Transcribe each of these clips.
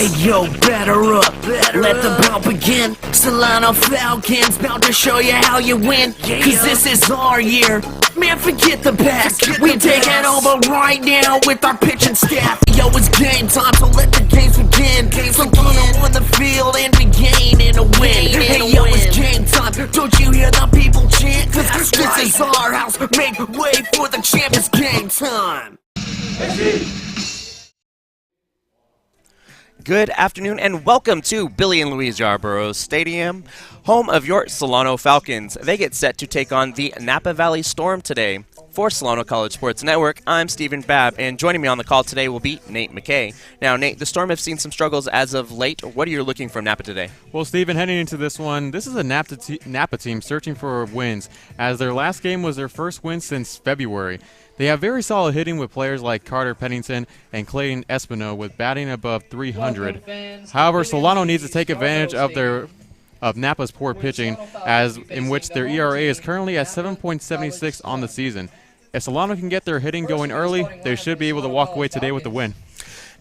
Hey yo, batter up, let the bout begin. Solano Falcons bout to show you how you win. Cause this is our year, man, forget the past. We taking over right now with our pitching staff. Yo, it's game time, so let the games begin. Solano on the field and we gaining a win. Hey yo, it's game time, don't you hear the people chant? Cause this is our house, make way for the champ, it's game time. Good afternoon and welcome to Billy and Louise Yarborough Stadium, home of your Solano Falcons. They get set to take on the Napa Valley Storm today. For Solano College Sports Network, I'm Stephen Babb, and joining me on the call today will be Nate McKay. Now, Nate, the Storm have seen some struggles as of late. What are you looking from Napa today? Well, Stephen, heading into this one, this is a Napa team searching for wins, as their last game was their first win since February. They have very solid hitting with players like Carter Pennington and Clayton Espino with batting above 300. However, Solano needs to take advantage of Napa's poor pitching, as in which their ERA is currently at 7.76 on the season. If Solano can get their hitting going early, they should be able to walk away today with the win.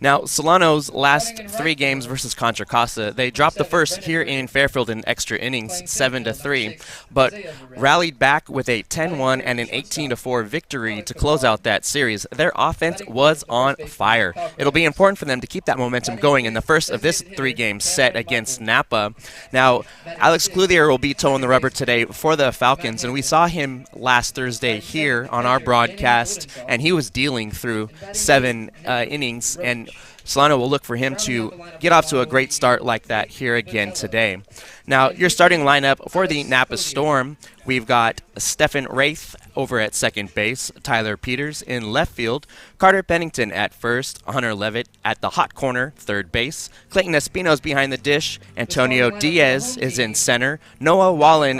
Now, Solano's last 3 games versus Contra Costa, they dropped the first here in Fairfield in extra innings, 7-3, but rallied back with a 10-1 and an 18-4 victory to close out that series. Their offense was on fire. It'll be important for them to keep that momentum going in the first of this 3-game set against Napa. Now, Alex Clouthier will be towing the rubber today for the Falcons, and we saw him last Thursday here on our broadcast, and he was dealing through 7 innings, and Solano will look for him to get off to a great start like that here again today. Now, your starting lineup for the Napa Storm, we've got Stephen Wraith over at second base, Tyler Peters in left field, Carter Pennington at first, Hunter Levitt at the hot corner, third base, Clayton Espino's behind the dish, Antonio Diaz is in center, Noah Wallen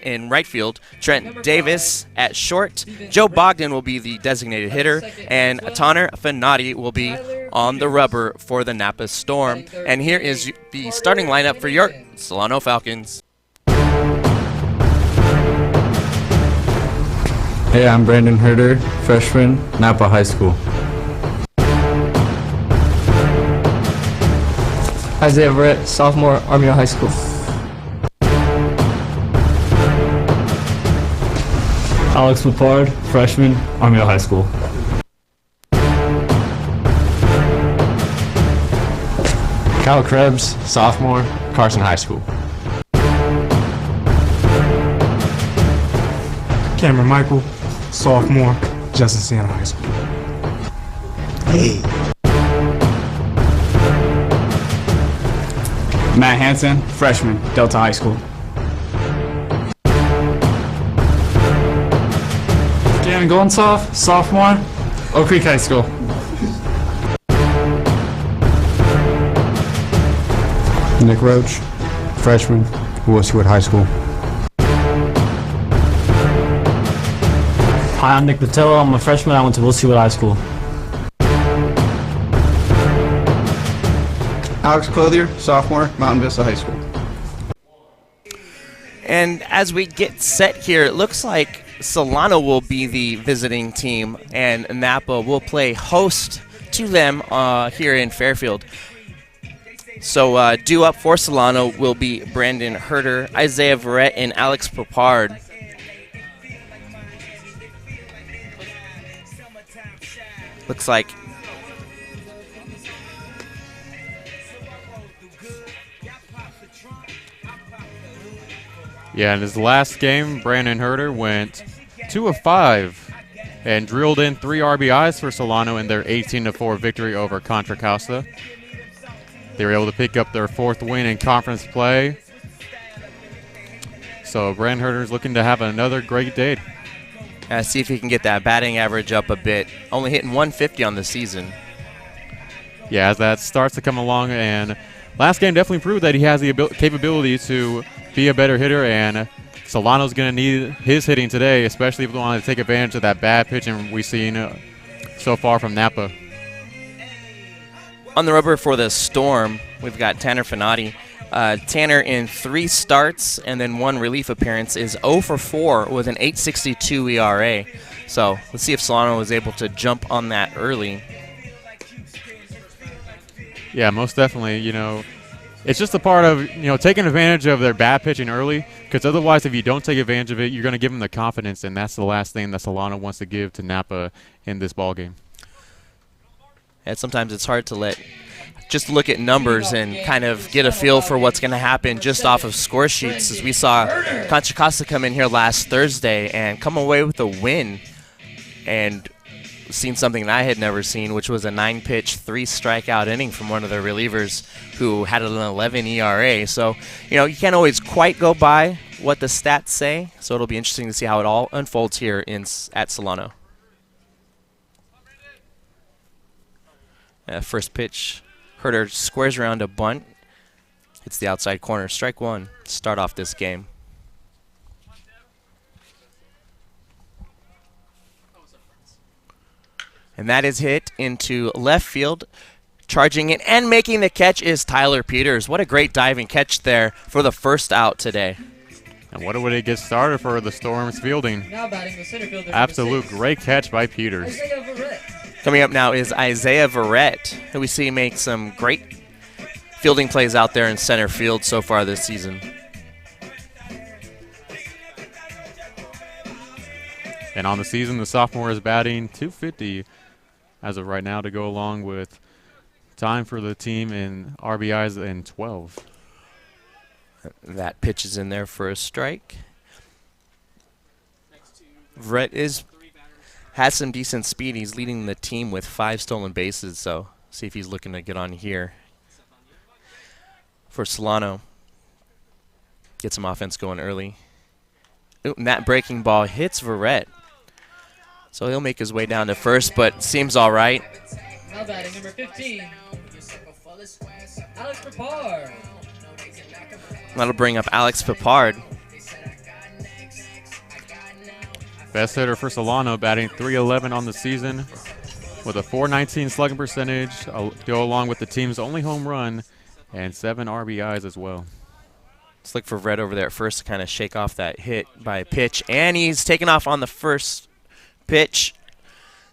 in right field, Trent Davis at short, Joe Bogdan will be the designated hitter, and Tanner Fenati will be on the rubber for the Napa Storm. And here is the starting lineup for your Solano Falcons. Hey, I'm Brandon Herder, freshman, Napa High School. Isaiah Verrett, sophomore, Armia High School. Alex Lepard, freshman, Armia High School. Kyle Krebs, sophomore, Carson High School. Cameron Michael, sophomore, Justin Siena High School. Hey. Matt Hansen, freshman, Delta High School. Gannon Goldensoff, sophomore, Oak Creek High School. Nick Roach, freshman, Woodswood High School. Hi, I'm Nick Patillo. I'm a freshman. I went to Woodswood High School. Alex Clouthier, sophomore, Mountain Vista High School. And as we get set here, it looks like Solano will be the visiting team, and Napa will play host to them here in Fairfield. So due up for Solano will be Brandon Herder, Isaiah Verrett, and Alex Papard. Looks like yeah, in his last game, Brandon Herder went 2 of 5 and drilled in 3 RBIs for Solano in their 18-4 victory over Contra Costa. They were able to pick up their 4th win in conference play. So Brandon Herder is looking to have another great day. See if he can get that batting average up a bit. Only hitting 150 on the season. Yeah, as that starts to come along, and last game definitely proved that he has the capability to be a better hitter, and Solano's going to need his hitting today, especially if they want to take advantage of that bad pitching we've seen so far from Napa. On the rubber for the Storm, we've got Tanner Fenati. Tanner in 3 starts and then 1 relief appearance is 0 for 4 with an 8.62 ERA. So let's see if Solano was able to jump on that early. Yeah, most definitely. It's just a part of, taking advantage of their bad pitching early, because otherwise if you don't take advantage of it, you're going to give them the confidence, and that's the last thing that Solano wants to give to Napa in this ballgame. And sometimes it's hard to just look at numbers and kind of get a feel for what's going to happen just off of score sheets, as we saw Contra Costa come in here last Thursday and come away with a win and seen something that I had never seen, which was a 9-pitch, 3-strikeout inning from one of their relievers who had an 11 ERA. So, you can't always quite go by what the stats say, so it'll be interesting to see how it all unfolds here at Solano. First pitch, Herder squares around a bunt. Hits the outside corner. Strike one. Start off this game. And that is hit into left field. Charging it and making the catch is Tyler Peters. What a great diving catch there for the first out today. And what a way to get started for the Storm's fielding. Now batting the center fielder. Absolute great catch by Peters. Coming up now is Isaiah Verrett, who we see make some great fielding plays out there in center field so far this season. And on the season, the sophomore is batting .250 as of right now to go along with time for the team in RBIs in 12. That pitch is in there for a strike. Verrett has some decent speed. He's leading the team with 5 stolen bases, so see if he's looking to get on here for Solano. Get some offense going early. Ooh, and that breaking ball hits Verrett. So he'll make his way down to first, but seems all right. Now batting number 15, Alex Papard. That'll bring up Alex Papard. Best hitter for Solano, batting .311 on the season with a .419 slugging percentage, go along with the team's only home run and 7 RBIs as well. Let's look for Red over there at first to kind of shake off that hit by pitch, and he's taken off on the first pitch.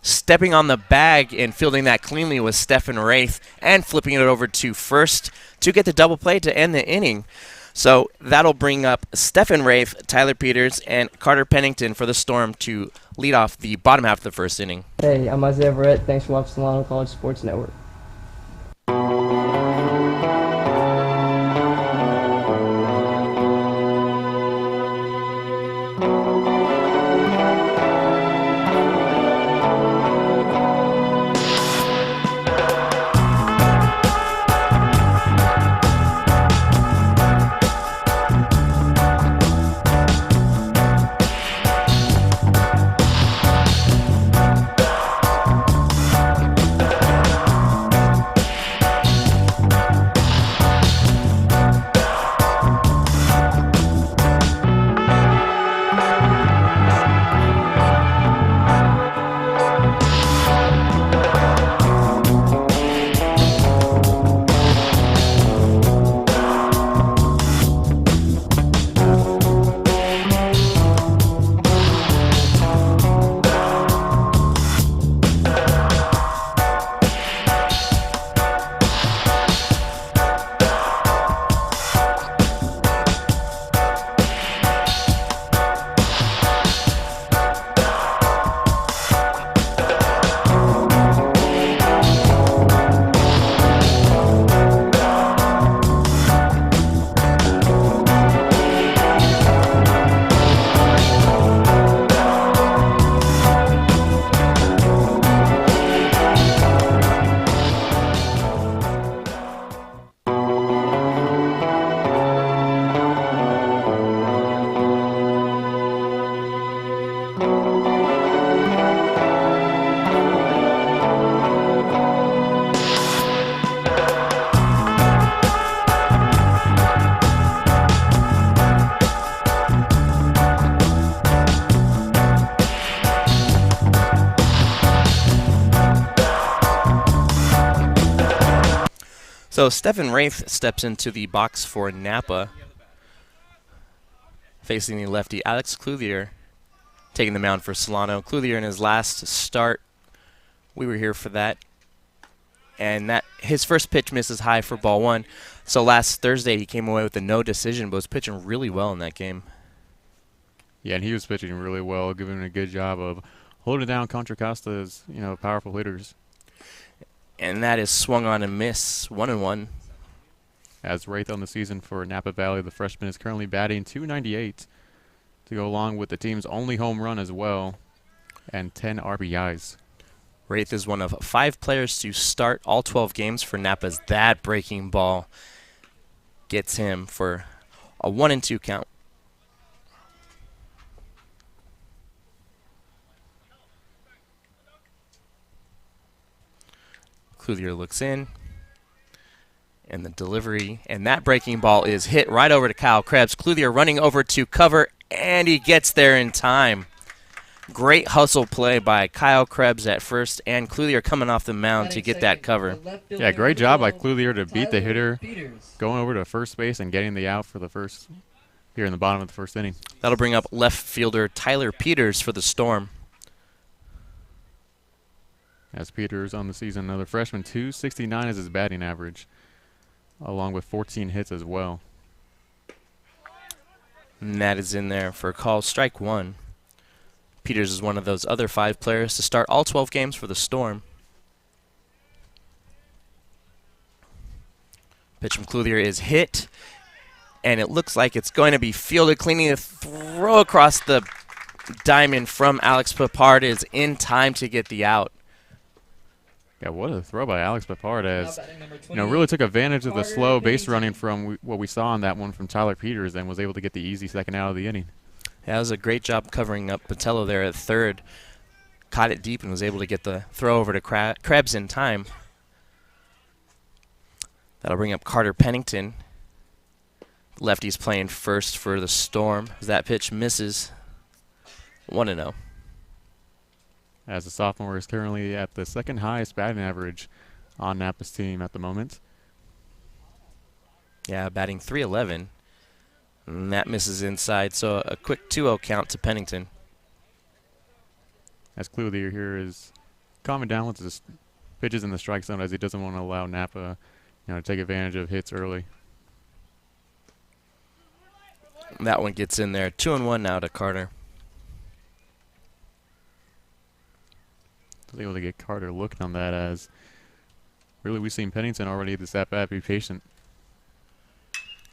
Stepping on the bag and fielding that cleanly was Stephen Wraith, and flipping it over to first to get the double play to end the inning. So that'll bring up Stephen Wraith, Tyler Peters, and Carter Pennington for the Storm to lead off the bottom half of the first inning. Hey, I'm Isaiah Verrett. Thanks for watching Solano College Sports Network. So Stephen Wraith steps into the box for Napa, facing the lefty Alex Clouthier, taking the mound for Solano. Clouthier in his last start, we were here for that, and that his first pitch misses high for ball 1. So last Thursday he came away with a no decision, but was pitching really well in that game. Yeah, and he was pitching really well, giving a good job of holding down Contra Costa's, powerful hitters. And that is swung on and miss, 1-1. As Wraith on the season for Napa Valley, the freshman is currently batting .298 to go along with the team's only home run as well, and 10 RBIs. Wraith is one of 5 players to start all 12 games for Napa's. That breaking ball gets him for a 1-2 count. Clothier looks in, and the delivery, and that breaking ball is hit right over to Kyle Krebs. Clothier running over to cover, and he gets there in time. Great hustle play by Kyle Krebs at first, and Clothier coming off the mound to get that cover. Yeah, great job by Clothier to beat the hitter, going over to first base and getting the out for the first here in the bottom of the first inning. That'll bring up left fielder Tyler Peters for the Storm. As Peters on the season, another freshman, .269 is his batting average, along with 14 hits as well. And that is in there for a call, strike 1. Peters is one of those other 5 players to start all 12 games for the Storm. Pitch from Clothier is hit, and it looks like it's going to be fielded. Cleaning a throw across the diamond from Alex Papard is in time to get the out. Yeah, what a throw by Alex Papard, as really took advantage of the slow base running from what we saw on that one from Tyler Peters, and was able to get the easy second out of the inning. Yeah, that was a great job covering up Patello there at third. Caught it deep and was able to get the throw over to Krebs in time. That'll bring up Carter Pennington. Lefty's playing first for the Storm as that pitch misses. 1-0. As the sophomore is currently at the second highest batting average on Napa's team at the moment. Yeah, batting .311. And that misses inside, so a quick 2-0 count to Pennington. As Clothier here is calming down with his pitches in the strike zone, as he doesn't want to allow Napa to take advantage of hits early. That one gets in there. 2-1 now to Carter. Was able to get Carter looking on that, as really we've seen Pennington already this at bat be patient.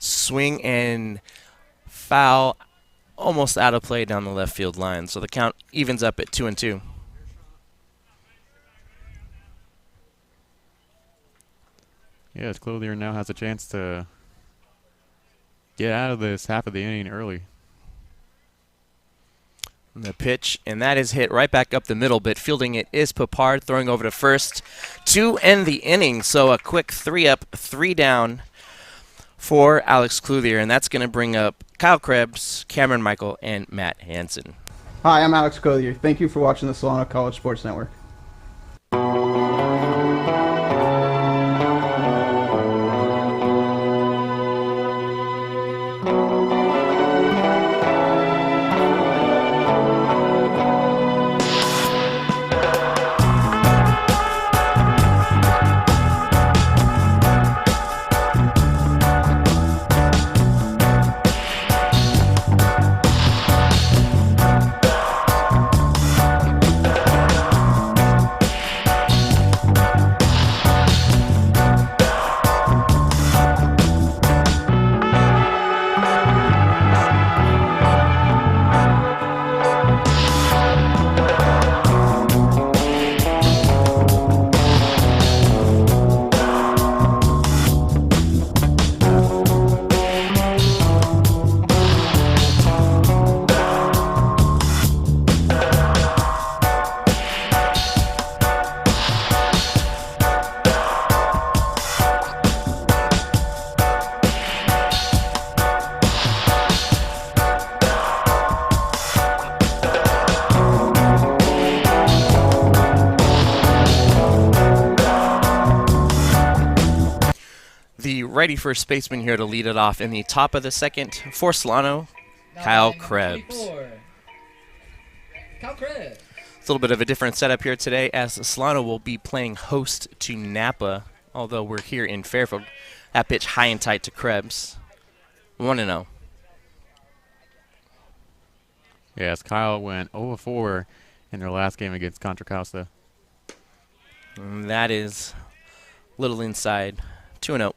Swing and foul, almost out of play down the left field line. So the count evens up at 2-2. Yeah, as Clothier now has a chance to get out of this half of the inning early. The pitch, and that is hit right back up the middle, but fielding it is Papard, throwing over to first to end the inning. So a quick 3 up, 3 down for Alex Clothier, and that's going to bring up Kyle Krebs, Cameron Michael, and Matt Hansen. Hi, I'm Alex Clothier. Thank you for watching the Solano College Sports Network. Righty first baseman here to lead it off in the top of the second for Solano, Kyle Krebs. Kyle Krebs. a little bit of a different setup here today, as Solano will be playing host to Napa, although we're here in Fairfield. That pitch high and tight to Krebs. 1-0. Yes, Kyle went 0-4 in their last game against Contra Costa. And that is little inside. 2-0.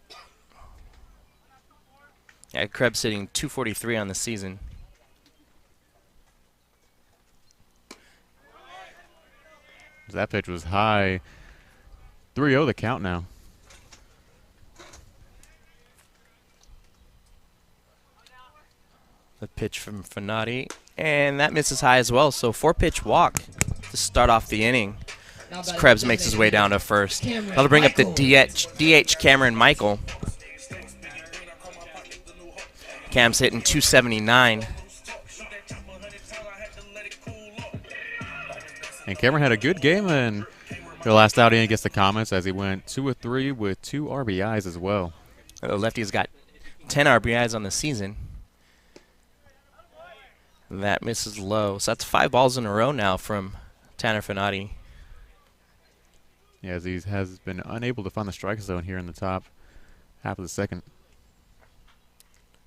Yeah, Krebs hitting .243 on the season. That pitch was high. 3-0 the count now. The pitch from Fanati, and that misses high as well. So 4-pitch walk to start off the inning. As Krebs makes his way down to first. That'll bring up the DH Cameron Michael. Cam's hitting .279. And Cameron had a good game in their last outing against the Comets, as he went 2-3 with 2 RBIs as well. The lefty's got 10 RBIs on the season. That misses low. So that's 5 balls in a row now from Tanner Fanati. Yeah, as he has been unable to find the strike zone here in the top half of the second.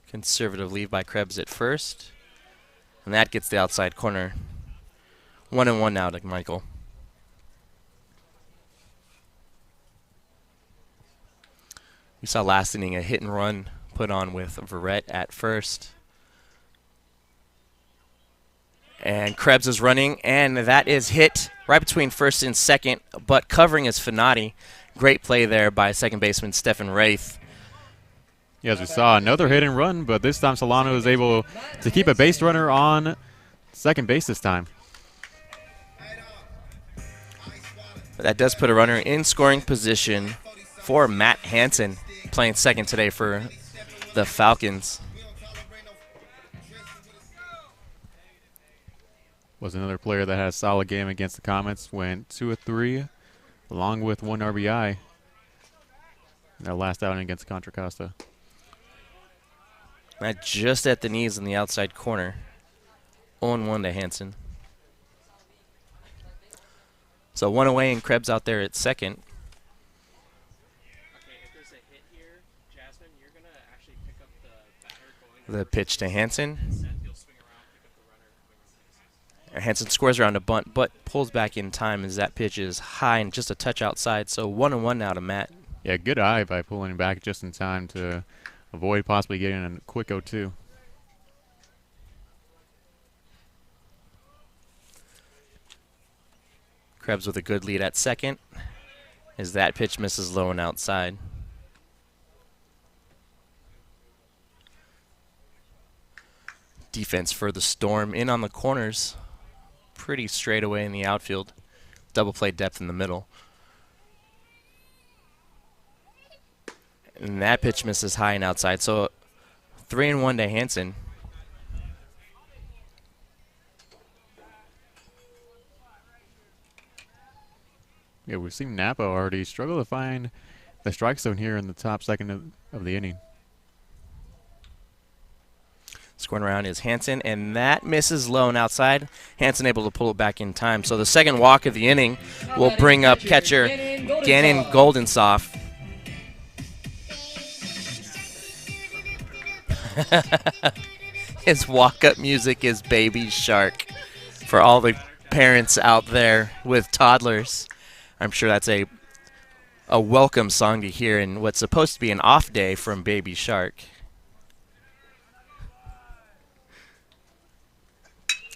Conservative leave by Krebs at first. And that gets the outside corner. 1-1 now to Michael. We saw last inning a hit and run put on with Verrett at first. And Krebs is running, and that is hit right between first and second, but covering is Fanati. Great play there by second baseman Stefan Wraith. Yeah, as we saw, another hit and run, but this time Solano is able to keep a base runner on second base this time. That does put a runner in scoring position for Matt Hansen, playing second today for the Falcons. Was another player that had a solid game against the Comets, went 2-3, along with 1 RBI in their last outing against Contra Costa. That just at the knees in the outside corner. 0-1 to Hansen. So 1 away and Krebs out there at second. The pitch to Hansen. Hansen scores around a bunt, but pulls back in time as that pitch is high and just a touch outside. So 1-1 now to Matt. Yeah, good eye by pulling him back just in time to avoid possibly getting a quick 0-2. Krebs with a good lead at second as that pitch misses low and outside. Defense for the Storm in on the corners. Pretty straight away in the outfield. Double play depth in the middle. And that pitch misses high and outside. So 3-1 to Hansen. Yeah, we've seen Napa already struggle to find the strike zone here in the top second of the inning. Scoring around is Hansen, and that misses low and outside. Hansen able to pull it back in time. So the second walk of the inning will bring up catcher Gannon Goldensoff. His walk-up music is Baby Shark. For all the parents out there with toddlers, I'm sure that's a welcome song to hear in what's supposed to be an off day from Baby Shark.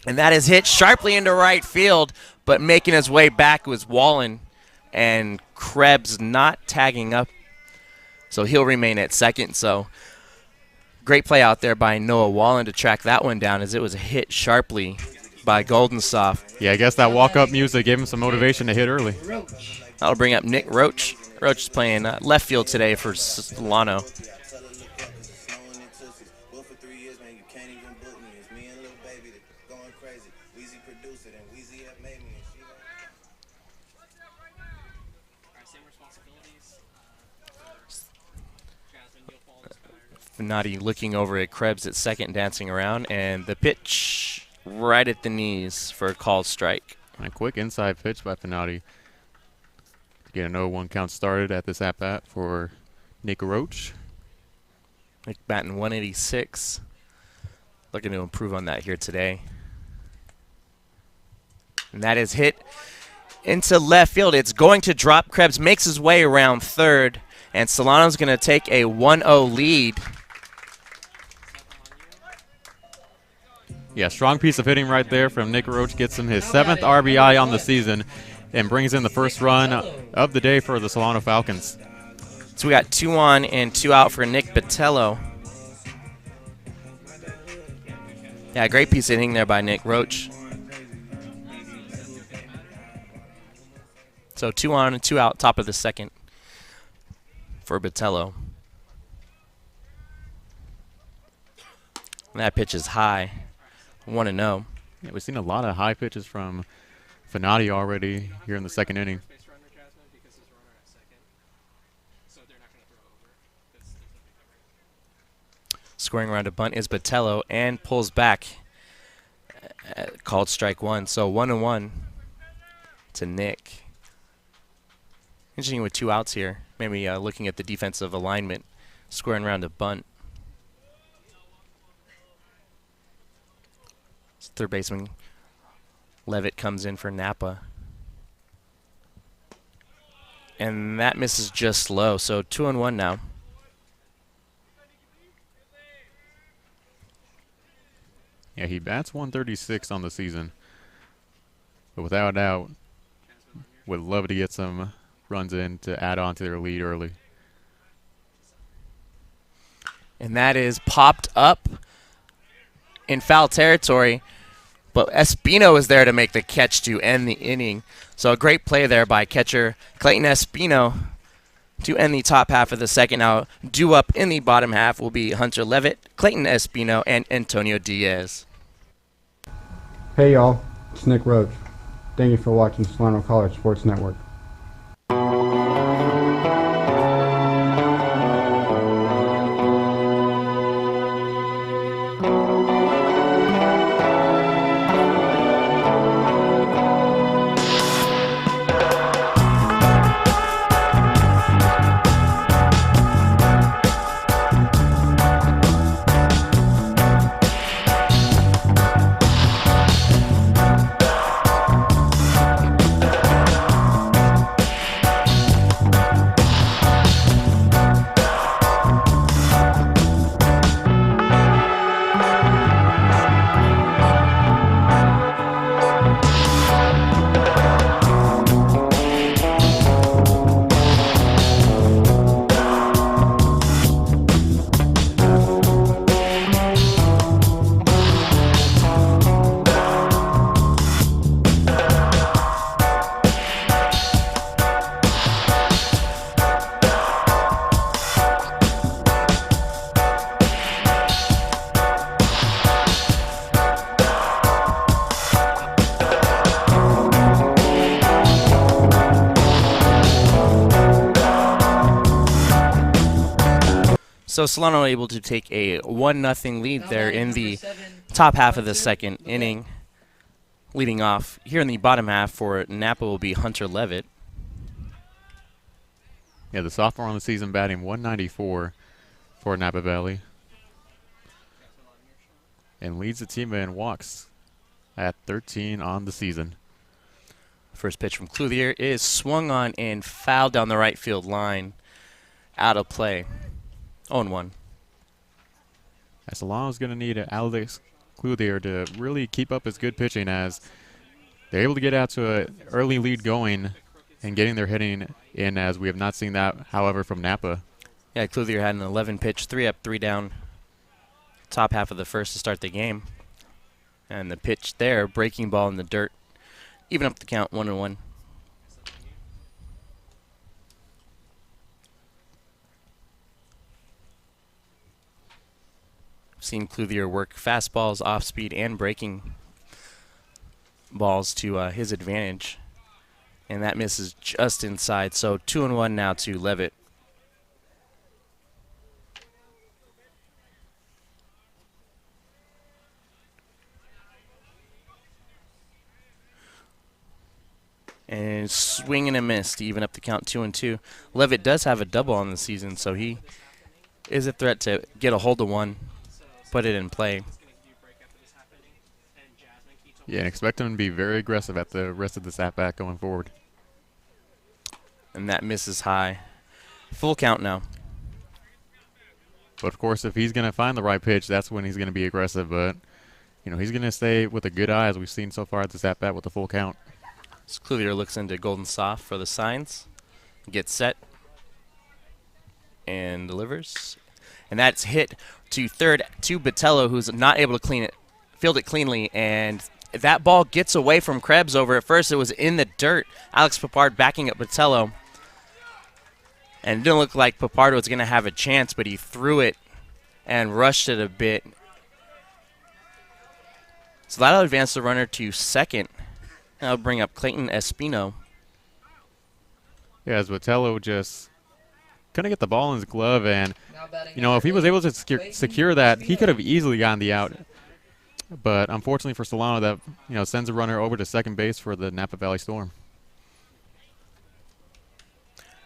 And that is hit sharply into right field, but making his way back was Wallen, and Krebs not tagging up, so he'll remain at second. So great play out there by Noah Wallen to track that one down, as it was hit sharply by Goldensoff. Yeah, I guess that walk-up music gave him some motivation to hit early. That'll bring up Nick Roach. Roach is playing left field today for Solano. Fanati looking over at Krebs at second, dancing around, and the pitch right at the knees for a called strike. And a quick inside pitch by Finati to get an 0-1 count started at this at-bat for Nick Roach. Nick batting 186. Looking to improve on that here today. And that is hit into left field. It's going to drop. Krebs makes his way around third, and Solano's going to take a 1-0 lead. Yeah, strong piece of hitting right there from Nick Roach. Gets him his 7th RBI on the season and brings in the first run of the day for the Solano Falcons. So we got 2 on and 2 out for Nick Botello. Yeah, great piece of hitting there by Nick Roach. So 2 on and 2 out, top of the second for Botello. And that pitch is high, 1-0. Yeah, we've seen a lot of high pitches from Finati already here in the second inning. Scoring around a bunt is Botello and pulls back. Called strike 1. So 1-1 to Nick. Interesting with 2 outs here. Maybe looking at the defensive alignment. Scoring around a bunt. Third baseman Levitt comes in for Napa. And that misses just low. So 2-1 now. Yeah, he bats 136 on the season. But without a doubt, would love to get some runs in to add on to their lead early. And that is popped up in foul territory. But Espino is there to make the catch to end the inning. So a great play there by catcher Clayton Espino to end the top half of the second. Now, due up in the bottom half will be Hunter Levitt, Clayton Espino, and Antonio Diaz. Hey y'all, it's Nick Roach. Thank you for watching Solano College Sports Network. So Solano able to take a 1-0 lead there in the top half of the second inning. Leading off here in the bottom half for Napa will be Hunter Levitt. Yeah, the sophomore on the season batting 194 for Napa Valley. And leads the team in walks at 13 on the season. First pitch from Clothier is swung on and fouled down the right field line. Out of play. 0-1. Solano's going to need Alex Clothier to really keep up his good pitching as they're able to get out to an early lead going and getting their hitting in, as we have not seen that, however, from Napa. Yeah, Clothier had an 11-pitch, 3 up, 3 down, top half of the first to start the game. And the pitch there, breaking ball in the dirt, even up the count, 1-1. Seen Clothier work fastballs, off speed, and breaking balls to his advantage. And that misses just inside. So 2-1 now to Levitt. And swing and a miss to even up the count 2-2. Levitt does have a double on the season, so he is a threat to get a hold of one, put it in play. Yeah, and expect him to be very aggressive at the rest of this at-bat going forward. And that misses high. Full count now. But, of course, if he's going to find the right pitch, that's when he's going to be aggressive. But, you know, he's going to stay with a good eye, as we've seen so far at this at-bat with the full count. So Clothier looks into Golden Soft for the signs. Gets set. And delivers. And that's hit to third to Botello, who's not able to field it cleanly. And that ball gets away from Krebs over at first. It was in the dirt. Alex Papard backing up Botello. And it didn't look like Papardo was going to have a chance, but he threw it and rushed it a bit. So that'll advance the runner to second. That'll bring up Clayton Espino. Yeah, as Botello just couldn't get the ball in his glove. And, you know, if he was able to secure that, he could have easily gotten the out. But unfortunately for Solano, that, you know, sends a runner over to second base for the Napa Valley Storm.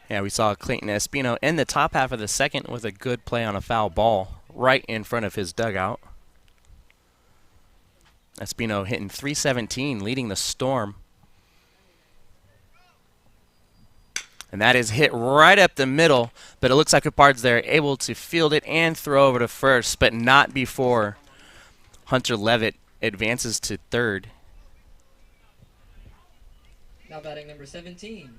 Yeah, we saw Clayton Espino in the top half of the second with a good play on a foul ball right in front of his dugout. Espino hitting .317, leading the Storm. And that is hit right up the middle, but it looks like Papard's there, able to field it and throw over to first, but not before Hunter Levitt advances to third. Now batting number 17,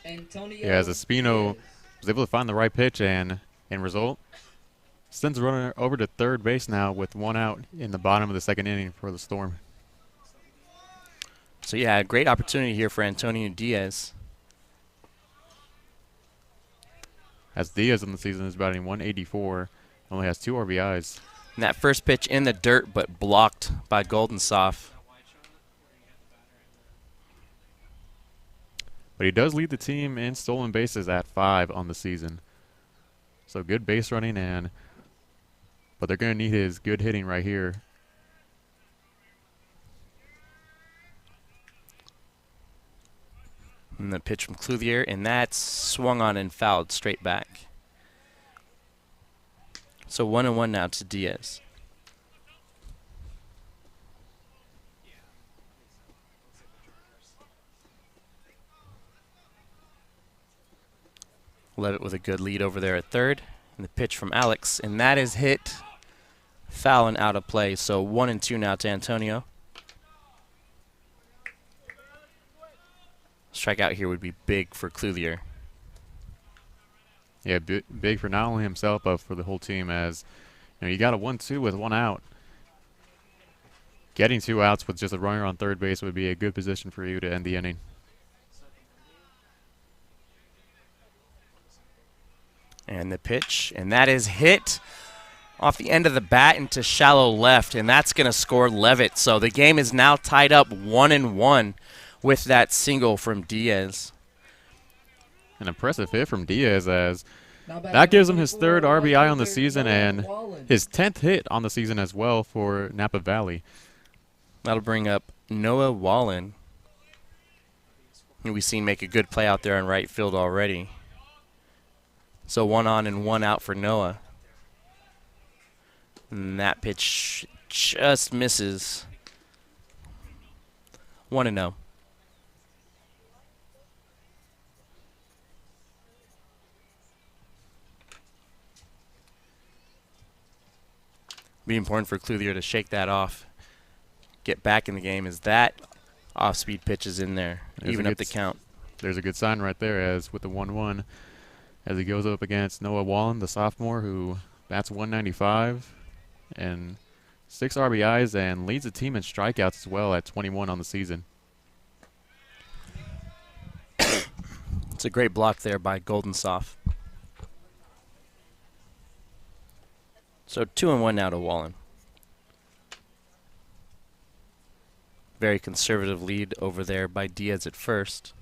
Antonio. Yeah, as Espino was able to find the right pitch and, in result, sends the runner over to third base now with one out in the bottom of the second inning for the Storm. So, yeah, a great opportunity here for Antonio Diaz. As Diaz in the season is batting .184, only has 2 RBIs. And that first pitch in the dirt, but blocked by Goldensoff. But he does lead the team in stolen bases at 5 on the season. So good base running, but they're going to need his good hitting right here. And the pitch from Clothier, and that's swung on and fouled straight back. So 1-1 now to Diaz. Levitt with a good lead over there at third. And the pitch from Alex, and that is hit foul and out of play. So 1-2 now to Antonio. Strikeout here would be big for Clothier. Yeah, big for not only himself, but for the whole team, as you know, you got a 1-2 with 1 out. Getting 2 outs with just a runner on third base would be a good position for you to end the inning. And the pitch, and that is hit off the end of the bat into shallow left, and that's going to score Levitt. So the game is now tied up 1-1 with that single from Diaz. An impressive hit from Diaz, as that gives him his 3rd RBI on the season and his 10th hit on the season as well for Napa Valley. That'll bring up Noah Wallen, who we've seen make a good play out there in right field already. So 1 on and 1 out for Noah. And that pitch just misses. 1-0. Be important for Clothier to shake that off, get back in the game, as that off-speed pitch is in there, even up the count. There's a good sign right there, as with the 1-1, as he goes up against Noah Wallen, the sophomore, who bats .195 and 6 RBIs and leads the team in strikeouts as well at 21 on the season. It's a great block there by Goldensoff. So 2-1 now to Wallen. Very conservative lead over there by Diaz at first.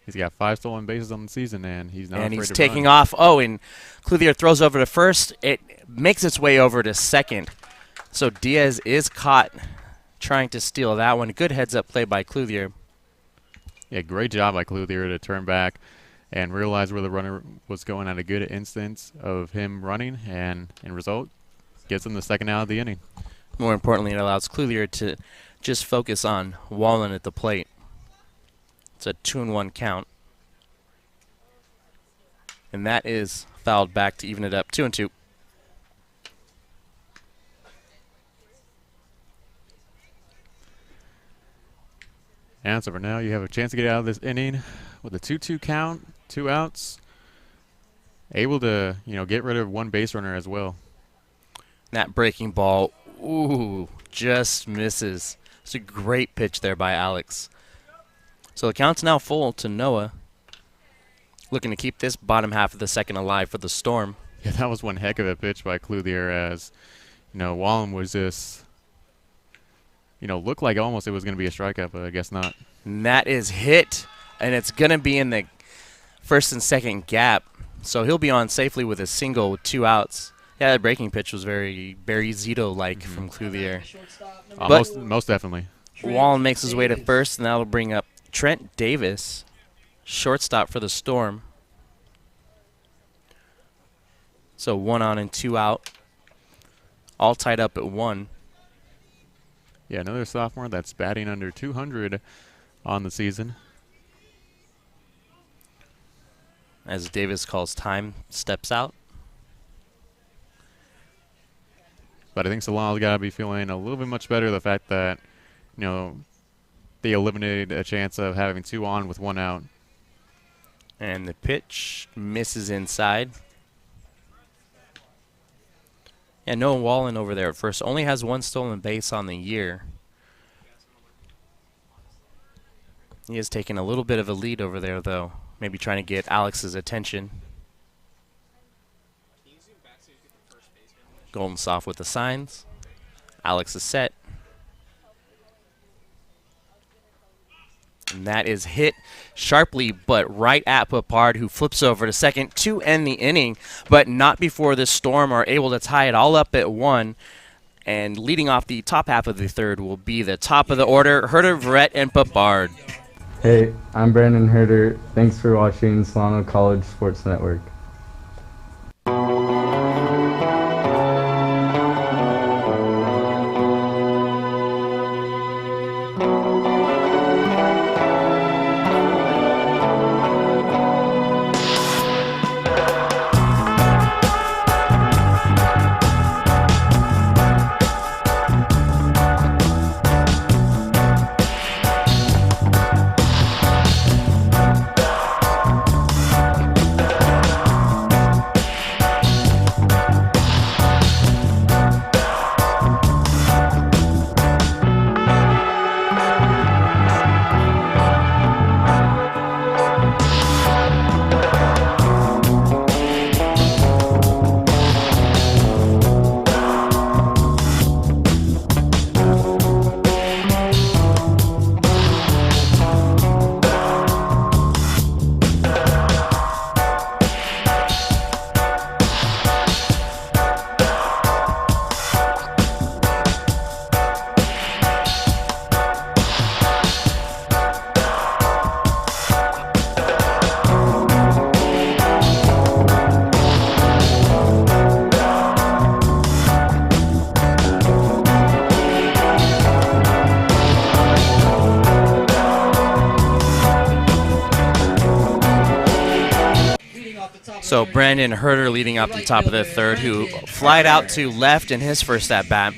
He's got 5 stolen bases on the season, and he's not and afraid he's to taking run. off. Oh, and Clothier throws over to first. It makes its way over to second. So Diaz is caught trying to steal that one. Good heads-up play by Clothier. Yeah, great job by Clothier to turn back and realize where the runner was going at a good instance of him running, and in result, gets him the second out of the inning. More importantly, it allows Clothier to just focus on Wallen at the plate. It's a 2-1 count. And that is fouled back to even it up, 2-2. And so for now, you have a chance to get out of this inning with a 2-2 count, 2 outs. Able to, get rid of one base runner as well. That breaking ball, ooh, just misses. It's a great pitch there by Alex. So the count's now full to Noah. Looking to keep this bottom half of the second alive for the Storm. Yeah, that was one heck of a pitch by Clothier as, Wallen was just, looked like almost it was going to be a strikeout, but I guess not. And that is hit, and it's going to be in the first and second gap. So he'll be on safely with a single with 2 outs. Yeah, that breaking pitch was very Barry Zito-like from Clothier. Most definitely. Wallen makes his way to first, and that'll bring up Trent Davis, shortstop for the Storm. So 1 on and 2 out, all tied up at 1. Yeah, another sophomore that's batting under 200 on the season. As Davis calls time, steps out. But I think Solano's got to be feeling a little bit much better the fact that, they eliminated a chance of having 2 on with 1 out. And the pitch misses inside. And Noah Wallen over there at first only has 1 stolen base on the year. He has taken a little bit of a lead over there, though. Maybe trying to get Alex's attention. Golden soft with the signs. Alex is set. And that is hit sharply, but right at Papard, who flips over to second to end the inning, but not before the Storm are able to tie it all up at 1. And leading off the top half of the third will be the top of the order, Herder, Verrett, and Papard. Hey, I'm Brandon Herder. Thanks for watching Solano College Sports Network. So Brandon Herder leading up the top of the third, who flied out to left in his first at-bat.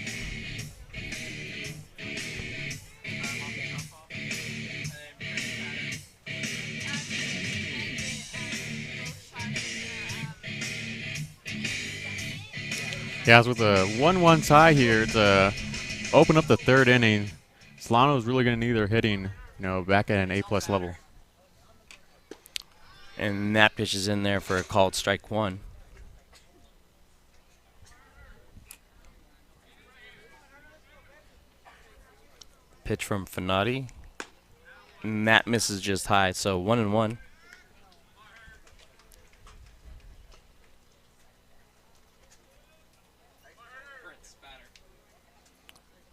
Guys, with a 1-1 tie here to open up the third inning, Solano is really going to need their hitting, back at an A+ level. And that pitch is in there for a called strike 1. Pitch from Fanati. And that misses just high, so 1-1.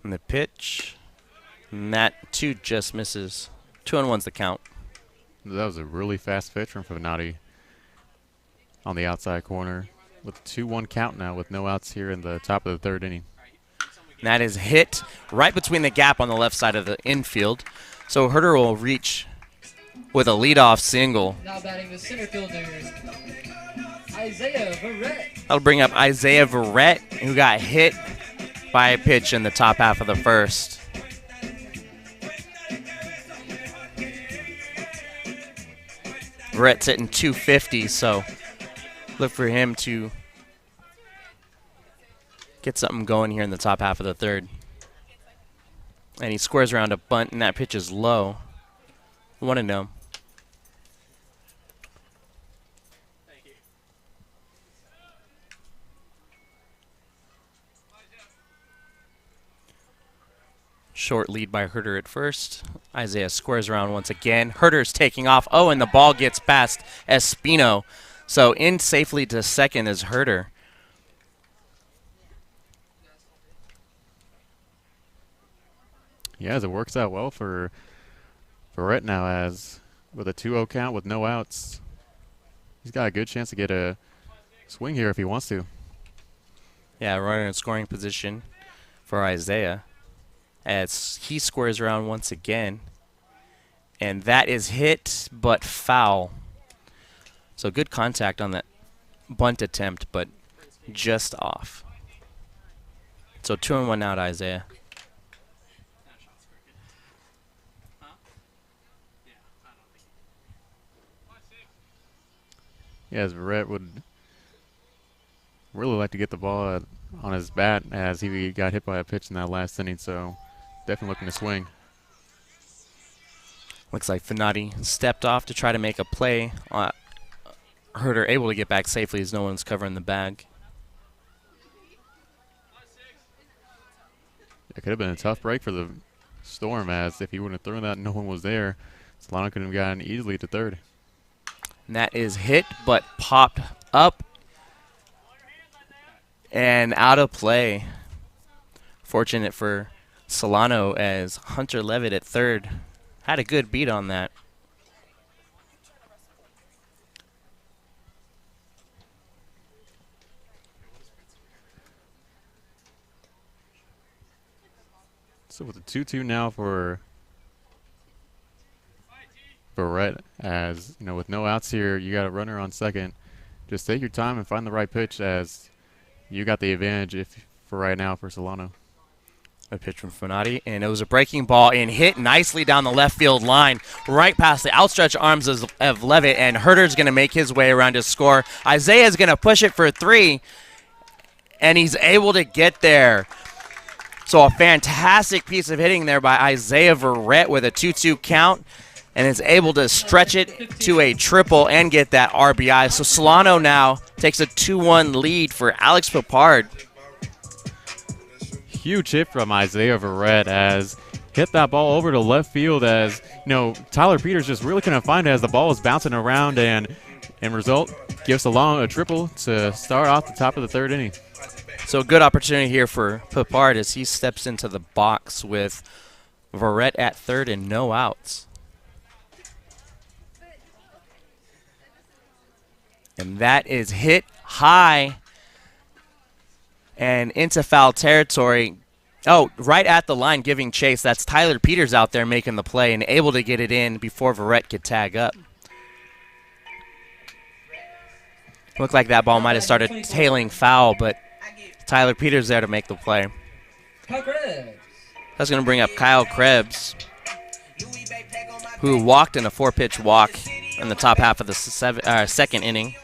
And the pitch And that 2 just misses. 2-1's the count. That was a really fast pitch from Fanati on the outside corner with a 2-1 count now with no outs here in the top of the 3rd inning. And that is hit right between the gap on the left side of the infield. So Herder will reach with a leadoff single. Now batting the center fielder, Isaiah Verrett. That'll bring up Isaiah Verrett, who got hit by a pitch in the top half of the 1st. Verrett's hitting 250, so look for him to get something going here in the top half of the 3rd. And he squares around a bunt, and that pitch is low. 1-0. Short lead by Herder at first. Isaiah squares around once again. Herder's taking off. Oh, and the ball gets past Espino. So in safely to second is Herder. Yeah, as it works out well for Rhett now, as with a 2-0 count with no outs, he's got a good chance to get a swing here if he wants to. Yeah, runner in scoring position for Isaiah as he squares around once again. And that is hit but foul. So good contact on that bunt attempt, but just off. So 2-1 now to Isaiah. Yeah, as Verrett would really like to get the ball on his bat as he got hit by a pitch in that last inning, so definitely looking to swing. Looks like Fanati stepped off to try to make a play. Herder able to get back safely as no one's covering the bag. It could have been a tough break for the Storm, as if he wouldn't have thrown that and no one was there, Solano could have gotten easily to 3rd. And that is hit but popped up and out of play. Fortunate for Solano as Hunter Levitt at 3rd had a good beat on that. So with a 2-2 now for Rhett, as you know, with no outs here, you got a runner on second. Just take your time and find the right pitch, as you got the advantage for right now for Solano. A pitch from Fanati, and it was a breaking ball and hit nicely down the left field line, right past the outstretched arms of Levitt, and Herder's going to make his way around to score. Isaiah's going to push it for 3, and he's able to get there. So a fantastic piece of hitting there by Isaiah Verrett with a 2-2 count, and is able to stretch it to a triple and get that RBI. So Solano now takes a 2-1 lead for Alex Papard. Huge hit from Isaiah Verrett, as hit that ball over to left field, as you know, Tyler Peters just really couldn't find it as the ball was bouncing around, and in result gives Solano a triple to start off the top of the 3rd inning. So a good opportunity here for Papard as he steps into the box with Verrett at 3rd and no outs. And that is hit high and into foul territory. Oh, right at the line giving chase. That's Tyler Peters out there making the play and able to get it in before Verrett could tag up. Looked like that ball might have started tailing foul, but Tyler Peters there to make the play. That's going to bring up Kyle Krebs, who walked in a 4-pitch walk in the top half of the 2nd inning.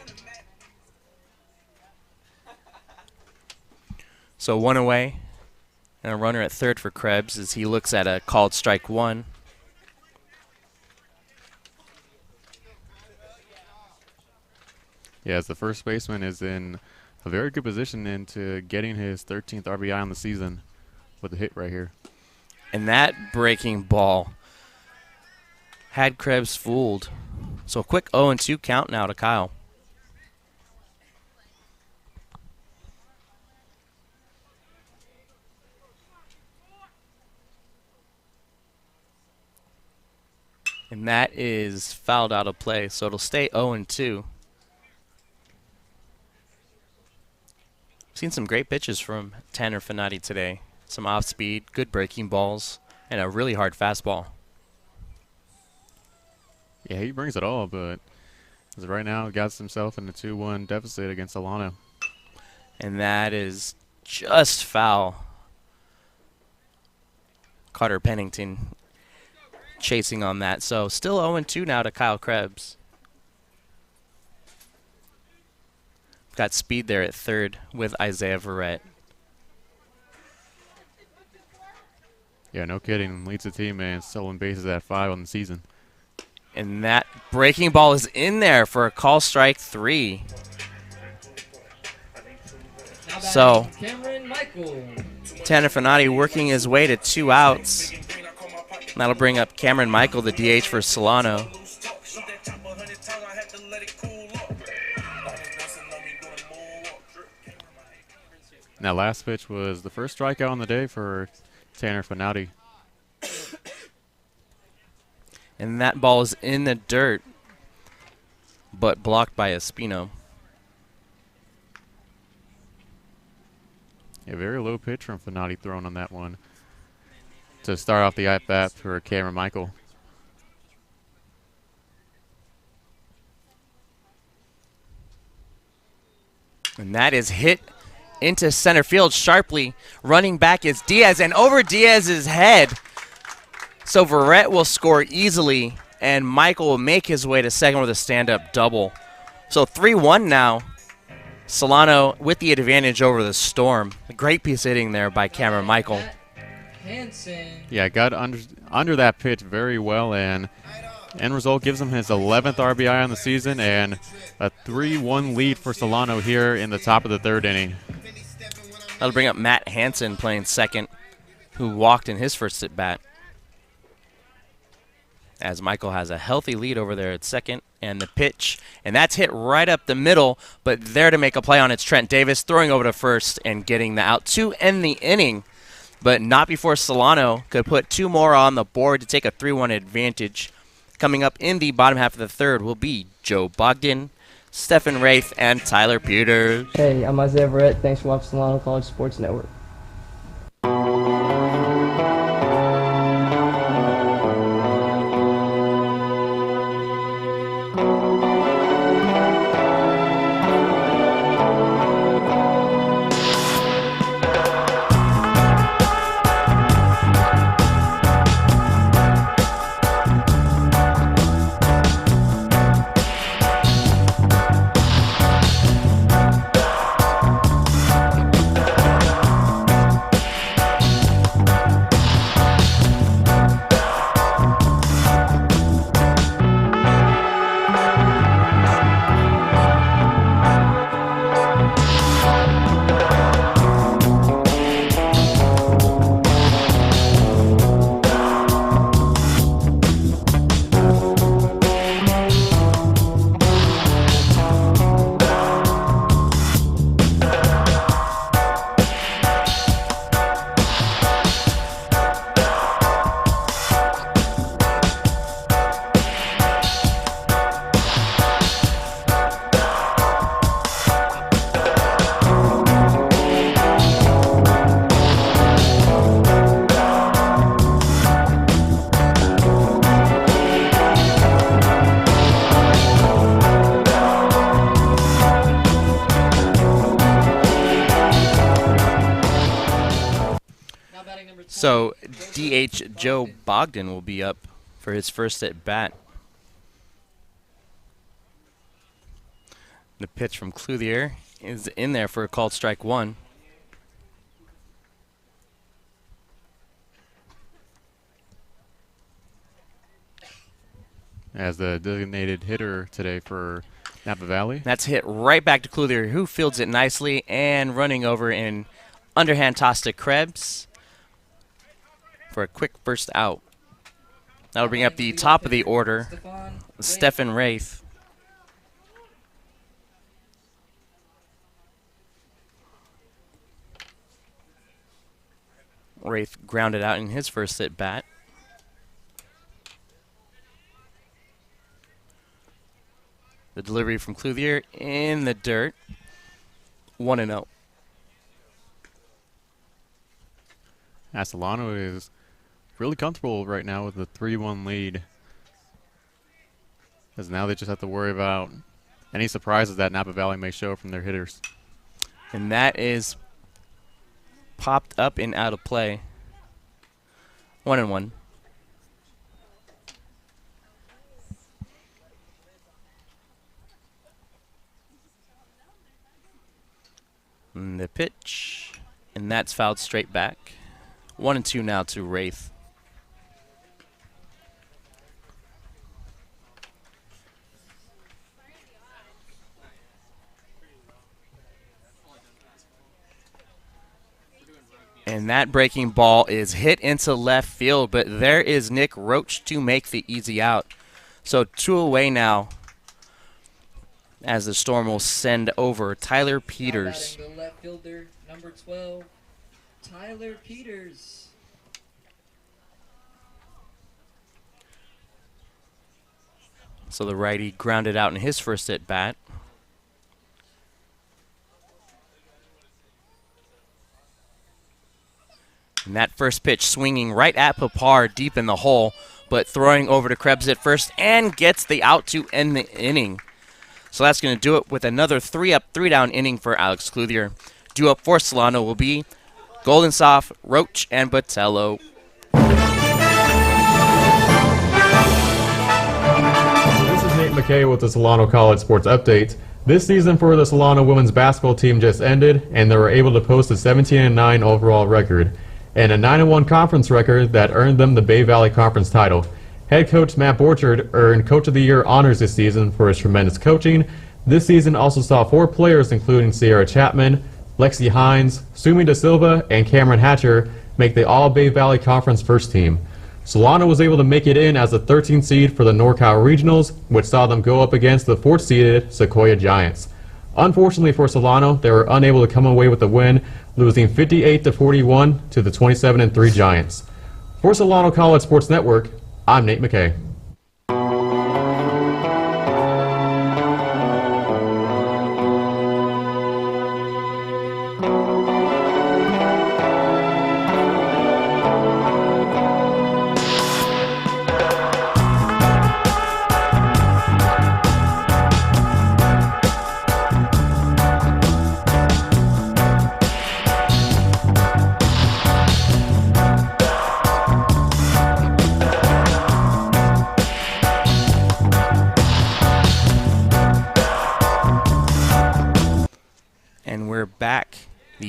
So 1 away, and a runner at 3rd for Krebs as he looks at a called strike 1. Yeah, as the first baseman is in a very good position into getting his 13th RBI on the season with a hit right here. And that breaking ball had Krebs fooled. So a quick 0-2 count now to Kyle. And that is fouled out of play, so it'll stay 0-2. Seen some great pitches from Tanner Finati today. Some off speed, good breaking balls, and a really hard fastball. Yeah, he brings it all, but as of right now, he got himself in a 2-1 deficit against Solano. And that is just foul. Carter Pennington chasing on that. So still 0-2 now to Kyle Krebs. Got speed there at third with Isaiah Verrett. Yeah, no kidding. Leads the team and stolen bases at 5 on the season. And that breaking ball is in there for a call strike 3. So Tanner Finati working his way to 2 outs. That'll bring up Cameron Michael, the DH for Solano. That last pitch was the first strikeout on the day for Tanner Finati. And that ball is in the dirt, but blocked by Espino. A very low pitch from Finati thrown on that one to start off the at-bat for Cameron Michael. And that is hit into center field sharply. Running back is Diaz, and over Diaz's head. So Verrett will score easily, and Michael will make his way to second with a stand-up double. So 3-1 now. Solano with the advantage over the Storm. A great piece of hitting there by Cameron Michael. Yeah, got under that pitch very well, and end result gives him his 11th RBI on the season and a 3-1 lead for Solano here in the top of the 3rd inning. That'll bring up Matt Hansen playing second, who walked in his first at-bat. As Michael has a healthy lead over there at second, and the pitch, and that's hit right up the middle, but there to make a play on it's Trent Davis, throwing over to first and getting the out to end the inning, but not before Solano could put 2 more on the board to take a 3-1 advantage. Coming up in the bottom half of the 3rd will be Joe Bogdan, Stephen Wraith, and Tyler Peters. Hey, I'm Isaiah Verrett. Thanks for watching Solano College Sports Network. So DH Joe Bogdan will be up for his first at bat. The pitch from Clothier is in there for a called strike 1. As the designated hitter today for Napa Valley. That's hit right back to Clothier, who fields it nicely and running over in underhand toss to Krebs for a quick first out. That'll bring up the top of the order, Stephen Wraith. Wraith grounded out in his first at bat. delivery from Clothier in the dirt. 1-0. Solano is really comfortable right now with the 3-1 lead. As now they just have to worry about any surprises that Napa Valley may show from their hitters. And that is popped up and out of play. 1-1. And the pitch, and that's fouled straight back. 1-2 now to Wraith. And that breaking ball is hit into left field, but there is Nick Roach to make the easy out. So 2 away now as the Storm will send over Tyler Peters. The left fielder, number 12, Tyler Peters. So the righty grounded out in his first at bat. And that first pitch swinging right at Papar deep in the hole, but throwing over to Krebs at first and gets the out to end the inning. So that's going to do it with another 3-up, 3-down inning for Alex Clothier. Due up for Solano will be Goldensoft, Roach, and Botello. This is Nate McKay with the Solano College Sports Update. This season for the Solano women's basketball team just ended, and they were able to post a 17-9 overall record and a 9-1 conference record that earned them the Bay Valley Conference title. Head coach Matt Borchard earned Coach of the Year honors this season for his tremendous coaching. This season also saw 4 players, including Sierra Chapman, Lexi Hines, Sumi Da Silva, and Cameron Hatcher, make the All-Bay Valley Conference first team. Solano was able to make it in as the 13th seed for the NorCal Regionals, which saw them go up against the 4th-seeded Sequoia Giants. Unfortunately for Solano, they were unable to come away with the win, losing 58-41 to the 27-3 Giants. For Solano College Sports Network, I'm Nate McKay.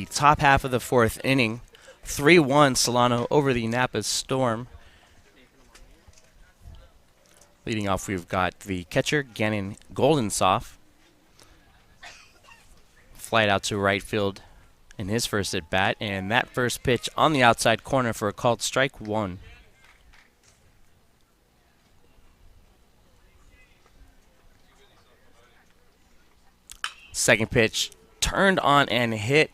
Top half of the 4th inning. 3-1 Solano over the Napa Storm. Leading off, we've got the catcher, Gannon Goldensoft. Flight out to right field in his first at bat, and that first pitch on the outside corner for a called strike 1. Second pitch turned on and hit,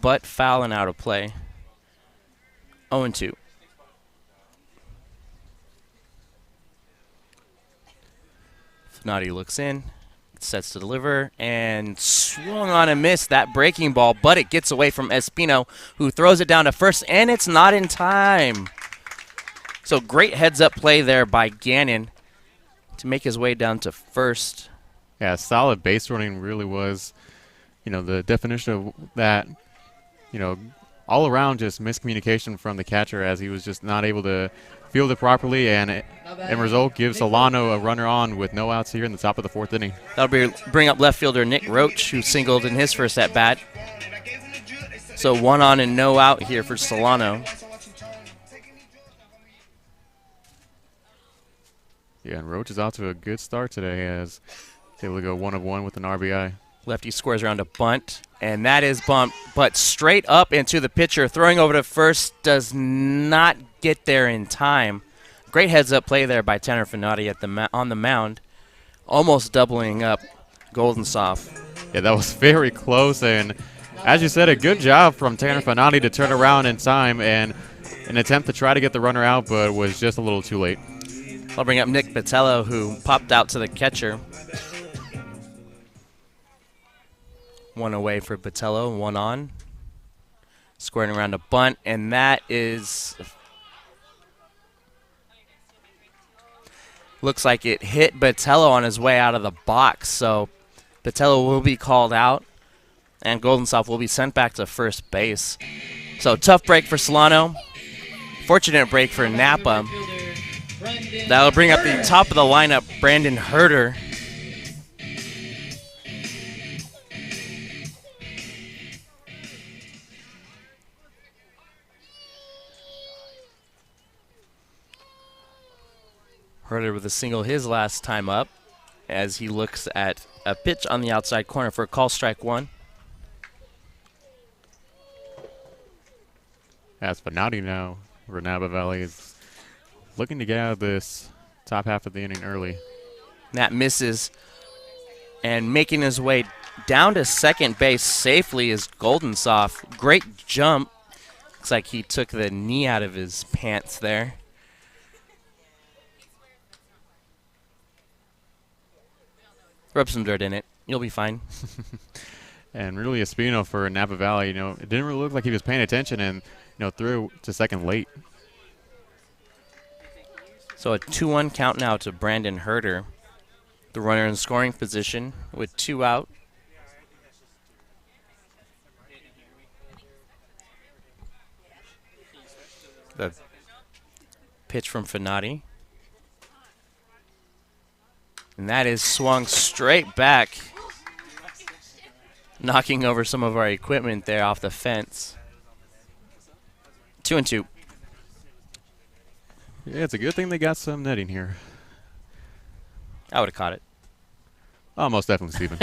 but foul and out of play. 0-2. Fnati looks in, sets to deliver, and swung on and missed that breaking ball, but it gets away from Espino, who throws it down to first, and it's not in time. So great heads-up play there by Gannon to make his way down to first. Yeah, solid base running really was, the definition of that. All around just miscommunication from the catcher as he was just not able to field it properly, and end result gives Solano a runner on with no outs here in the top of the 4th inning. That'll bring up left fielder Nick Roach, who singled in his first at-bat. So 1 on and no out here for Solano. Yeah, and Roach is out to a good start today as he's able to go 1 of 1 with an RBI. Lefty scores around a bunt, and that is bumped, but straight up into the pitcher. Throwing over to first does not get there in time. Great heads-up play there by Tanner Fnati on the mound, almost doubling up Goldensoft. Yeah, that was very close, and as you said, a good job from Tanner Fnati to turn around in time and an attempt to try to get the runner out, but was just a little too late. I'll bring up Nick Botello, who popped out to the catcher. One away for Botello, one on. Squaring around a bunt, and that is... Looks like it hit Botello on his way out of the box, so Botello will be called out, and Goldensoft will be sent back to first base. So tough break for Solano. Fortunate break for Napa. That'll bring up the top of the lineup, Brandon Herder. Herder with a single his last time up as he looks at a pitch on the outside corner for a call, strike one. As Fanati now, where Napa Valley is looking to get out of this top half of the inning early. That misses, and making his way down to second base safely is Goldensoft. Great jump. Looks like he took the knee out of his pants there. Rub some dirt in it. You'll be fine. And really Espino for Napa Valley, it didn't really look like he was paying attention and, threw to second late. So a 2-1 count now to Brandon Herder. The runner in scoring position with 2 out. The pitch from Fanati. And that is swung straight back, knocking over some of our equipment there off the fence. 2-2. Yeah, it's a good thing they got some netting here. I would have caught it. Oh, most definitely, Stephen.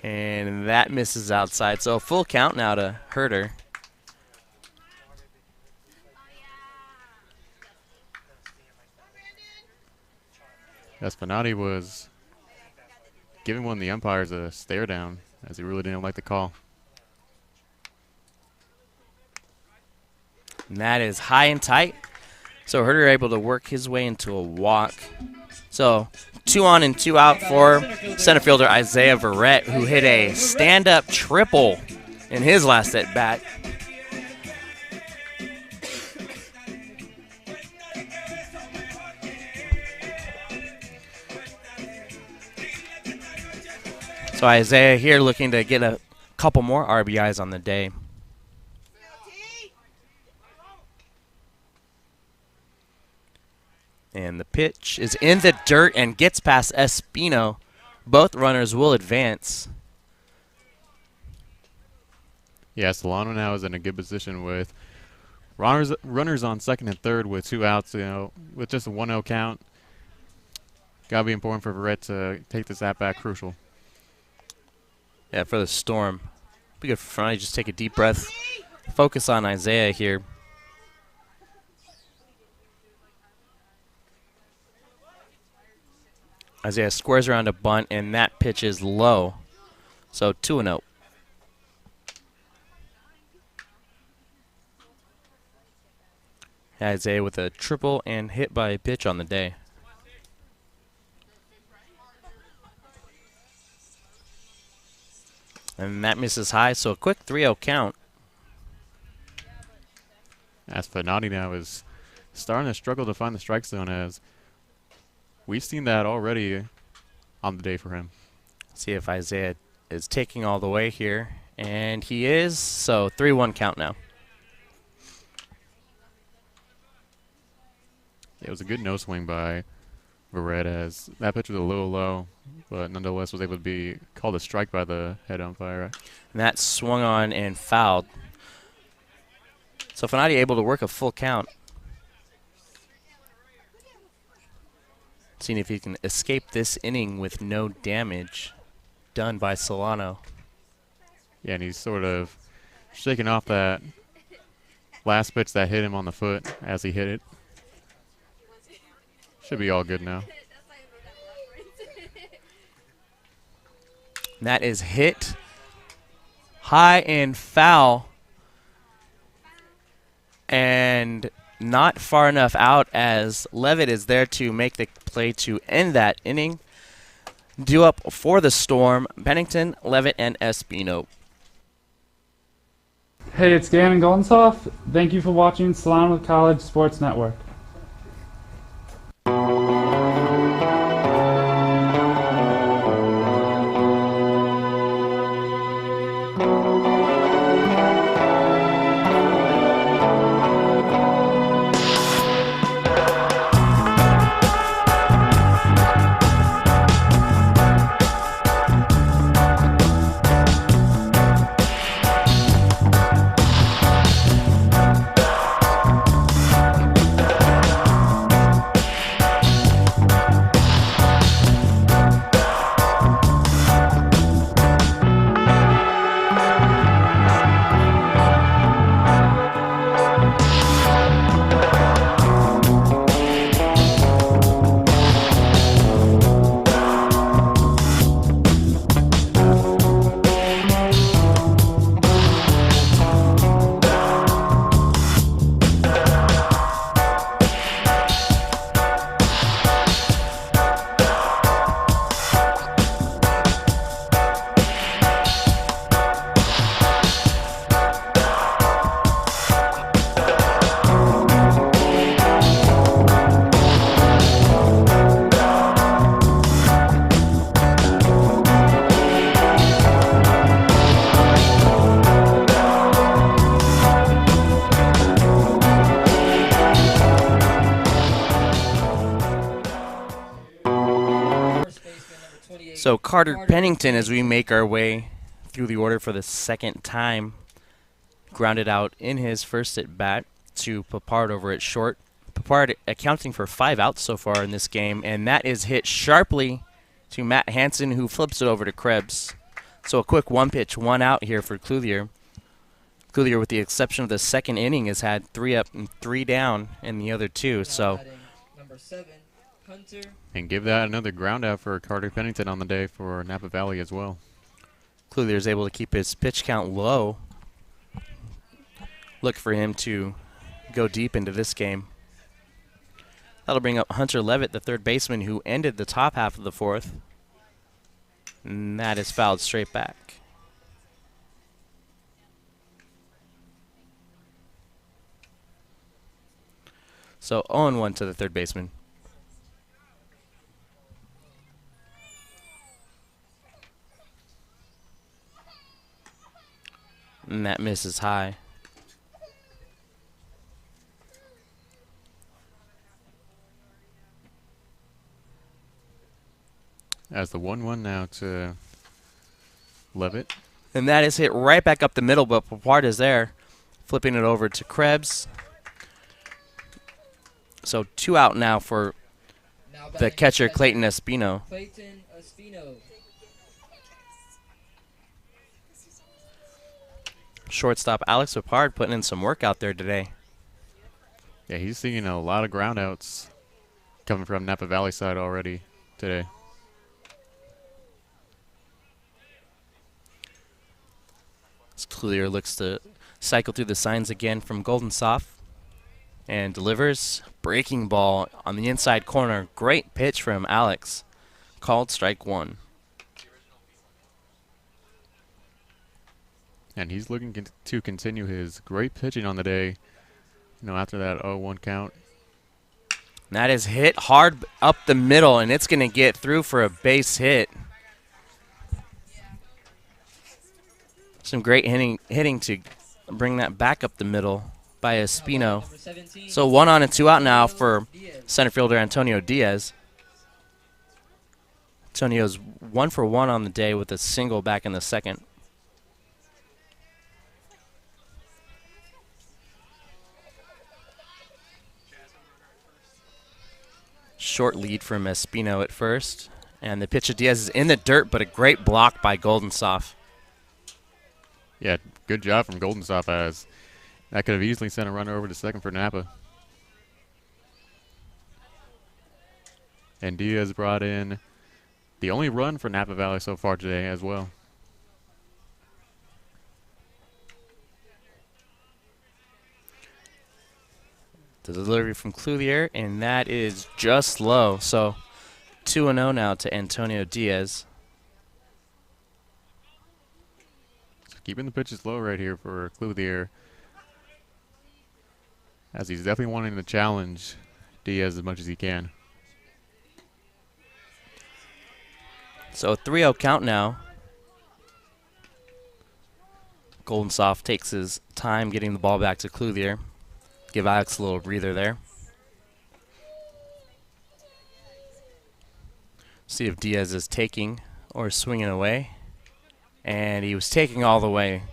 And that misses outside. So a full count now to Herder. Espinati was giving one of the umpires a stare down as he really didn't like the call. And that is high and tight. So Herder able to work his way into a walk. So 2 on and 2 out for center fielder Isaiah Verrett, who hit a stand-up triple in his last at-bat. So Isaiah here looking to get a couple more RBIs on the day. And the pitch is in the dirt and gets past Espino. Both runners will advance. Yeah, Solano now is in a good position with runners on second and third with 2 outs, with just a 1-0 count. Got to be important for Verrett to take this at-bat crucial. Yeah, for the Storm. Be good for Friday. Just take a deep breath. Focus on Isaiah here. Isaiah squares around a bunt, and that pitch is low. So 2-0. Isaiah with a triple and hit by a pitch on the day. And that misses high, so a quick 3-0 count. As Fanati now is starting to struggle to find the strike zone, as we've seen that already on the day for him. See if Isaiah is taking all the way here. And he is, so 3-1 count now. It was a good no swing by Verrett, as that pitch was a little low, but nonetheless was able to be called a strike by the head umpire. And that swung on and fouled. So Fanati able to work a full count. Seeing if he can escape this inning with no damage done by Solano. Yeah, and he's sort of shaking off that last pitch that hit him on the foot as he hit it. Should be all good now. And that is hit high and foul. And not far enough out as Levitt is there to make the play to end that inning. Due up for the Storm, Bennington, Levitt, and Espino. Hey, it's Gannon Goldensoft. Thank you for watching Solano College Sports Network. So Carter Pennington, as we make our way through the order for the second time, grounded out in his first at bat to Papard over at short. Papard accounting for 5 outs so far in this game, and that is hit sharply to Matt Hansen, who flips it over to Krebs. So a quick 1-pitch, 1 out here for Clothier. Clothier, with the exception of the second inning, has had 3 up and 3 down in the other 2. So. Number 7, Hunter. And give that another ground out for Carter Pennington on the day for Napa Valley as well. Clothier is able to keep his pitch count low. Look for him to go deep into this game. That'll bring up Hunter Levitt, the third baseman, who ended the top half of the 4th. And that is fouled straight back. So 0-1 to the third baseman. And that misses high. As the 1-1 now to Levitt. And that is hit right back up the middle, but Papard is there, flipping it over to Krebs. So 2 out now for the catcher, Clayton Espino. Clayton Espino. Shortstop Alex Papard putting in some work out there today. Yeah, he's seeing a lot of groundouts coming from Napa Valley side already today. Clear looks to cycle through the signs again from Goldensoft and delivers. Breaking ball on the inside corner. Great pitch from Alex. Called strike 1. And he's looking to continue his great pitching on the day, after that 0-1 count. And that is hit hard up the middle, and it's going to get through for a base hit. Some great hitting to bring that back up the middle by Espino. So 1 on and 2 out now for center fielder Antonio Diaz. Antonio's 1 for 1 on the day with a single back in the second. Short lead from Espino at first. And the pitch of Diaz is in the dirt, but a great block by Goldensoft. Yeah, good job from Goldensoft, as that could have easily sent a runner over to second for Napa. And Diaz brought in the only run for Napa Valley so far today as well. The delivery from Clouthier, and that is just low. So 2-0 now to Antonio Diaz. Keeping the pitches low right here for Clouthier, as he's definitely wanting to challenge Diaz as much as he can. So a 3-0 count now. Golden Soft takes his time getting the ball back to Clouthier. Give Alex a little breather there. See if Diaz is taking or swinging away. And he was taking all the way.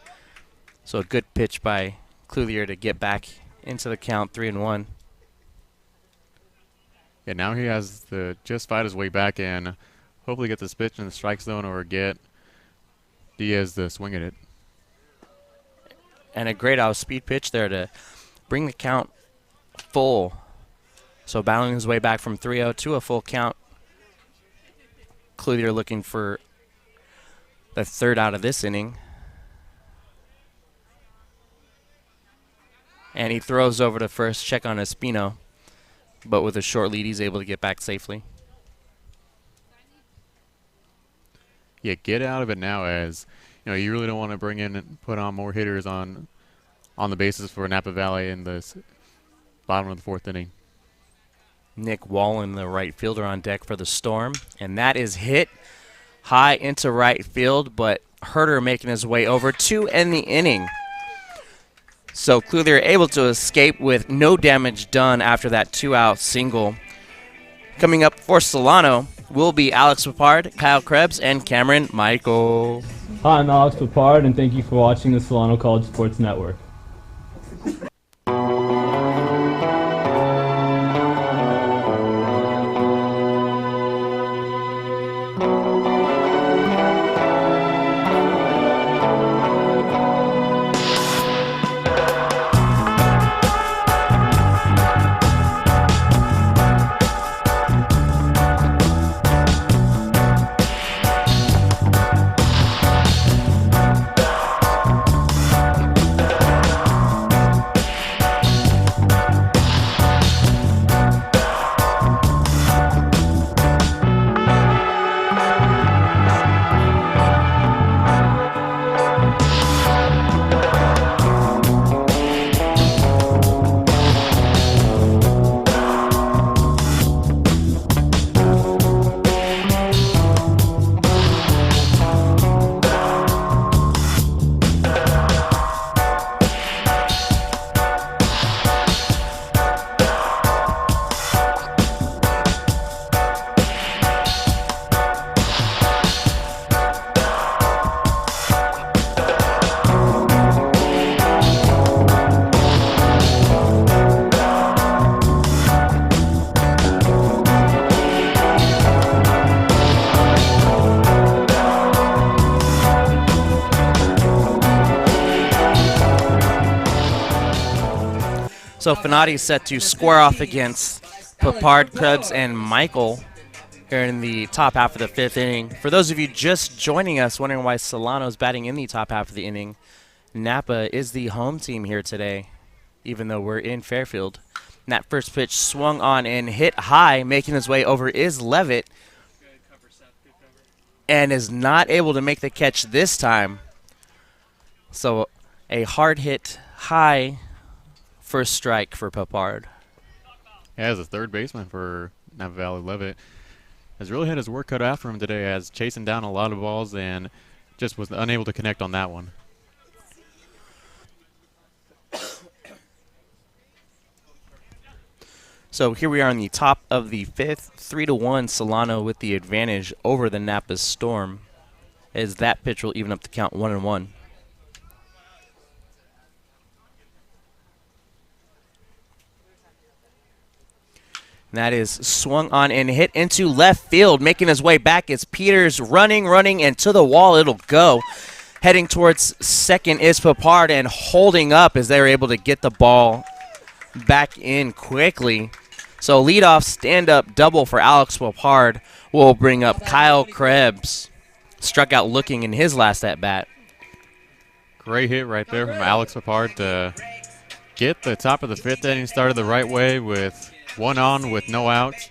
So a good pitch by Clouthier to get back into the count, 3-1. Yeah, now he has to just fight his way back and hopefully get this pitch in the strike zone or get Diaz to swing at it. And a great out-speed pitch there to bring the count full. So battling his way back from 3-0 to a full count. Clouthier looking for the third out of this inning. And he throws over to first, check on Espino. But with a short lead, he's able to get back safely. Yeah, get out of it now, as you really don't want to bring in and put on more hitters on the bases for Napa Valley in the bottom of the fourth inning. Nick Wallen, the right fielder, on deck for the Storm. And that is hit high into right field, but Herter making his way over to end the inning. So Clouthier able to escape with no damage done after that 2-out single. Coming up for Solano will be Alex Papard, Kyle Krebs, and Cameron Michael. Hi, I'm Alex Papard, and thank you for watching the Solano College Sports Network. So Finati set to square off against Papard, Krebs, and Michael here in the top half of the fifth inning. For those of you just joining us, wondering why Solano's batting in the top half of the inning, Napa is the home team here today, even though we're in Fairfield. And that first pitch swung on and hit high, making his way over is Levitt, and is not able to make the catch this time. So a hard hit high first strike for Papard. Yeah, as a third baseman for Napa Valley, Levitt has really had his work cut out for him today, as chasing down a lot of balls and just was unable to connect on that one. So here we are in the top of the fifth, 3-1 Solano with the advantage over the Napa Storm, as that pitch will even up the count 1-1. And that is swung on and hit into left field. Making his way back is Peters, running, and to the wall it'll go. Heading towards second is Papard, and holding up as they're able to get the ball back in quickly. So leadoff stand-up double for Alex Papard will bring up Kyle Krebs. Struck out looking in his last at-bat. Great hit right there from Alex Papard to get the top of the 5th inning started the right way with 1 on with no outs.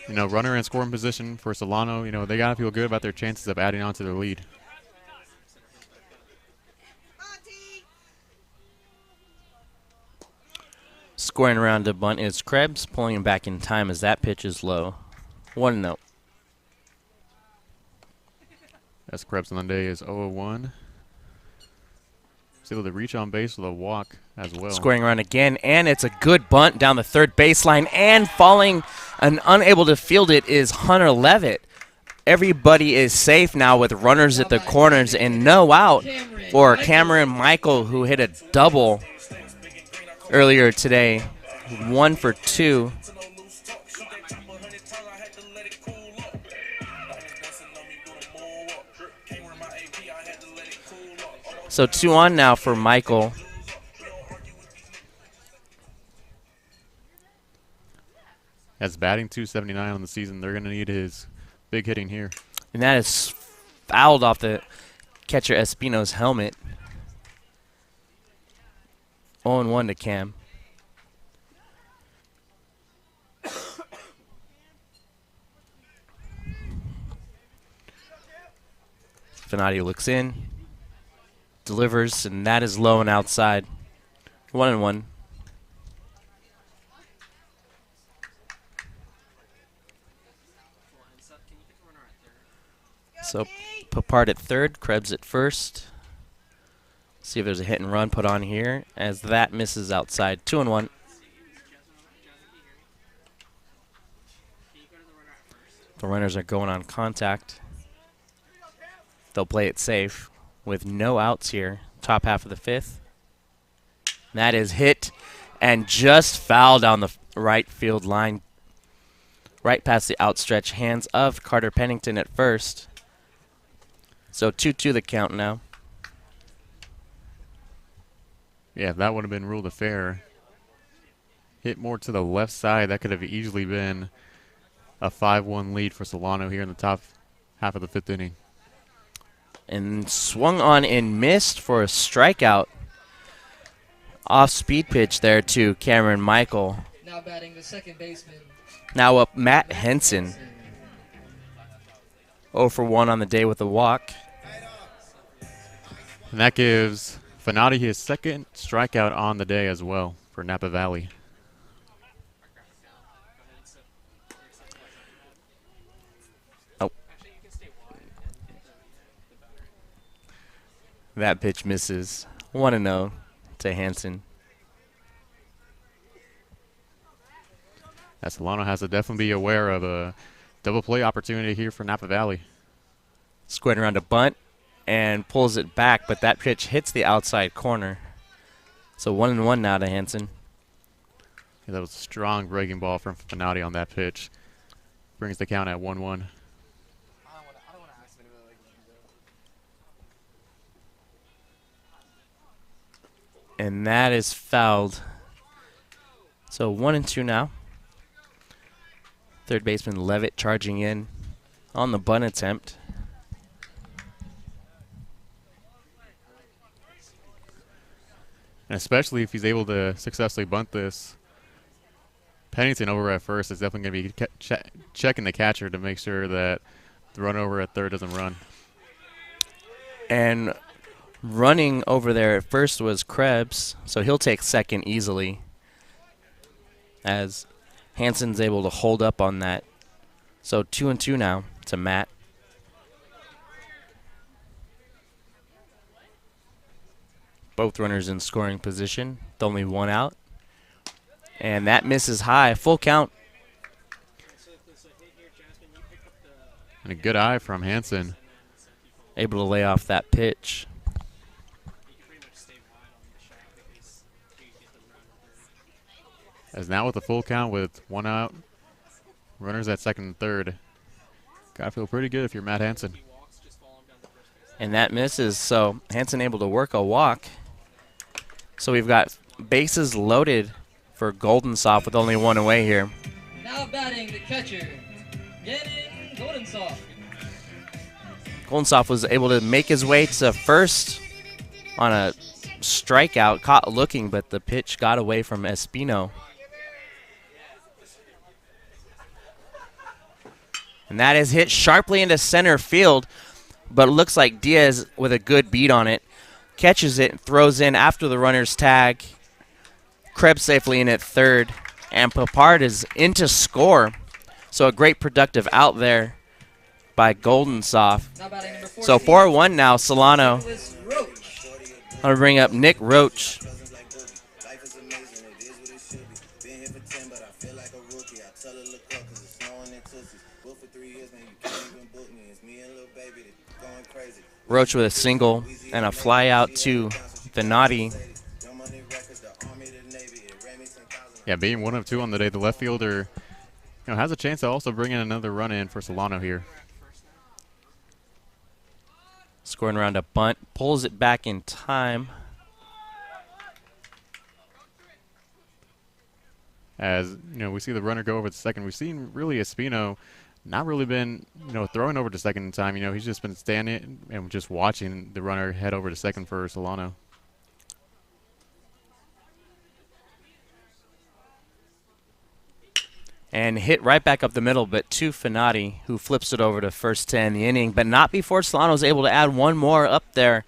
You know, runner in scoring position for Solano. You know, they got to feel good about their chances of adding on to their lead. Scoring around the bunt is Krebs, pulling him back in time as that pitch is low. 1-0. That's Krebs on the day is 0-1. He's able to reach on base with a walk as well. Scoring around again, and it's a good bunt down the third baseline, and falling and unable to field it is Hunter Levitt. Everybody is safe now with runners at the corners and no out for Cameron Michael, who hit a double earlier today. 1 for 2. So 2 on now for Michael. That's batting .279 on the season. They're going to need his big hitting here. And that is fouled off the catcher Espino's helmet. 0-1 to Cam. Finati looks in, delivers, and that is low and outside. 1-1. So Papard at third, Krebs at first. See if there's a hit and run put on here as that misses outside. 2-1. The runners are going on contact. They'll play it safe with no outs here. Top half of the 5th. That is hit and just fouled down the right field line. Right past the outstretched hands of Carter Pennington at first. So 2-2 the count now. Yeah, if that would have been ruled a fair. Hit more to the left side. That could have easily been a 5-1 lead for Solano here in the top half of the 5th inning. And swung on and missed for a strikeout. Off-speed pitch there to Cameron Michael. Now batting the second baseman. Now up Matt Henson. 0 for 1 on the day with a walk. And that gives Finati his second strikeout on the day as well for Napa Valley. Oh. That pitch misses. 1-0 to Hanson. Solano has to definitely be aware of a double play opportunity here for Napa Valley. Squared around a bunt and pulls it back, but that pitch hits the outside corner. So 1-1 now to Hanson. Yeah, that was a strong breaking ball from Finati on that pitch. Brings the count at 1-1. And that is fouled. So 1-2 now. Third baseman Levitt charging in on the bunt attempt. And especially if he's able to successfully bunt this, Pennington over at first is definitely going to be checking the catcher to make sure that the run over at third doesn't run. And running over there at first was Krebs, so he'll take second easily as Hanson's able to hold up on that. So 2-2 now to Matt. Both runners in scoring position, with only one out. And that misses high, full count. And a good eye from Hanson. Able to lay off that pitch. As now with a full count with one out, runners at second and third. Gotta feel pretty good if you're Matt Hanson. And that misses, so Hanson able to work a walk. So we've got bases loaded for Goldensoft with only one away here. Now batting the catcher, getting Goldensoft. Goldensoft was able to make his way to first on a strikeout, caught looking, but the pitch got away from Espino. And that is hit sharply into center field, but it looks like Diaz, with a good beat on it, catches it and throws in after the runner's tag. Krebs safely in at third, and Papard is in to score. So a great productive out there by Goldensoft. So 4-1 now, Solano. I'm going to bring up Nick Roach. Roach with a single and a fly out to the Naughty. Yeah, being 1 of 2 on the day, the left fielder has a chance to also bring in another run in for Solano here. Scoring around a bunt, pulls it back in time. As we see the runner go over to second. We've seen really Espino not really been throwing over to second in time. He's just been standing and just watching the runner head over to second for Solano. And hit right back up the middle, but to Finati, who flips it over to first to end the inning, but not before Solano's able to add one more up there.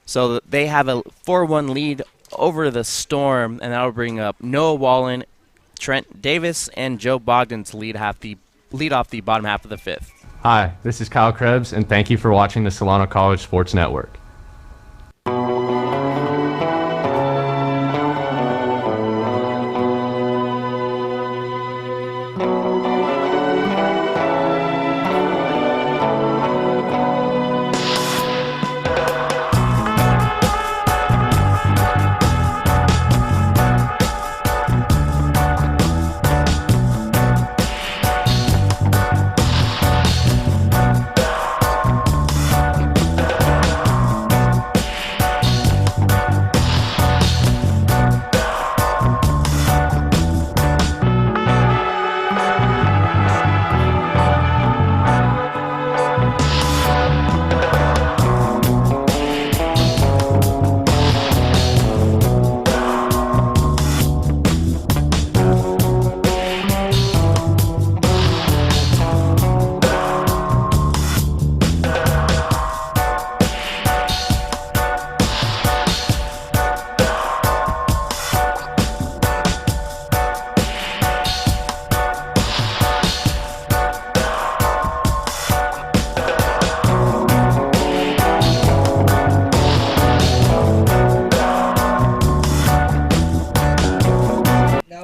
So they have a 4-1 lead over the Storm, and that'll bring up Noah Wallen, Trent Davis, and Joe Bogdan to lead off the bottom half of the fifth. Hi, this is Kyle Krebs, and thank you for watching the Solano College Sports Network.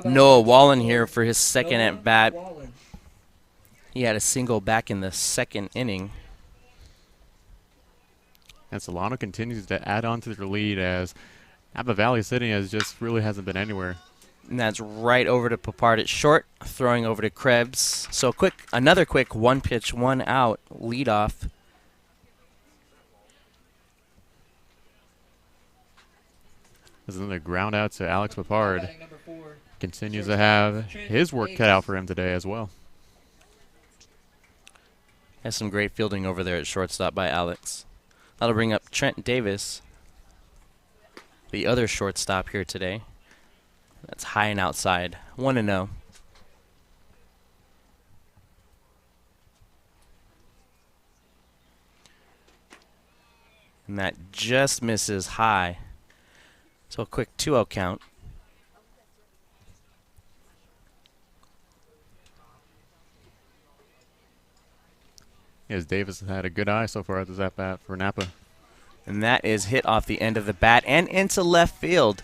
Noah Wallen here for his second at bat. He had a single back in the second inning. And Solano continues to add on to their lead as Napa Valley City really hasn't been anywhere. And that's right over to Papard at short, throwing over to Krebs. So another quick 1-pitch, 1-out leadoff. There's another ground out to Alex Papard. Continues to have his work cut out for him today as well. Has some great fielding over there at shortstop by Alex. That'll bring up Trent Davis, the other shortstop here today. That's high and outside, 1-0. And that just misses high. So a quick 2-0 count. Yes, Davis has had a good eye so far at this at-bat for Napa. And that is hit off the end of the bat and into left field.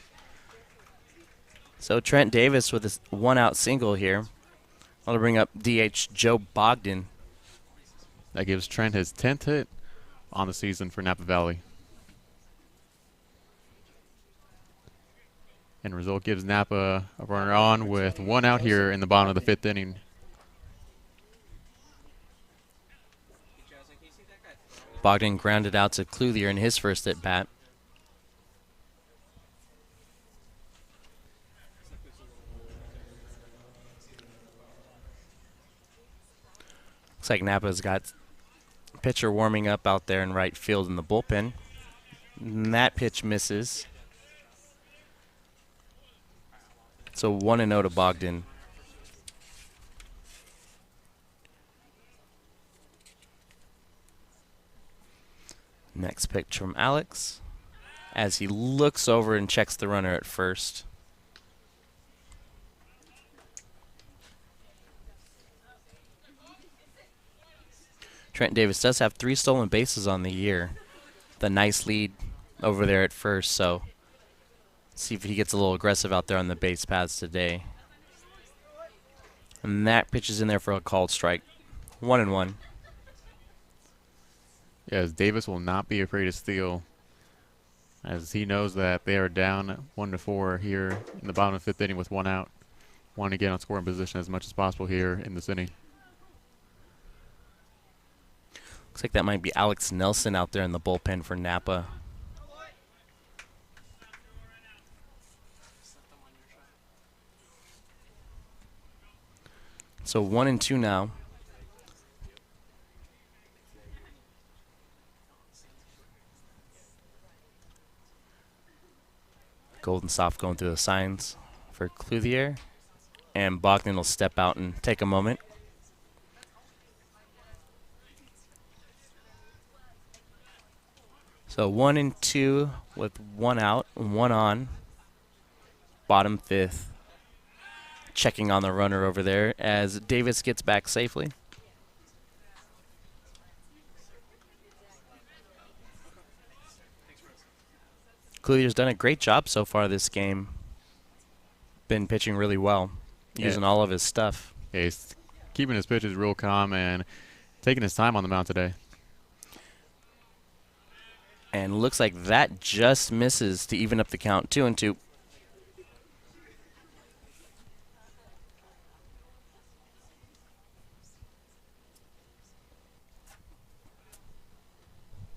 So Trent Davis with his 1-out single here. I'll bring up DH Joe Bogdan. That gives Trent his 10th hit on the season for Napa Valley. And result gives Napa a runner on with 1 out here in the bottom of the 5th inning. Bogdan grounded out to Clothier in his first at bat. Looks like Napa's got pitcher warming up out there in right field in the bullpen. And that pitch misses. So 1-0 to Bogdan. Next pitch from Alex as he looks over and checks the runner at first. Trent Davis does have 3 stolen bases on the year. The nice lead over there at first, so see if he gets a little aggressive out there on the base paths today. And that pitch is in there for a called strike. 1-1. Yes, Davis will not be afraid to steal, as he knows that they are down 1-4 here in the bottom of the 5th inning with 1 out. Want to get on scoring position as much as possible here in this inning. Looks like that might be Alex Nelson out there in the bullpen for Napa. So 1-2 now. Golden Soft going through the signs for Clouthier. And Bogdan will step out and take a moment. So 1-2 with 1 out, 1 on. Bottom 5th. Checking on the runner over there as Davis gets back safely. Cloutier's done a great job so far this game. Been pitching really well, using all of his stuff. Yeah, he's keeping his pitches real calm and taking his time on the mound today. And looks like that just misses to even up the count. 2-2.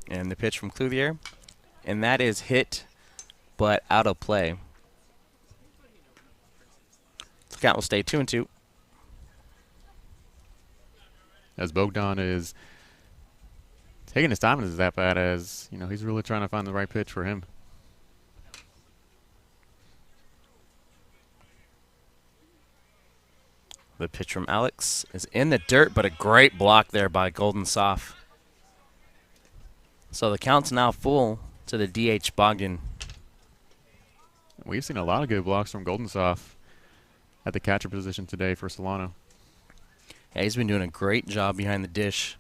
And the pitch from Clouthier. And that is hit, but out of play. The count will stay 2-2. As Bogdan is taking his time in his at-bat, as you know, he's really trying to find the right pitch for him. The pitch from Alex is in the dirt, but a great block there by Golden Soft. So the count's now full to the DH Bogdan. We've seen a lot of good blocks from Golden Soft at the catcher position today for Solano. Yeah, he's been doing a great job behind the dish.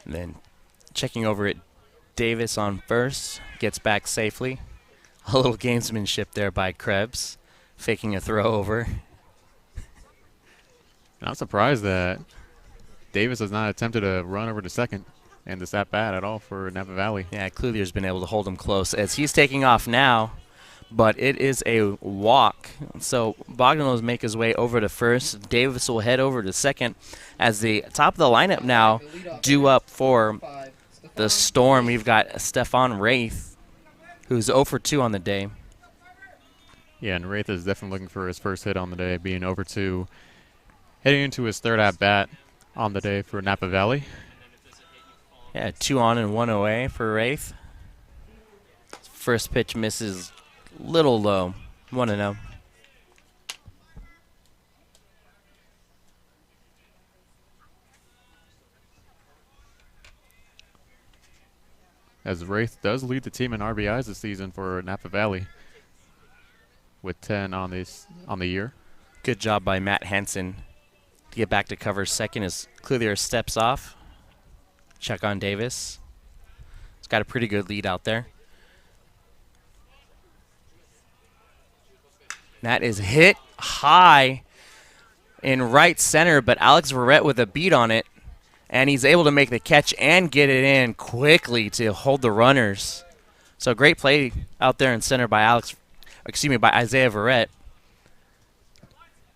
And then checking over at Davis on first, gets back safely. A little gamesmanship there by Krebs, faking a throw over. I'm surprised that Davis has not attempted a run over to second and this at-bat at all for Napa Valley. Yeah, Clouthier's been able to hold him close as he's taking off now, but it is a walk. So Bogdan will make his way over to first. Davis will head over to second as the top of the lineup now due up for the Storm. We've got Stefan Wraith, who's 0 for 2 on the day. Yeah, and Wraith is definitely looking for his first hit on the day, being over 2. Heading into his 3rd at-bat on the day for Napa Valley. Yeah, 2 on and 1 away for Wraith. First pitch misses little low. 1-0. As Wraith does lead the team in RBIs this season for Napa Valley with 10 on the year. Good job by Matt Hansen to get back to cover second as Clouthier steps off. Check on Davis. He's got a pretty good lead out there. That is hit high in right center, but Alex Verrett with a beat on it, and he's able to make the catch and get it in quickly to hold the runners. So great play out there in center by by Isaiah Verrett.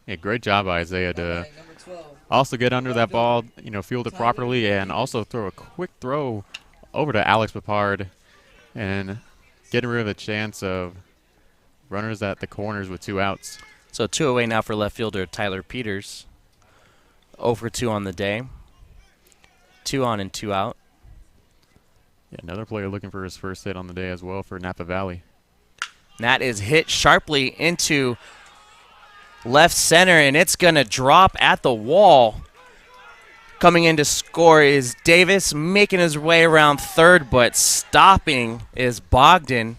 Yeah, great job by Isaiah to also get under that ball, field it properly, and also throw a quick throw over to Alex Papard and getting rid of the chance of runners at the corners with 2 outs. So 2 away now for left fielder Tyler Peters. 0 for 2 on the day. 2 on and 2 out. Yeah, another player looking for his first hit on the day as well for Napa Valley. That is hit sharply into left center, and it's going to drop at the wall. Coming in to score is Davis, making his way around third, but stopping is Bogdan.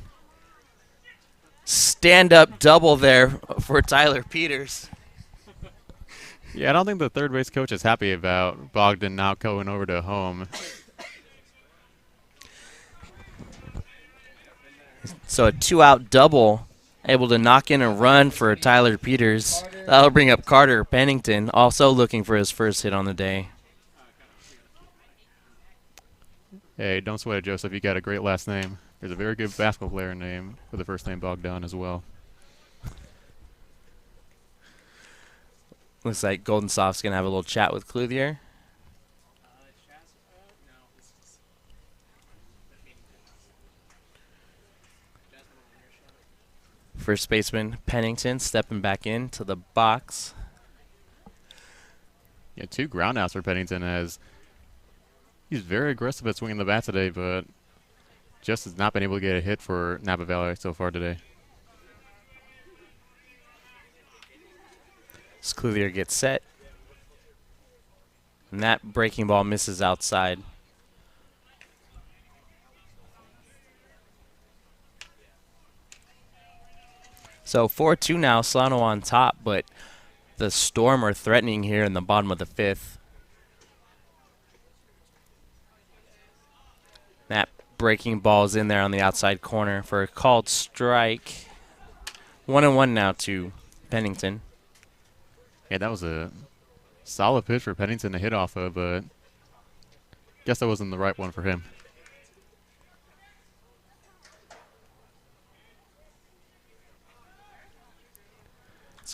Stand-up double there for Tyler Peters. Yeah, I don't think the third base coach is happy about Bogdan now going over to home. So a 2-out double, able to knock in a run for Tyler Peters. That'll bring up Carter Pennington, also looking for his first hit on the day. Hey, don't sweat it, Joseph. You got a great last name. There's a very good basketball player name with the first name Bogdan as well. Looks like Golden Soft's going to have a little chat with Clothier. First baseman Pennington stepping back into the box. Yeah, 2 groundouts for Pennington as he's very aggressive at swinging the bat today, but just has not been able to get a hit for Napa Valley so far today. Clothier gets set. And that breaking ball misses outside. So 4-2 now, Solano on top, but the Storm are threatening here in the bottom of the 5th. That breaking ball is in there on the outside corner for a called strike. 1-1 now to Pennington. Yeah, that was a solid pitch for Pennington to hit off of, but guess that wasn't the right one for him.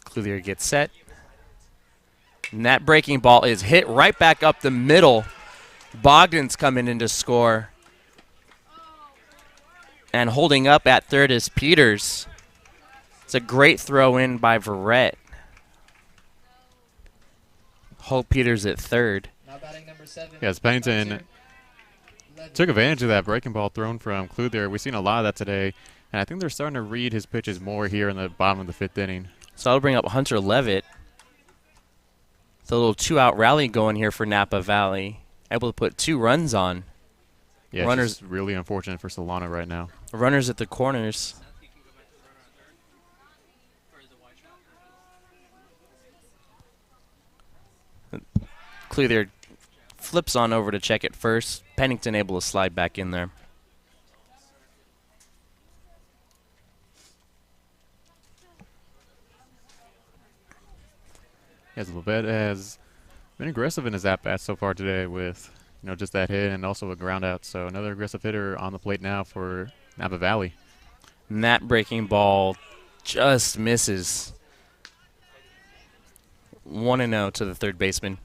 Clothier gets set. And that breaking ball is hit right back up the middle. Bogdan's coming in to score. And holding up at third is Peters. It's a great throw in by Verrett. Hope Peters at third. Yes, Pennington took advantage of that breaking ball thrown from Clothier. We've seen a lot of that today, and I think they're starting to read his pitches more here in the bottom of the 5th inning. So I'll bring up Hunter Levitt. It's a little 2-out rally going here for Napa Valley. Able to put 2 runs on. Yeah, runners it's really unfortunate for Solano right now. Runners at the corners. Clothier flips on over to check it first. Pennington able to slide back in there. Yes, Levet has been aggressive in his at-bats so far today with, just that hit and also a ground out. So another aggressive hitter on the plate now for Napa Valley. And that breaking ball just misses. 1-0 to the third baseman.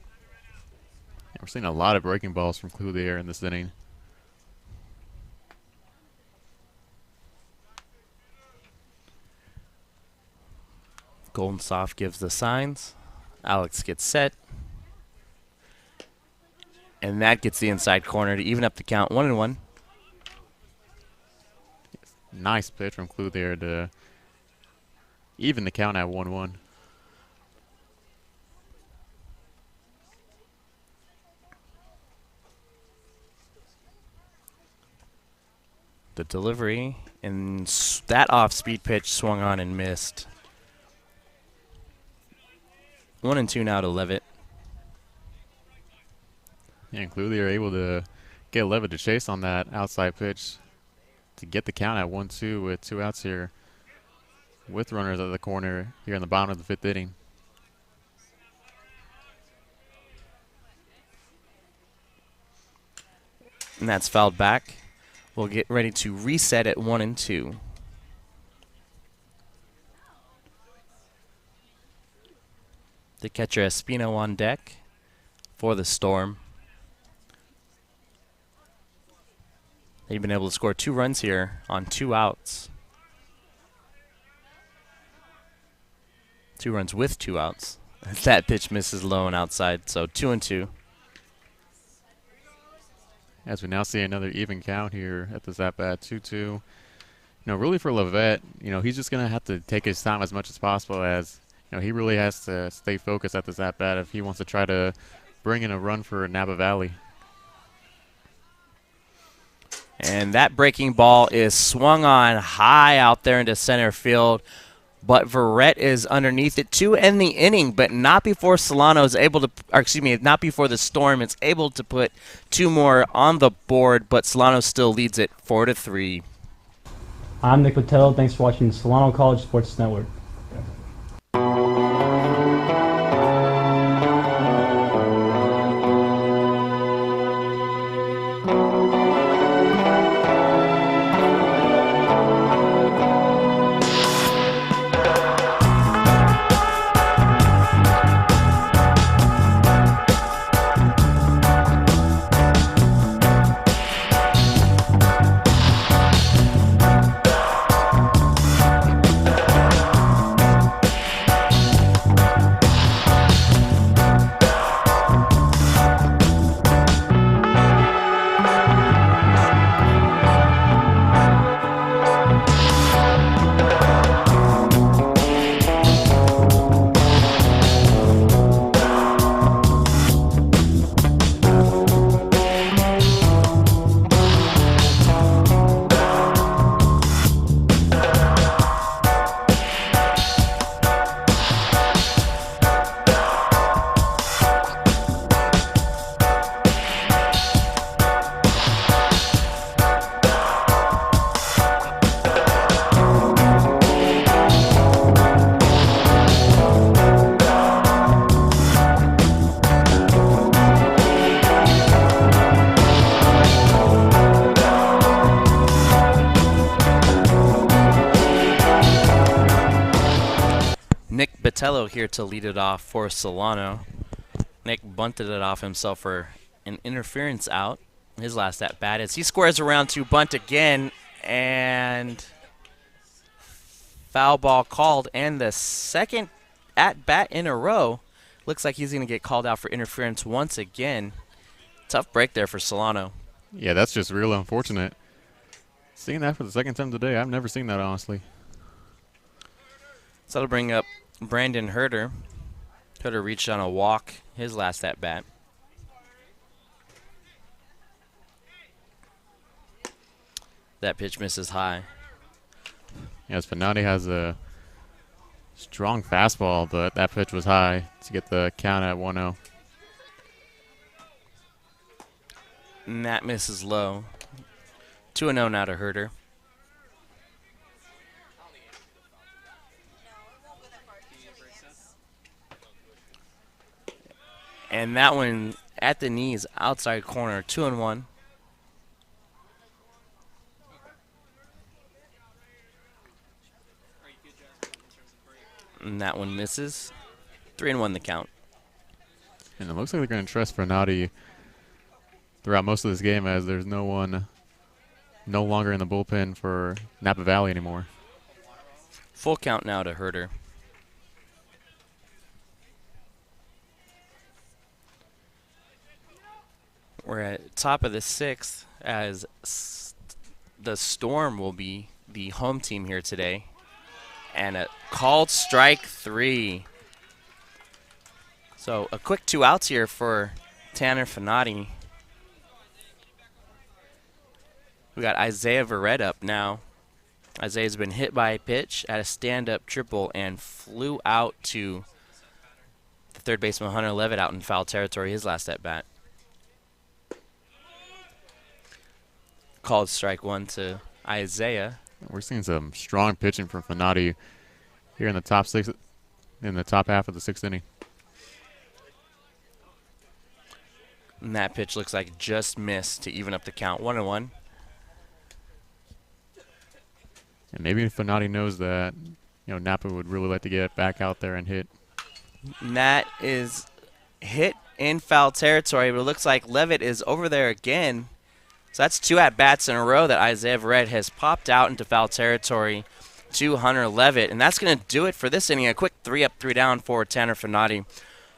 Yeah, we're seeing a lot of breaking balls from Clothier in this inning. Golden Soft gives the signs. Alex gets set. And that gets the inside corner to even up the count. 1-1. Nice pitch from Clothier to even the count at 1-1. The delivery, and that off-speed pitch swung on and missed. 1-2 now to Levitt. Yeah, and Clothier able to get Levitt to chase on that outside pitch to get the count at 1-2 with 2 outs here with runners at the corner here in the bottom of the 5th inning. And that's fouled back. We'll get ready to reset at 1-2. The catcher Espino on deck for the Storm. They've been able to score 2 runs here on 2 outs. 2 runs with 2 outs. That pitch misses low and outside, so 2-2. As we now see another even count here at this at-bat, 2-2. Really for Levet, he's just going to have to take his time as much as possible, as he really has to stay focused at this at-bat if he wants to try to bring in a run for Napa Valley. And that breaking ball is swung on high out there into center field, but Verrett is underneath it to end the inning, but not before Solano is able to, not before the Storm is able to put 2 more on the board, but Solano still leads it 4-3. I'm Nick Patel. Thanks for watching Solano College Sports Network. Botello here to lead it off for Solano. Nick bunted it off himself for an interference out. His last at bat is he squares around to bunt again, and foul ball called, and the second at bat in a row. Looks like he's going to get called out for interference once again. Tough break there for Solano. Yeah, that's just real unfortunate. Seeing that for the second time today, I've never seen that, honestly. So that'll bring up Brandon Herter. Herter reached on a walk his last at bat. That pitch misses high. Yes, Fernandi has a strong fastball, but that pitch was high to get the count at 1-0. And that misses low. 2-0 now to Herter. And that one at the knees, outside corner, 2-1. And that one misses. 3-1 the count. And it looks like they're going to trust Fernandi throughout most of this game, as there's no longer in the bullpen for Napa Valley anymore. Full count now to Herter. We're at top of the sixth, as the Storm will be the home team here today. And a called strike 3. So a quick 2 outs here for Tanner Fernandi. We got Isaiah Verrett up now. Isaiah's been hit by a pitch at a stand-up triple and flew out to the third baseman Hunter Levitt out in foul territory his last at-bat. Called strike 1 to Isaiah. We're seeing some strong pitching from Fernandi here in the top half of the sixth inning. And that pitch looks like just missed to even up the count. 1-1. And maybe Fernandi knows that, Napa would really like to get back out there and hit. And that is hit in foul territory, but it looks like Levitt is over there again. So that's 2 at-bats in a row that Isaiah Verrett has popped out into foul territory. to Hunter Levitt. And that's going to do it for this inning. A quick 3 up, 3 down for Tanner Finati.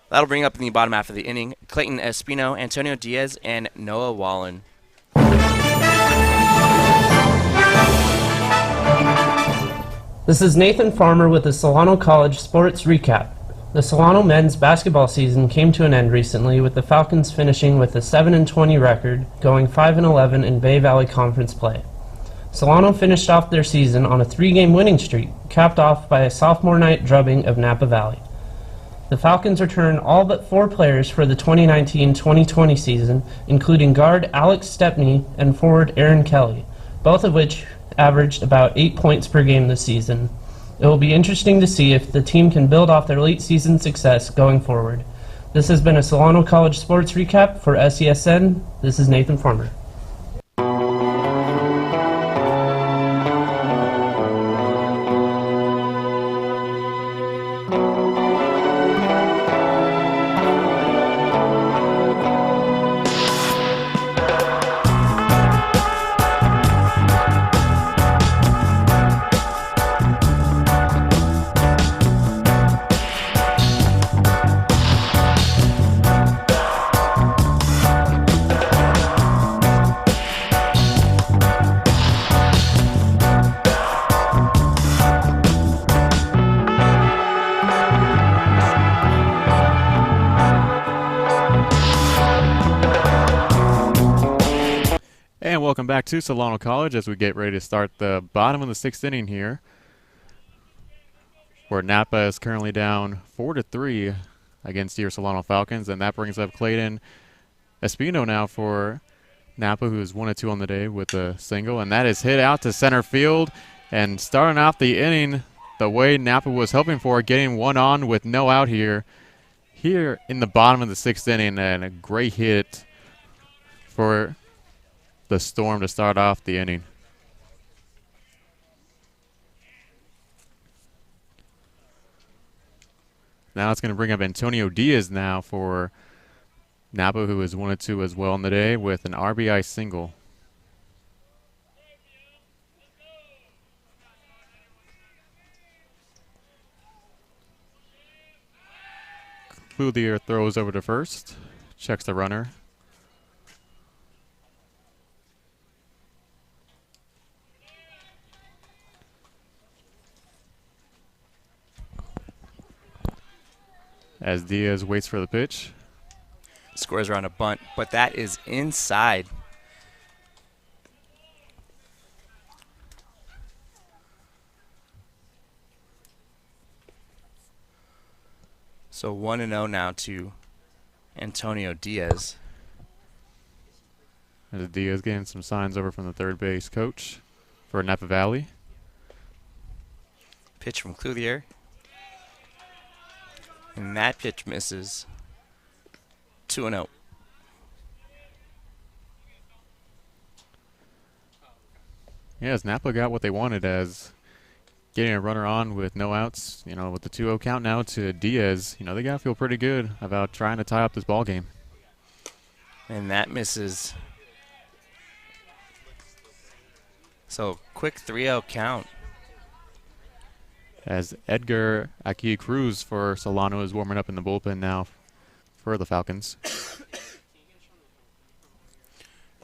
That'll bring up in the bottom half of the inning Clayton Espino, Antonio Diaz, and Noah Wallen. This is Nathan Farmer with the Solano College Sports Recap. The Solano men's basketball season came to an end recently, with the Falcons finishing with a 7-20 record, going 5-11 in Bay Valley Conference play. Solano finished off their season on a 3-game winning streak, capped off by a sophomore night drubbing of Napa Valley. The Falcons returned all but 4 players for the 2019-2020 season, including guard Alex Stepney and forward Aaron Kelly, both of which averaged about 8 points per game this season. It will be interesting to see if the team can build off their late season success going forward. This has been a Solano College Sports Recap for SESN. This is Nathan Farmer. Welcome back to Solano College as we get ready to start the bottom of the 6th inning here, where Napa is currently down 4-3 against your Solano Falcons, and that brings up Clayton Espino now for Napa, who is 1-2 on the day with a single, and that is hit out to center field. And starting off the inning the way Napa was hoping for, getting one on with no out here in the bottom of the 6th inning, and a great hit for the Storm to start off the inning. Now it's going to bring up Antonio Diaz now for Napa, who is 1-2 as well in the day with an RBI single. Clouthier throws over to first, checks the runner. As Diaz waits for the pitch. Scores around a bunt, but that is inside. So 1-0 now to Antonio Diaz. As Diaz getting some signs over from the third base coach for Napa Valley. Pitch from Clouthier. And that pitch misses. 2-0. Yes, Napa got what they wanted, as getting a runner on with no outs, with the 2-0 count now to Diaz, they got to feel pretty good about trying to tie up this ball game. And that misses. So quick 3-0 count. As Edgar Aki Cruz for Solano is warming up in the bullpen now for the Falcons.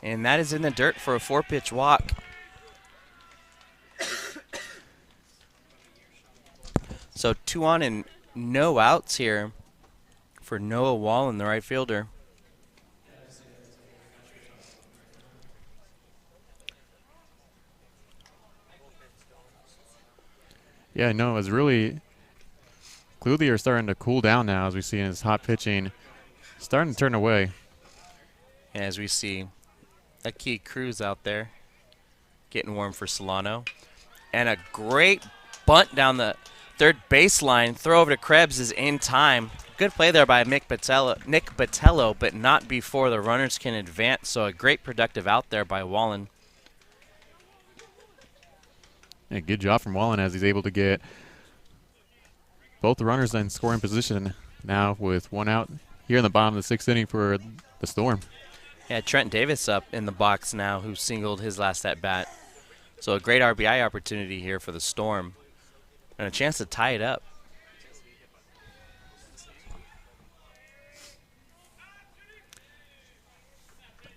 And that is in the dirt for a 4-pitch walk. So 2 on and no outs here for Noah Wallen, the right fielder. Yeah, no, it's really Clouthier starting to cool down now, as we see in his hot pitching starting to turn away. As we see Aki Cruz out there getting warm for Solano. And a great bunt down the third baseline. Throw over to Krebs is in time. Good play there by Nick Botello, but not before the runners can advance. So a great productive out there by Wallen. Yeah, good job from Wallen, as he's able to get both the runners in scoring position now with 1 out here in the bottom of the 6th inning for the Storm. Yeah, Trent Davis up in the box now, who singled his last at bat. So a great RBI opportunity here for the Storm and a chance to tie it up.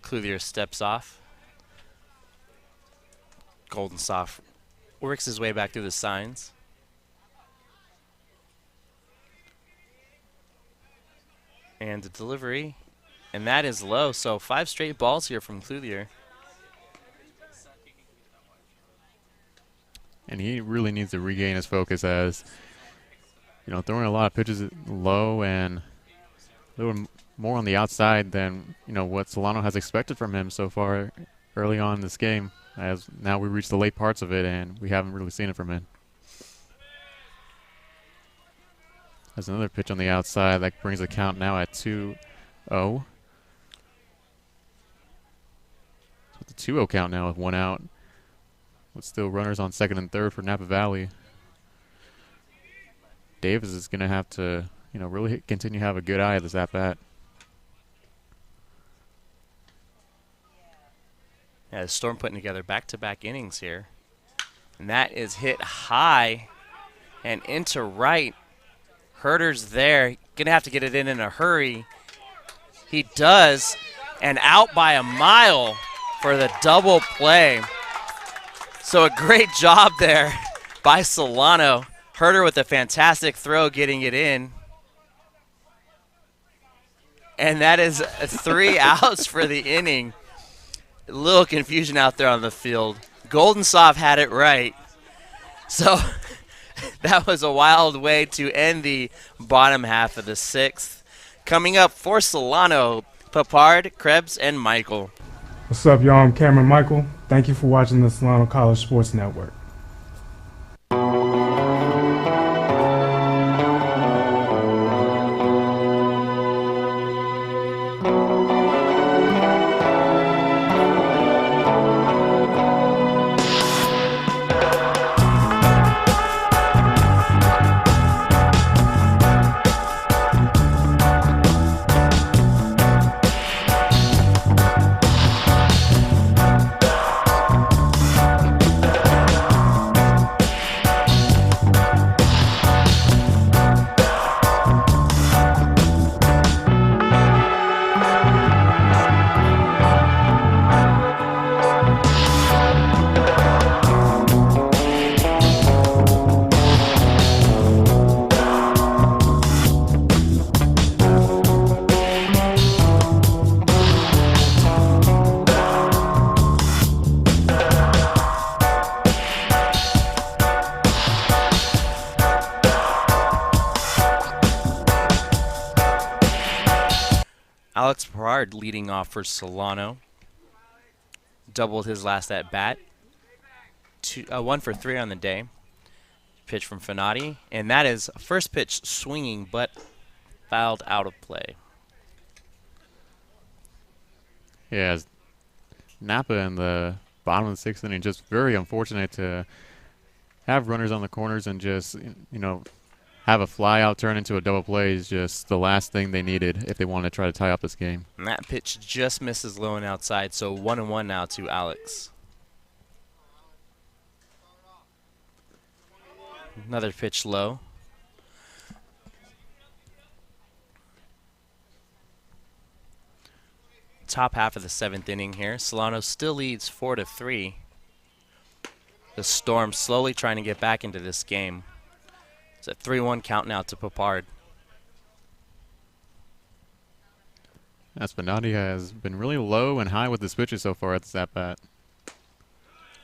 Clothier steps off. Golden Soft works his way back through the signs. And the delivery, and that is low. So 5 straight balls here from Clothier. And he really needs to regain his focus, as throwing a lot of pitches low and a little more on the outside than what Solano has expected from him so far early on in this game, as now we reach the late parts of it and we haven't really seen it from him. There's another pitch on the outside that brings the count now at 2-0. With the 2-0 count now with 1 out, with still runners on second and third for Napa Valley. Davis is going to have to, really continue to have a good eye at this at-bat. Yeah, the Storm putting together back-to-back innings here. And that is hit high and into right. Herder's there. Going to have to get it in a hurry. He does. And out by a mile for the double play. So a great job there by Solano. Herder with a fantastic throw getting it in. And that is 3 outs for the inning. A little confusion out there on the field. Golden Soft had it right. So that was a wild way to end the bottom half of the 6th. Coming up for Solano, Papard, Krebs, and Michael. What's up, y'all? I'm Cameron Michael. Thank you for watching the Solano College Sports Network. Alex Perard leading off for Solano. Doubled his last at bat. 1 for 3 on the day. Pitch from Fanati, and that is first pitch swinging, but fouled out of play. Yeah, Napa in the bottom of the 6th inning, just very unfortunate to have runners on the corners and just, have a fly out turn into a double play is just the last thing they needed if they wanted to try to tie up this game. And that pitch just misses low and outside, so 1-1 now to Alex. Another pitch low. Top half of the 7th inning here. Solano still leads 4-3. The Storm slowly trying to get back into this game. It's a 3-1 count now to Papard. Espinati has been really low and high with his pitches so far at this at-bat.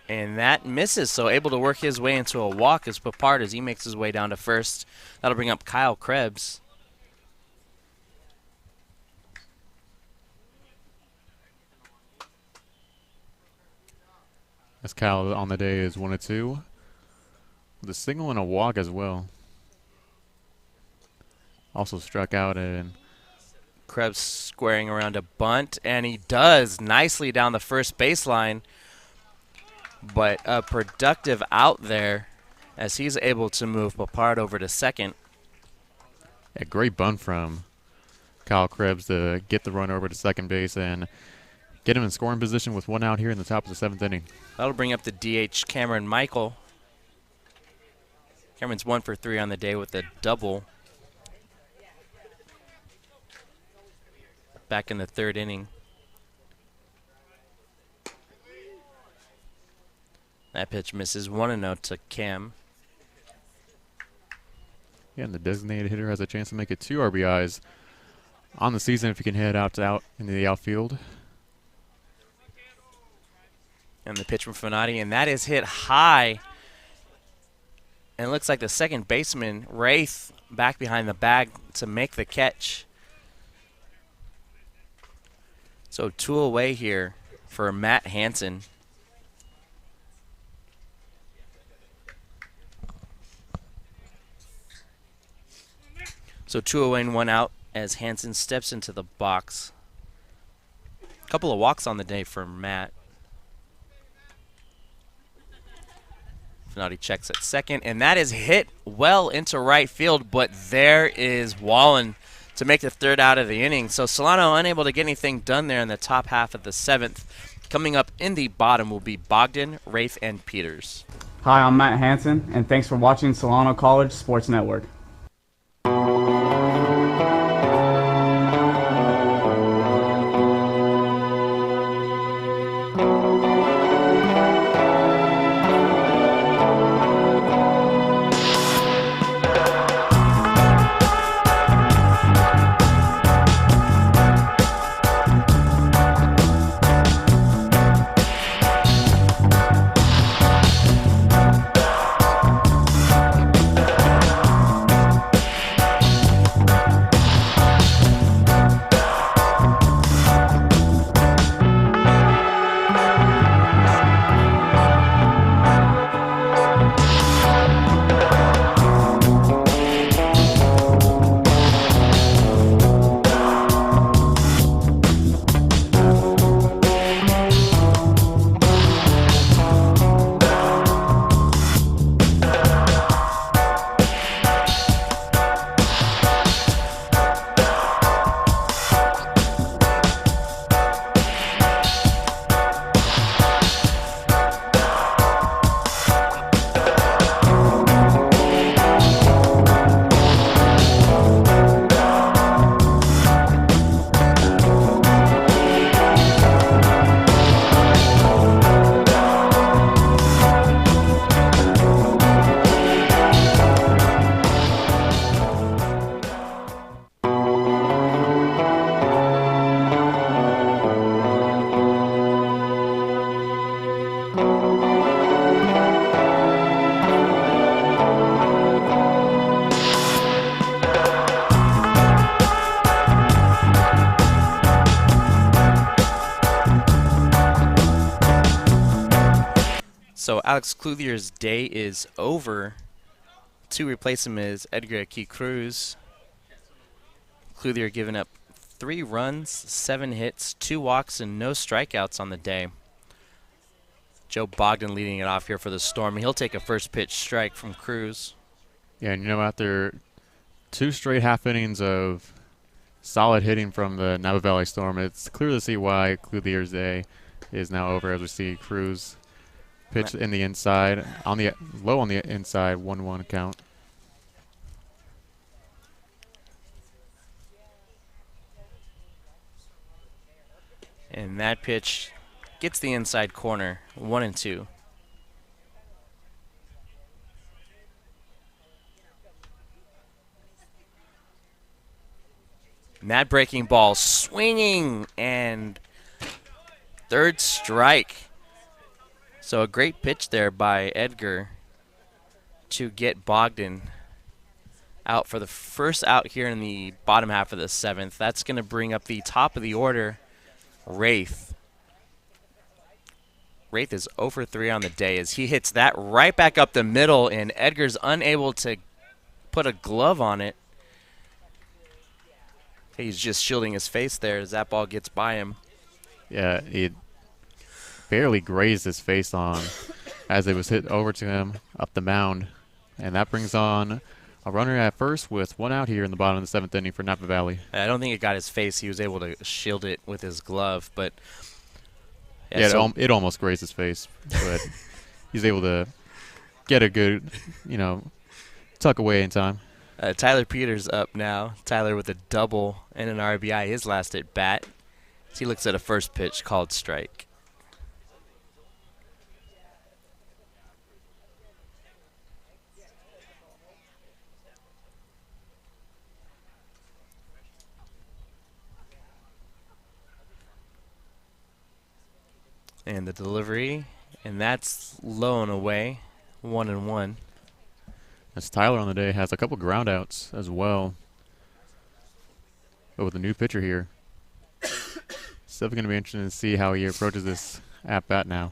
And that misses, so able to work his way into a walk as Papard as he makes his way down to first. That'll bring up Kyle Krebs. As Kyle on the day is 1-2. With a single and a walk as well. Also struck out, and Krebs squaring around a bunt, and he does nicely down the first baseline. But a productive out there as he's able to move Papard over to second. A great bunt from Kyle Krebs to get the run over to second base and get him in scoring position with 1 out here in the top of the 7th inning. That'll bring up the DH Cameron Michael. Cameron's 1 for 3 on the day with a double. Back in the 3rd inning. That pitch misses 1-0 to Cam. Yeah, and the designated hitter has a chance to make it 2 RBIs on the season if he can head out into the outfield. And the pitch from Fanati, and that is hit high. And it looks like the second baseman, Wraith, back behind the bag to make the catch. So 2 away here for Matt Hansen. So 2 away and 1 out as Hansen steps into the box. A couple of walks on the day for Matt. Finati checks at second, and that is hit well into right field, but there is Wallen to make the 3rd out of the inning. So Solano unable to get anything done there in the top half of the 7th. Coming up in the bottom will be Bogdan, Wraith, and Peters. Hi, I'm Matt Hansen, and thanks for watching Solano College Sports Network. So Alex Cluthier's day is over. To replace him is Edgar Key Cruz. Cluthier giving up 3 runs, 7 hits, 2 walks, and no strikeouts on the day. Joe Bogdan leading it off here for the Storm. He'll take a first pitch strike from Cruz. Yeah, and after 2 straight half innings of solid hitting from the Napa Valley Storm, it's clear to see why Cluthier's day is now over as we see Cruz pitch in the inside, low on the inside, 1-1 count. And that pitch gets the inside corner, 1-2. And that breaking ball swinging, and 3rd strike. So a great pitch there by Edgar to get Bogdan out for the first out here in the bottom half of the 7th. That's going to bring up the top of the order, Wraith. Wraith is 0 for 3 on the day as he hits that right back up the middle, and Edgar's unable to put a glove on it. He's just shielding his face there as that ball gets by him. Yeah, it barely grazed his face on as it was hit over to him up the mound. And that brings on a runner at first with 1 out here in the bottom of the 7th inning for Napa Valley. I don't think it got his face. He was able to shield it with his glove, but Yeah, it almost grazed his face, but he's able to get a good, tuck away in time. Tyler Peters up now. Tyler with a double and an RBI, his last at bat. As he looks at a first pitch called strike. And the delivery, and that's low and away, 1-1. As Tyler on the day has a couple ground outs as well. But with a new pitcher here, it's definitely going to be interesting to see how he approaches this at bat now.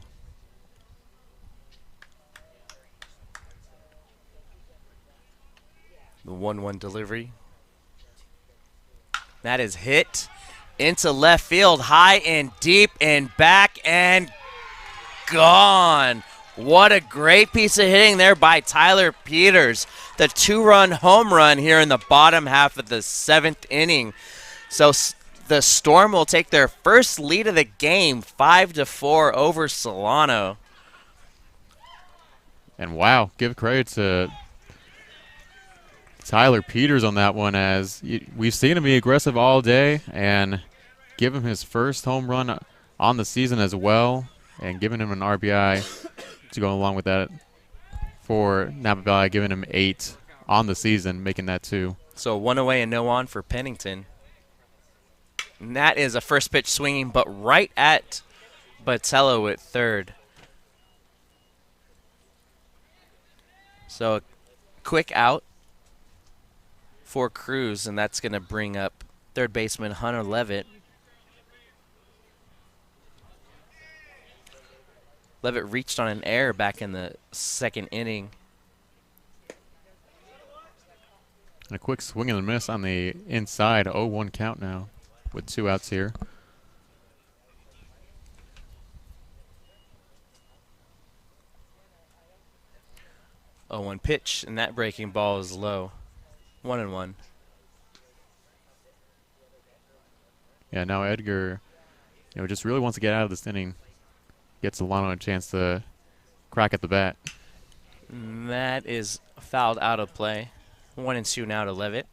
The 1-1 delivery. That is hit into left field, high and deep and back and gone. What a great piece of hitting there by Tyler Peters. The 2-run home run here in the bottom half of the 7th inning. So the Storm will take their first lead of the game, 5-4 over Solano. And wow, give credit to Tyler Peters on that one, as we've seen him be aggressive all day and give him his first home run on the season as well, and giving him an RBI to go along with that for Napa Valley, giving him 8 on the season, making that 2. So 1 away and no on for Pennington. And that is a first pitch swinging, but right at Botello at third. So a quick out for Cruz, and that's going to bring up third baseman Hunter Levitt. Levitt reached on an error back in the 2nd inning. And a quick swing and a miss on the inside, 0-1 count now with 2 outs here. Oh, 1 pitch, and that breaking ball is low. 1-1. Yeah, now Edgar, just really wants to get out of this inning. Gets Solano a chance to crack at the bat. And that is fouled out of play. 1-2 now to Levitt.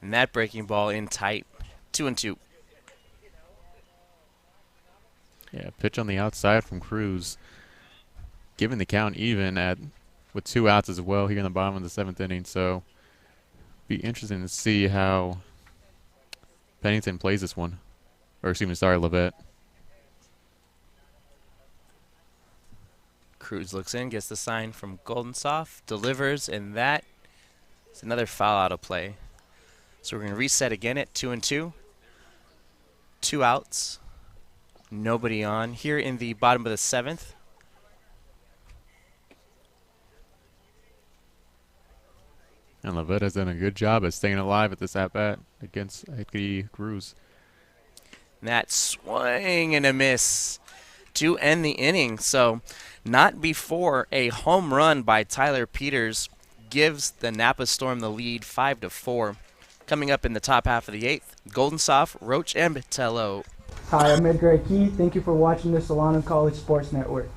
And that breaking ball in tight. 2-2. Yeah, pitch on the outside from Cruz, giving the count even with 2 outs as well here in the bottom of the 7th inning. So be interesting to see how Pennington plays this one. Or excuse me, sorry, Levitt. Cruz looks in, gets the sign from Goldensoft, delivers, and that is another foul out of play. So we're going to reset again at 2-2. 2 outs. Nobody on. Here in the bottom of the 7th. And Levitt has done a good job at staying alive at this at-bat against Eddie Cruz. And that swing and a miss to end the inning. So not before a home run by Tyler Peters gives the Napa Storm the lead 5-4. Coming up in the top half of the 8th, Goldensoft, Roach, and Botello. Hi, I'm Edgar Key. Thank you for watching the Solano College Sports Network.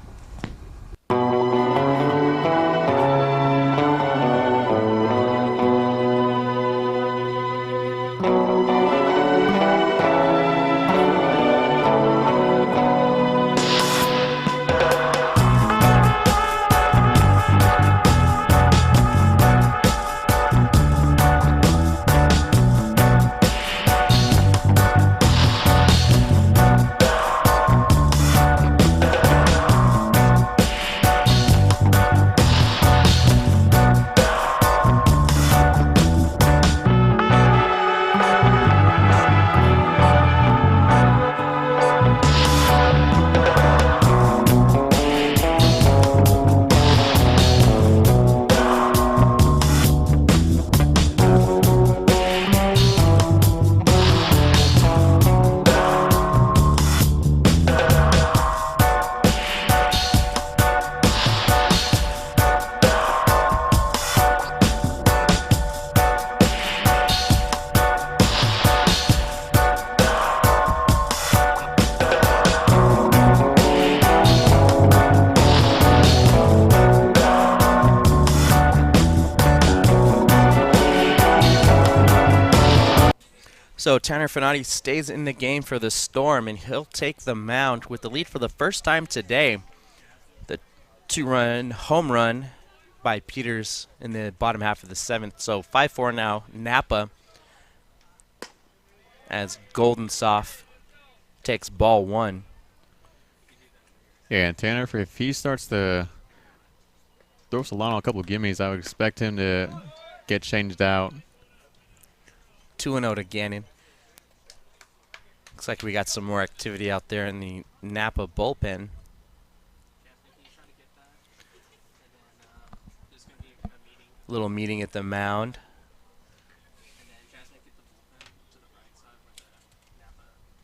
So Tanner Finati stays in the game for the Storm, and he'll take the mound with the lead for the first time today. The 2-run home run by Peters in the bottom half of the 7th. So 5-4 now, Napa, as Golden Soft takes ball 1. Yeah, and Tanner, if he starts to throw Solano a couple of gimmies, I would expect him to get changed out. 2-0 to Gannon. Looks like we got some more activity out there in the Napa bullpen. Little meeting at the mound.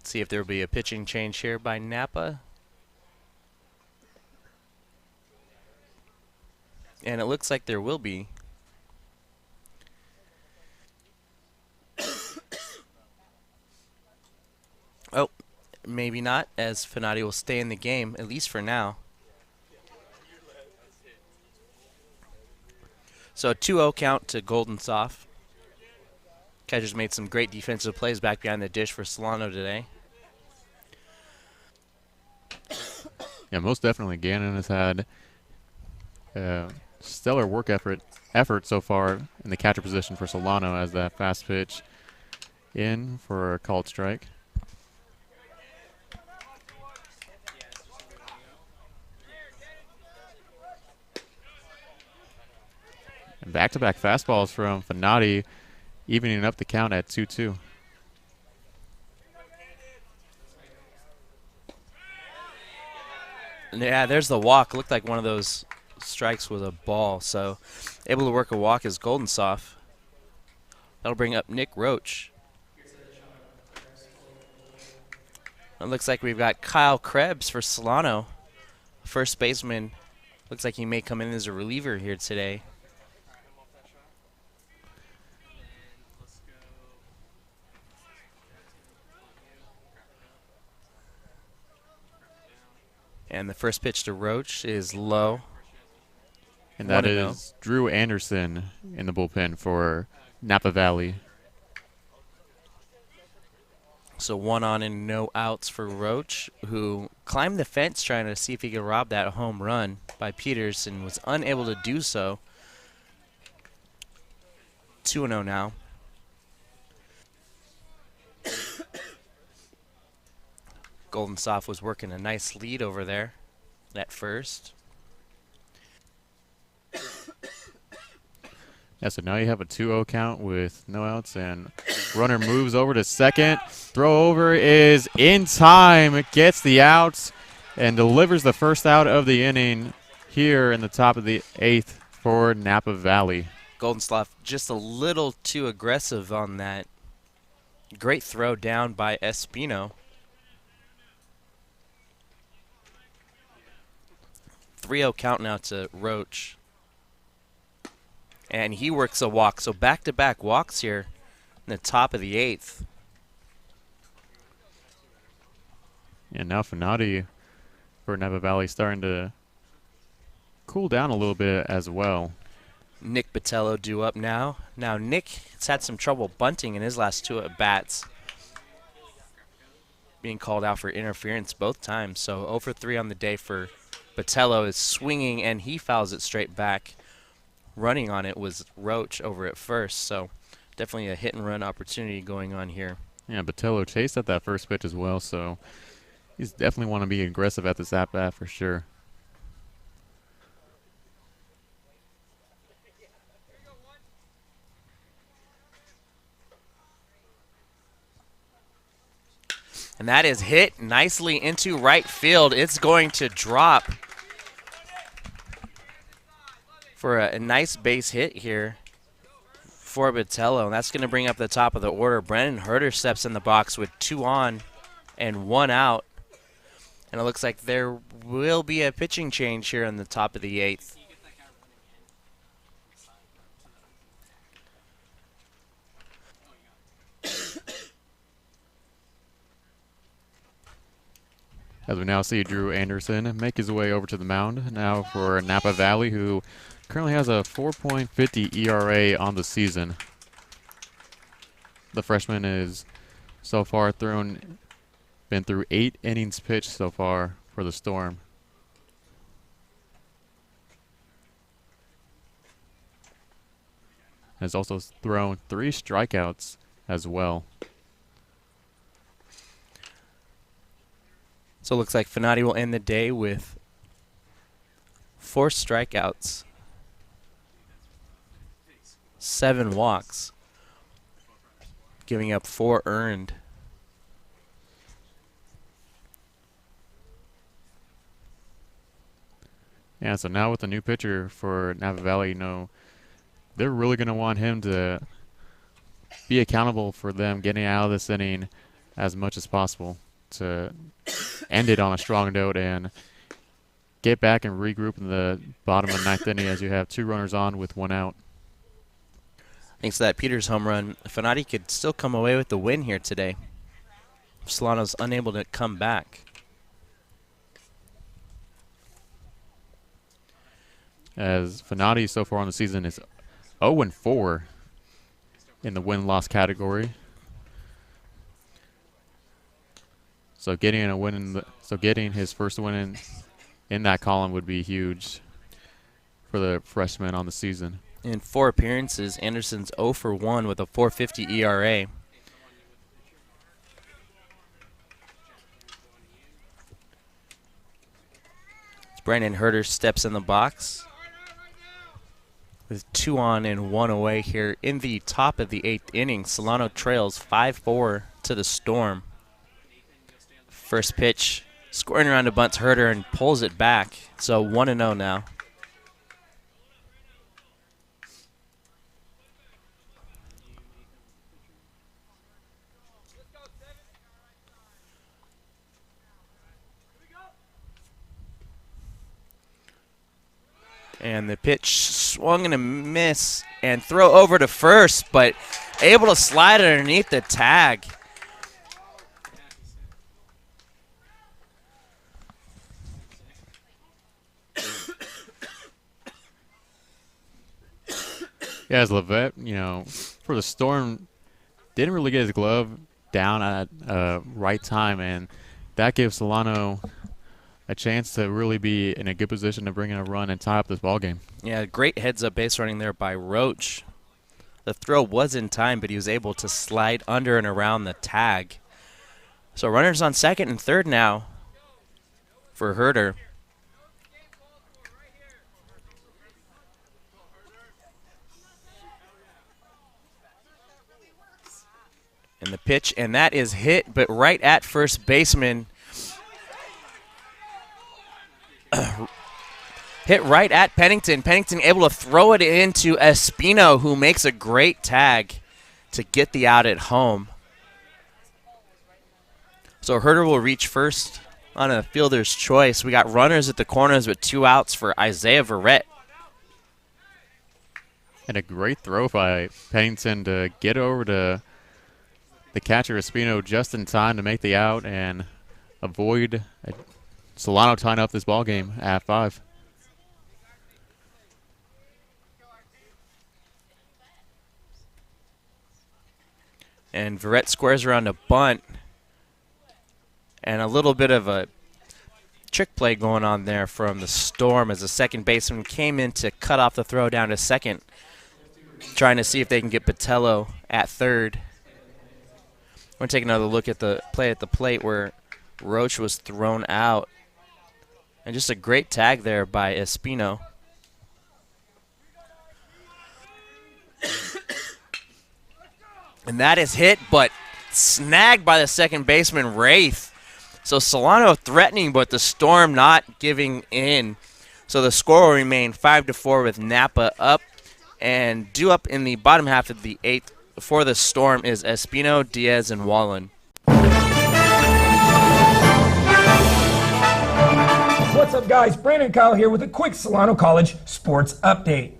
See if there will be a pitching change here by Napa. And it looks like there will be. Oh, maybe not, as Finati will stay in the game, at least for now. So a 2-0 count to Golden Soft. Catcher's made some great defensive plays back behind the dish for Solano today. Yeah, most definitely. Gannon has had stellar work effort so far in the catcher position for Solano, as that fast pitch in for a called strike. And back-to-back fastballs from Finati, evening up the count at 2-2. Yeah, there's the walk. Looked like one of those strikes was a ball. So able to work a walk is Golden Soft. That'll bring up Nick Roach. It looks like we've got Kyle Krebs for Solano. First baseman. Looks like he may come in as a reliever here today. And the first pitch to Roach is low. And that is Drew Anderson in the bullpen for Napa Valley. So 1 on and no outs for Roach, who climbed the fence trying to see if he could rob that home run by Peters and was unable to do so. 2-0 now. Golden Soft was working a nice lead over there at first. Yeah, so now you have a 2-0 count with no outs, and runner moves over to second. Throw over is in time. It gets the outs and delivers the first out of the inning here in the top of the 8th for Napa Valley. Golden Soft just a little too aggressive on that. Great throw down by Espino. 3-0 count now to Roach. And he works a walk. So back-to-back walks here in the top of the 8th. And now Finati for Napa Valley starting to cool down a little bit as well. Nick Botello due up now. Now Nick has had some trouble bunting in his last 2 at-bats. Being called out for interference both times. So 0 for 3 on the day for Botello. Is swinging and he fouls it straight back. Running on it was Roach over at first, so definitely a hit-and-run opportunity going on here. Yeah, Botello chased at that first pitch as well, so he's definitely want to be aggressive at this at-bat for sure. And that is hit nicely into right field. It's going to drop for a nice base hit here for Botello. And that's going to bring up the top of the order. Brennan Herder steps in the box with 2 on and 1 out. And it looks like there will be a pitching change here in the top of the 8th. As we now see Drew Anderson make his way over to the mound now for Napa Valley, who currently has a 4.50 ERA on the season. The freshman is so far been through 8 innings pitched so far for the Storm. Has also thrown 3 strikeouts as well. So it looks like Fenati will end the day with 4 strikeouts, 7 walks, giving up 4 earned. Yeah, so now with the new pitcher for Napa Valley, they're really going to want him to be accountable for them getting out of this inning as much as possible to end it on a strong note and get back and regroup in the bottom of the 9th inning as you have 2 runners on with 1 out. Thanks to that Peters home run, Fenati could still come away with the win here today. Solano's unable to come back. As Fenati so far on the season is 0-4 in the win-loss category. So getting getting his first win in that column would be huge for the freshman on the season. In 4 appearances, Anderson's 0 for 1 with a 4.50 ERA. Brandon Herter steps in the box with 2 on and 1 away here in the top of the 8th inning. Solano trails 5-4 to the Storm. First pitch, scoring around a bunt, Herter and pulls it back. So 1-0 now. And the pitch swung and a miss and throw over to first, but able to slide underneath the tag. Yeah, as Levette, for the Storm, didn't really get his glove down at right time, and that gives Solano a chance to really be in a good position to bring in a run and tie up this ball game. Yeah, great heads-up base running there by Roach. The throw was in time, but he was able to slide under and around the tag. So runners on second and third now for Herter. And the pitch, and that is hit, but right at first baseman. Hit right at Pennington. Pennington able to throw it into Espino, who makes a great tag to get the out at home. So Herter will reach first on a fielder's choice. We got runners at the corners with 2 outs for Isaiah Verrett. And a great throw by Pennington to get over to the catcher Espino just in time to make the out and avoid Solano tying up this ball game at 5. And Verrett squares around a bunt. And a little bit of a trick play going on there from the Storm as the second baseman came in to cut off the throw down to second, trying to see if they can get Botello at third. We're going to take another look at the play at the plate where Roach was thrown out. And just a great tag there by Espino. And that is hit, but snagged by the second baseman, Wraith. So Solano threatening, but the Storm not giving in. So the score will remain 5-4 with Napa up. And due up in the bottom half of the 8th for the Storm is Espino, Diaz, and Wallen. What's up, guys? Brandon Kyle here with a quick Solano College sports update.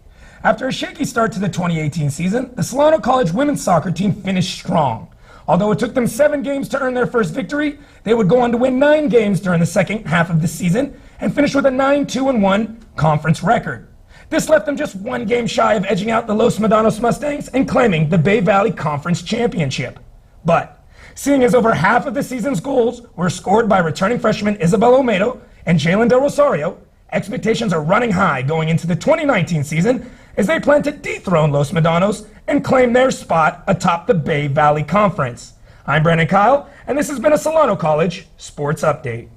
After a shaky start to the 2018 season, the Solano College women's soccer team finished strong. Although it took them 7 games to earn their first victory, they would go on to win 9 games during the second half of the season and finish with a 9-2-1 conference record. This left them just 1 game shy of edging out the Los Medanos Mustangs and claiming the Bay Valley Conference Championship. But Seeing as over half of the season's goals were scored by returning freshmen Isabel Olmedo and Jalen Del Rosario, expectations are running high going into the 2019 season as they plan to dethrone Los Medanos and claim their spot atop the Bay Valley Conference. I'm Brandon Kyle, and this has been a Solano College Sports Update.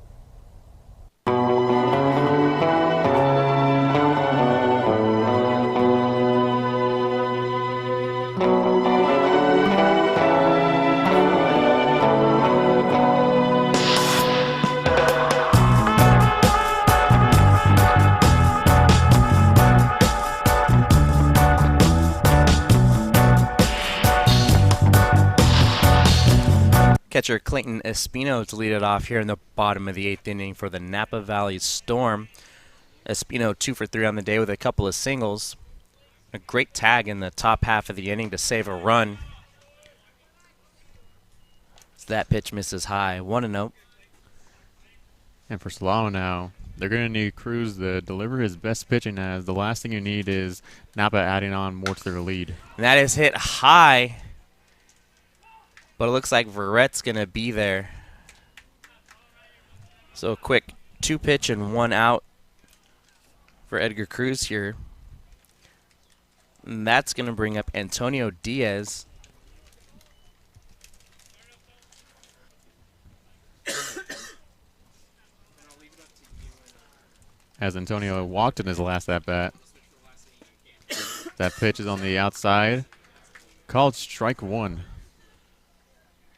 Catcher Clayton Espino to lead it off here in the bottom of the 8th inning for the Napa Valley Storm. Espino 2 for 3 on the day with a couple of singles. A great tag in the top half of the inning to save a run. So that pitch misses high. 1-0. And for Solano now, they're going to need Cruz to deliver his best pitching, as the last thing you need is Napa adding on more to their lead. And that is hit high. But it looks like Verrett's going to be there. So a quick 2-pitch and 1 out for Edgar Cruz here. And that's going to bring up Antonio Diaz. As Antonio walked in his last at-bat. That pitch is on the outside. Called strike 1.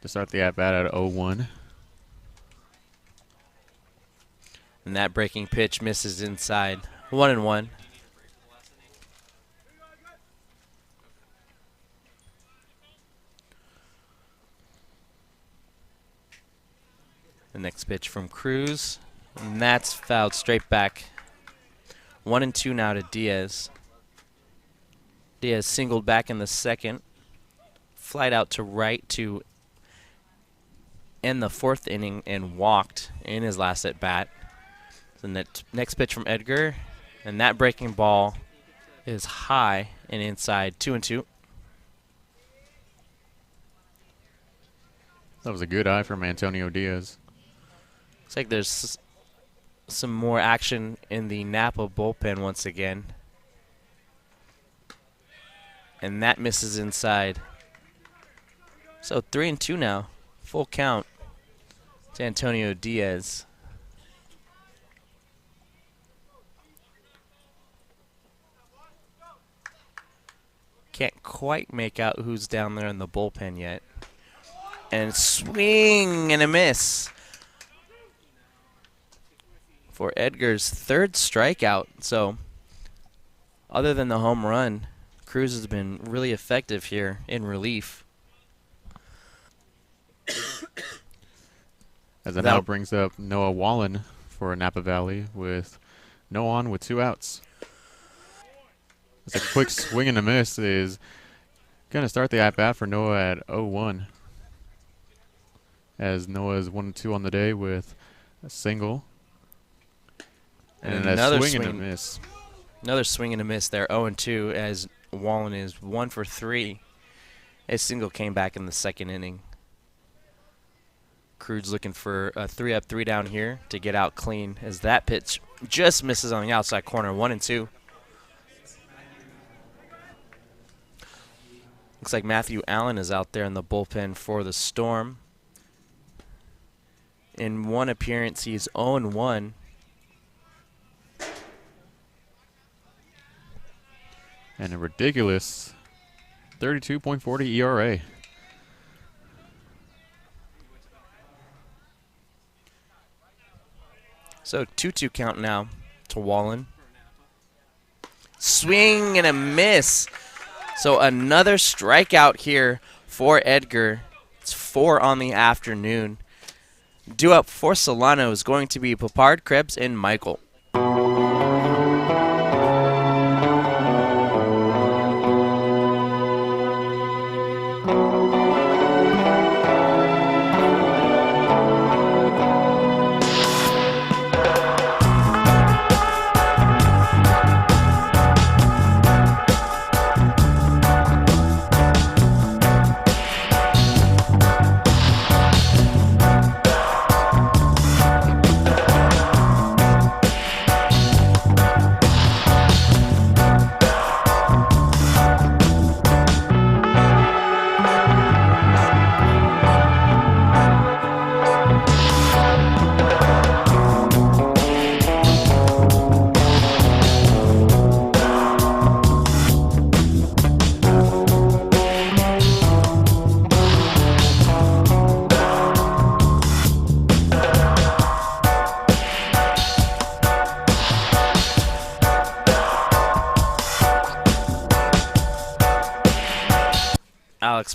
To start the at-bat at 0-1. And that breaking pitch misses inside. 1-1. The next pitch from Cruz. And that's fouled straight back. 1-2 now to Diaz. Diaz singled back in the second. Flight out to right to end the 4th inning and walked in his last at bat. The next pitch from Edgar, and that breaking ball is high and inside. 2-2. That was a good eye from Antonio Diaz. Looks like there's some more action in the Napa bullpen once again. And that misses inside. So 3-2 now. Full count to Antonio Diaz. Can't quite make out who's down there in the bullpen yet. And swing and a miss for Edgar's 3rd strikeout. So other than the home run, Cruz has been really effective here in relief. As it now brings up Noah Wallen for Napa Valley with no on with 2 outs. It's a quick swing and a miss is going to start the at-bat for Noah at 0-1. As Noah is 1-2 on the day with a single. And another swing and a miss. Another swing and a miss there, 0-2, as Wallen is 1 for 3. A single came back in the 2nd inning. Cruz looking for a 3-up, 3-down here to get out clean, as that pitch just misses on the outside corner. 1-2. Looks like Matthew Allen is out there in the bullpen for the Storm. In one appearance, he's 0-1. And a ridiculous 32.40 ERA. So 2-2 count now to Wallen. Swing and a miss. So another strikeout here for Edgar. It's 4 on the afternoon. Due up for Solano is going to be Papard, Krebs, and Michael.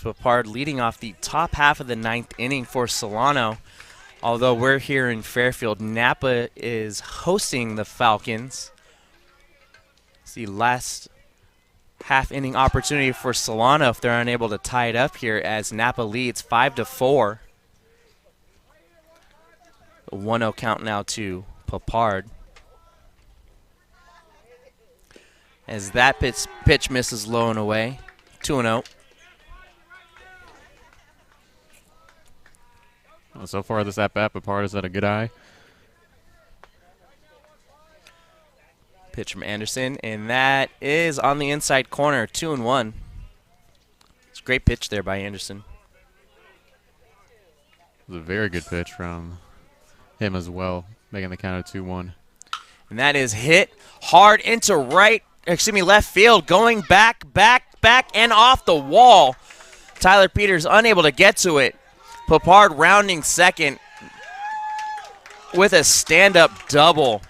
Alex Papard leading off the top half of the 9th inning for Solano. Although we're here in Fairfield, Napa is hosting the Falcons. It's the last half-inning opportunity for Solano if they're unable to tie it up here as Napa leads 5-4. A 1-0 count now to Papard. As that pitch misses low and away. 2-0. Well, so far this at-bat, Papard has had a good eye. Pitch from Anderson, and that is on the inside corner, 2-1. It's a great pitch there by Anderson. It was a very good pitch from him as well, making the count of 2-1. And that is hit hard into left field, going back, and off the wall. Tyler Peters unable to get to it. Papard rounding second with a stand-up double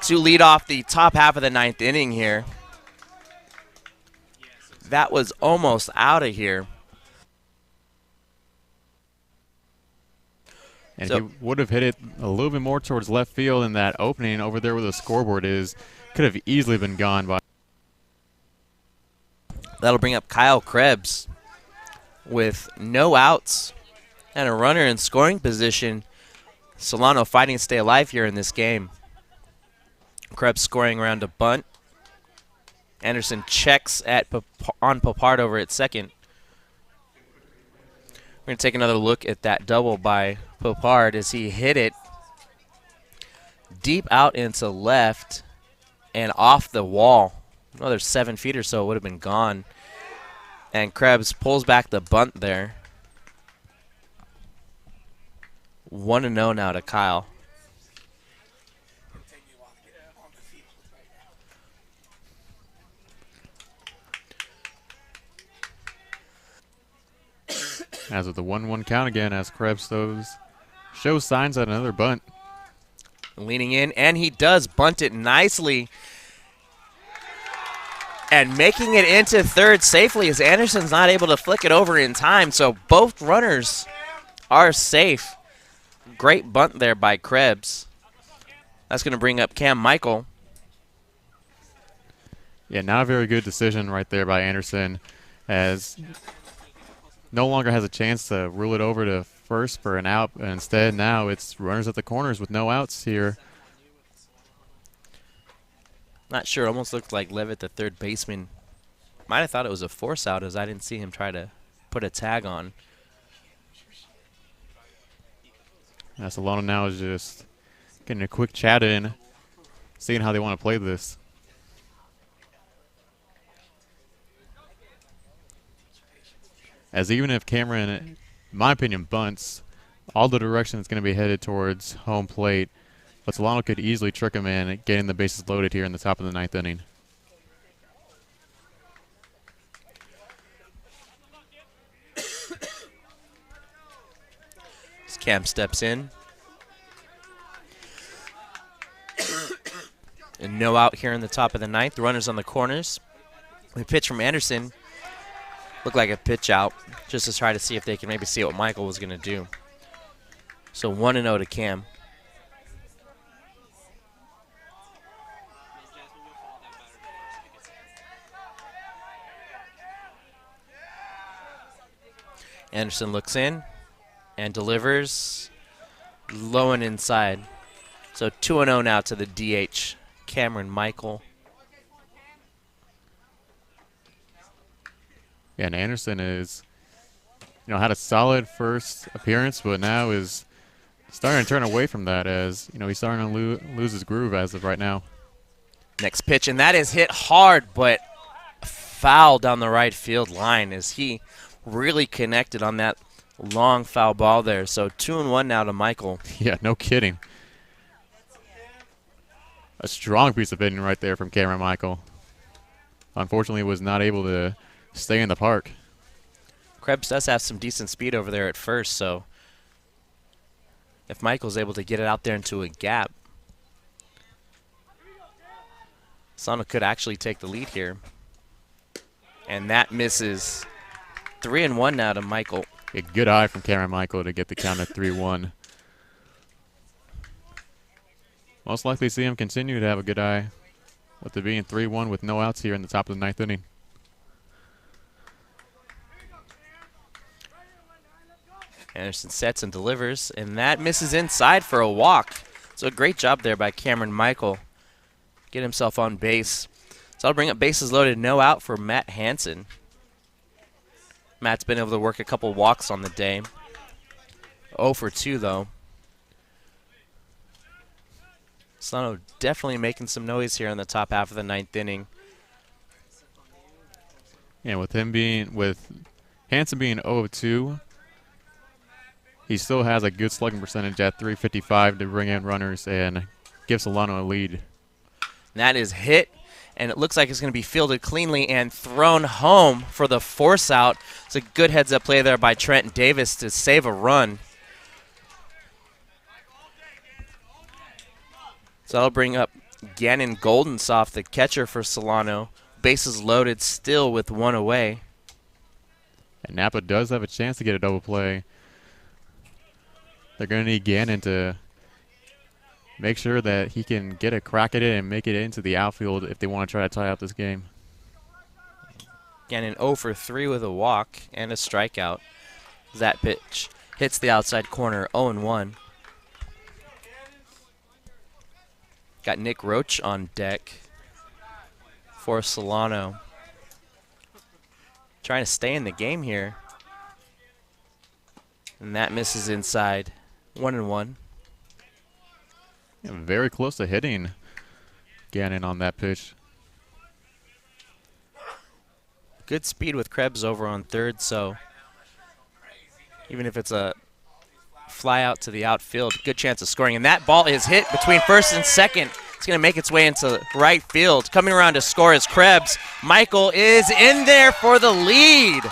to lead off the top half of the 9th inning here. That was almost out of here. And if he would have hit it a little bit more towards left field in that opening over there where the scoreboard is, could have easily been gone by. That'll bring up Kyle Krebs with no outs and a runner in scoring position. Solano fighting to stay alive here in this game. Krebs scoring around a bunt. Anderson checks on Papard over at second. We're going to take another look at that double by Papard as he hit it deep out into left and off the wall. Another 7 feet or so would have been gone. And Krebs pulls back the bunt there. 1-0 now to Kyle. As with the 1-1 count again, as Krebs shows signs at another bunt. Leaning in, and he does bunt it nicely. And making it into third safely as Anderson's not able to flick it over in time. So both runners are safe. Great bunt there by Krebs. That's going to bring up Cam Michael. Yeah, not a very good decision right there by Anderson, as no longer has a chance to rule it over to first for an out. Instead, now it's runners at the corners with no outs here. Not sure. Almost looked like Levitt, the third baseman, might have thought it was a force out as I didn't see him try to put a tag on. Solano now is just getting a quick chat in, seeing how they want to play this. As even if Cameron, in my opinion, bunts, all the direction it's going to be headed towards home plate. But Solano could easily trick him in, getting the bases loaded here in the top of the 9th inning. As Cam steps in. And no out here in the top of the 9th. Runners on the corners. The pitch from Anderson looked like a pitch out, just to try to see if they can maybe see what Michael was going to do. So 1-0 to Cam. Anderson looks in and delivers low and inside. So 2-0 now to the DH, Cameron Michael. Yeah, and Anderson is, had a solid first appearance, but now is starting to turn away from that as, he's starting to lose his groove as of right now. Next pitch, and that is hit hard, but foul down the right field line as he really connected on that long foul ball there. So 2-1 now to Michael. Yeah, no kidding. A strong piece of hitting right there from Cameron Michael. Unfortunately, was not able to stay in the park. Krebs does have some decent speed over there at first, so if Michael's able to get it out there into a gap, Solano could actually take the lead here. And that misses 3-1 now to Michael. A good eye from Cameron Michael to get the count at 3-1. Most likely see him continue to have a good eye with it being 3-1 with no outs here in the top of the 9th inning. Anderson sets and delivers, and that misses inside for a walk. So a great job there by Cameron Michael. Get himself on base. So I'll bring up bases loaded, no out for Matt Hansen. Matt's been able to work a couple walks on the day. 0 for 2 though. Solano definitely making some noise here in the top half of the 9th inning. Yeah, with Hansen being 0-2, he still has a good slugging percentage at .355 to bring in runners and give Solano a lead. And that is hit, and it looks like it's going to be fielded cleanly and thrown home for the force out. It's a good heads-up play there by Trent Davis to save a run. So that'll bring up Gannon Goldensoft, the catcher for Solano. Bases loaded still with 1 away. And Napa does have a chance to get a double play. They're going to need Gannon to make sure that he can get a crack at it and make it into the outfield if they want to try to tie up this game. Gannon 0 for 3 with a walk and a strikeout. That pitch hits the outside corner, 0-1. Got Nick Roach on deck for Solano. Trying to stay in the game here. And that misses inside. 1-1. Yeah, very close to hitting Gannon on that pitch. Good speed with Krebs over on third, so even if it's a fly out to the outfield, good chance of scoring. And that ball is hit between first and second. It's going to make its way into right field. Coming around to score is Krebs. Michael is in there for the lead.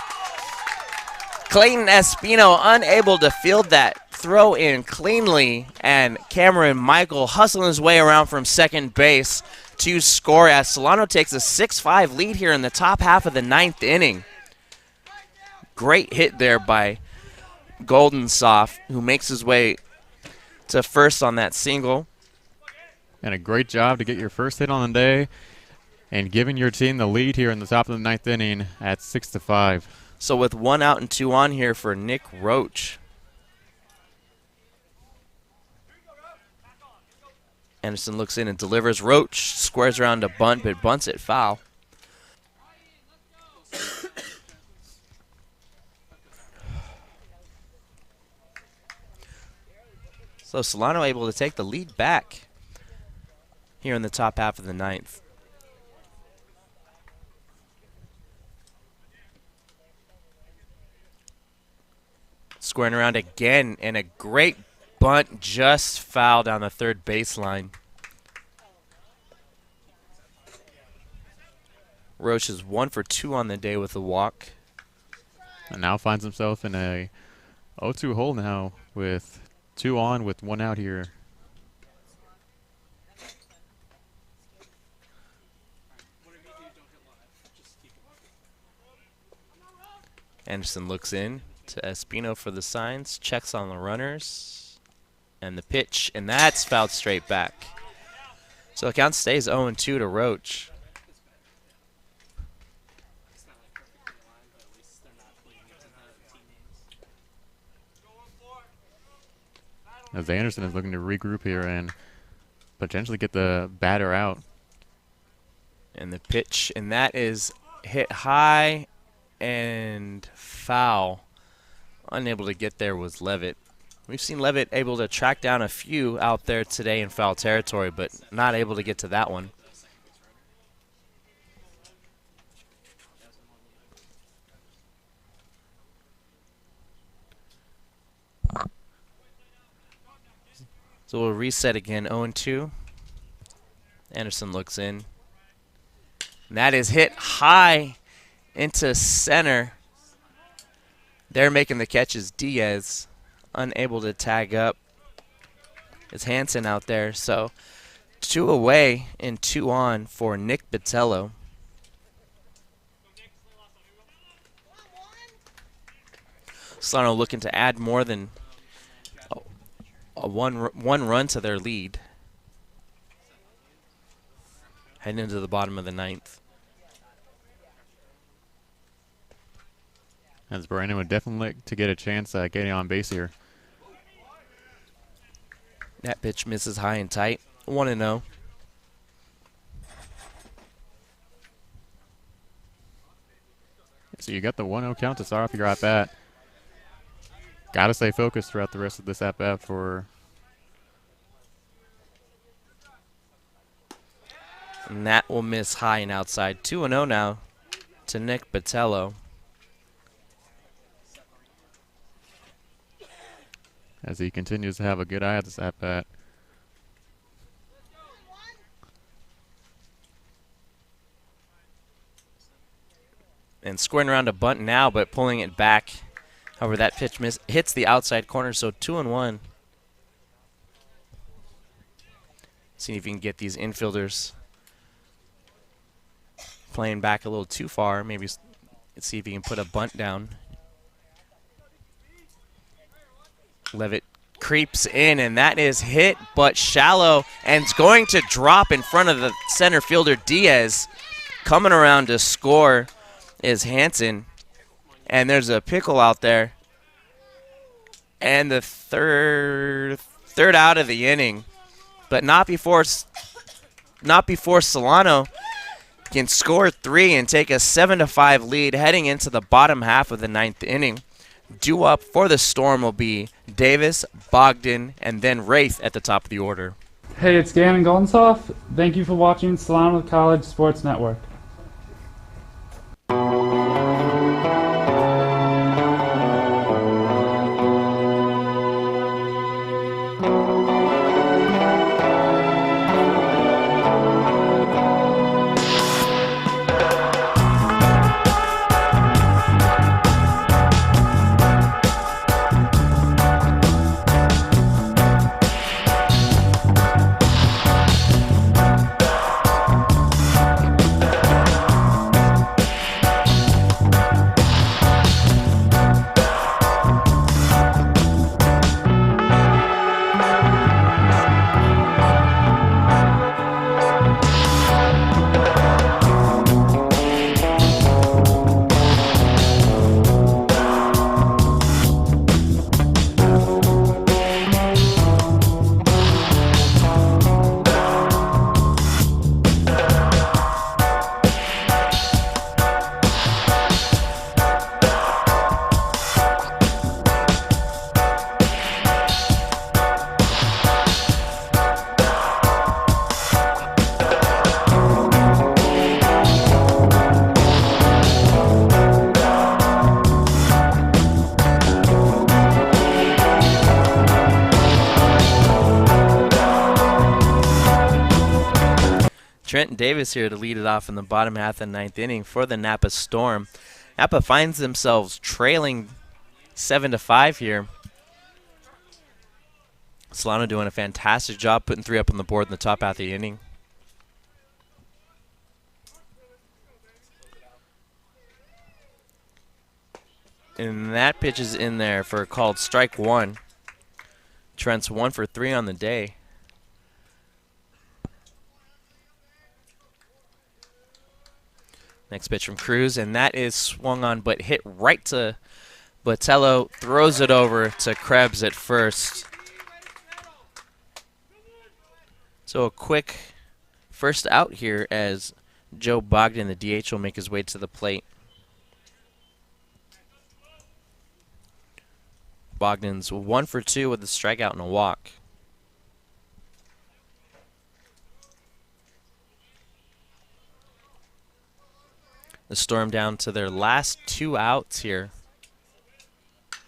Clayton Espino unable to field that throw in cleanly, and Cameron Michael hustling his way around from second base to score as Solano takes a 6-5 lead here in the top half of the 9th inning. Great hit there by Goldensoft, who makes his way to first on that single. And a great job to get your first hit on the day and giving your team the lead here in the top of the 9th inning at 6-5. So with 1 out and 2 on here for Nick Roach. Anderson looks in and delivers. Roach squares around to bunt, but bunts it foul. So Solano able to take the lead back here in the top half of the 9th. Squaring around again, and a great bunt just foul down the third baseline. Roach is 1 for 2 on the day with a walk. And now finds himself in a 0-2 hole now with 2 on with 1 out here. Anderson looks in to Espino for the signs, checks on the runners, and the pitch, and that's fouled straight back. So the count stays 0-2 to Roach. As Anderson is looking to regroup here and potentially get the batter out. And the pitch, and that is hit high and foul. Unable to get there was Levitt. We've seen Levitt able to track down a few out there today in foul territory, but not able to get to that one. So we'll reset again, 0-2. Anderson looks in. And that is hit high into center. They're making the catches. Diaz unable to tag up. It's Hansen out there. So 2 away and 2 on for Nick Botello. Solano looking to add more than one run to their lead. Heading into the bottom of the 9th. As Brandon would definitely like to get a chance at getting on base here. That pitch misses high and tight. 1-0. So you got the 1-0 count to start off your at-bat. Got to stay focused throughout the rest of this at-bat for... And that will miss high and outside. 2-0 now to Nick Botello. As he continues to have a good eye at this at-bat. And scoring around a bunt now, but pulling it back. However, that pitch hits the outside corner, so 2-1. See if you can get these infielders playing back a little too far. Maybe see if you can put a bunt down. Levitt creeps in, and that is hit, but shallow, and it's going to drop in front of the center fielder, Diaz. Coming around to score is Hansen, and there's a pickle out there. And the third out of the inning, but not before Solano can score 3 and take a 7-5 lead heading into the bottom half of the 9th inning. Due up for the Storm will be Davis, Bogdan, and then Wraith at the top of the order. Hey, it's Gannon Goldensoff. Thank you for watching Solano College Sports Network. Trenton Davis here to lead it off in the bottom half of the 9th inning for the Napa Storm. Napa finds themselves trailing 7-5 here. Solano doing a fantastic job putting 3 up on the board in the top half of the inning. And that pitch is in there for a called strike 1. Trent's 1 for 3 on the day. Next pitch from Cruz, and that is swung on but hit right to Botello. Throws it over to Krebs at first. So a quick first out here as Joe Bogdan, the DH, will make his way to the plate. Bogdan's 1 for 2 with a strikeout and a walk. The Storm down to their last 2 outs here.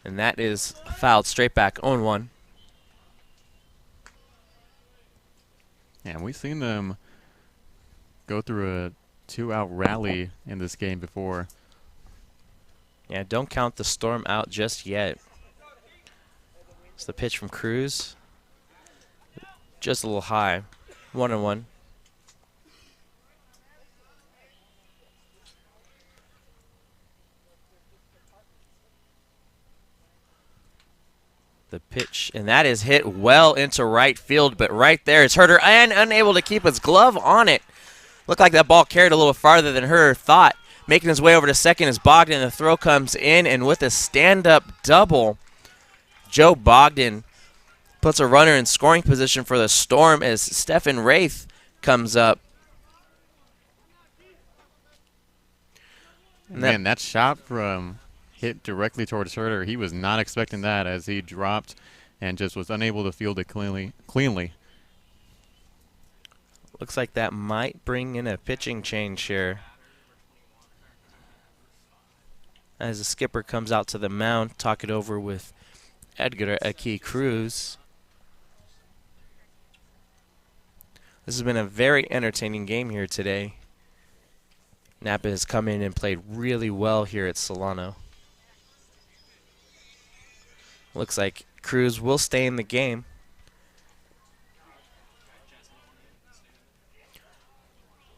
And that is fouled straight back, 0-1. And we've seen them go through a 2-out rally in this game before. Yeah, don't count the Storm out just yet. It's the pitch from Cruz. Just a little high. 1-1. The pitch, and that is hit well into right field, but right there is Herder and unable to keep his glove on it. Looked like that ball carried a little farther than Herder thought. Making his way over to second is Bogdan. The throw comes in, and with a stand-up double, Joe Bogdan puts a runner in scoring position for the Storm as Stefan Wraith comes up. Man, that shot from hit directly towards Herder. He was not expecting that as he dropped and just was unable to field it cleanly. Looks like that might bring in a pitching change here. As the skipper comes out to the mound, talk it over with Edgar Aki Cruz. This has been a very entertaining game here today. Napa has come in and played really well here at Solano. Looks like Cruz will stay in the game.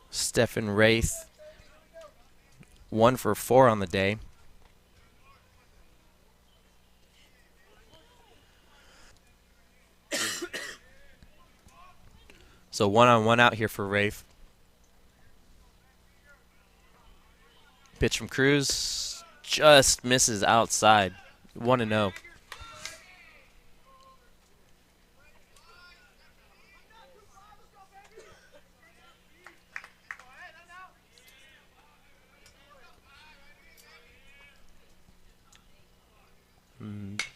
Stefan Wraith, 1 for 4 on the day. So 1-on-1 out here for Wraith. Pitch from Cruz just misses outside. 1-0.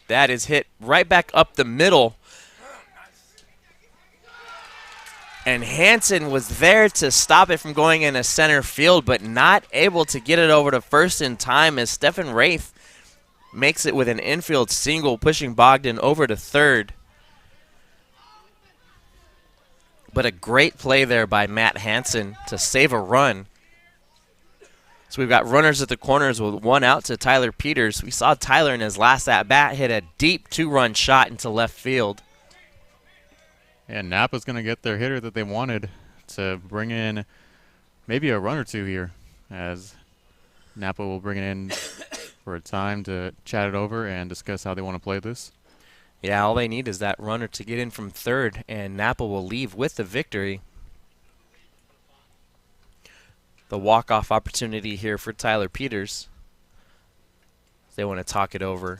That is hit right back up the middle. And Hansen was there to stop it from going into center field, but not able to get it over to first in time as Stefan Wraith makes it with an infield single, pushing Bogdan over to third. But a great play there by Matt Hansen to save a run. So we've got runners at the corners with 1 out to Tyler Peters. We saw Tyler in his last at-bat hit a deep 2-run shot into left field. And Napa's going to get their hitter that they wanted to bring in maybe a run or two here, as Napa will bring it in for a time to chat it over and discuss how they want to play this. Yeah, all they need is that runner to get in from third, and Napa will leave with the victory. The walk-off opportunity here for Tyler Peters. They want to talk it over.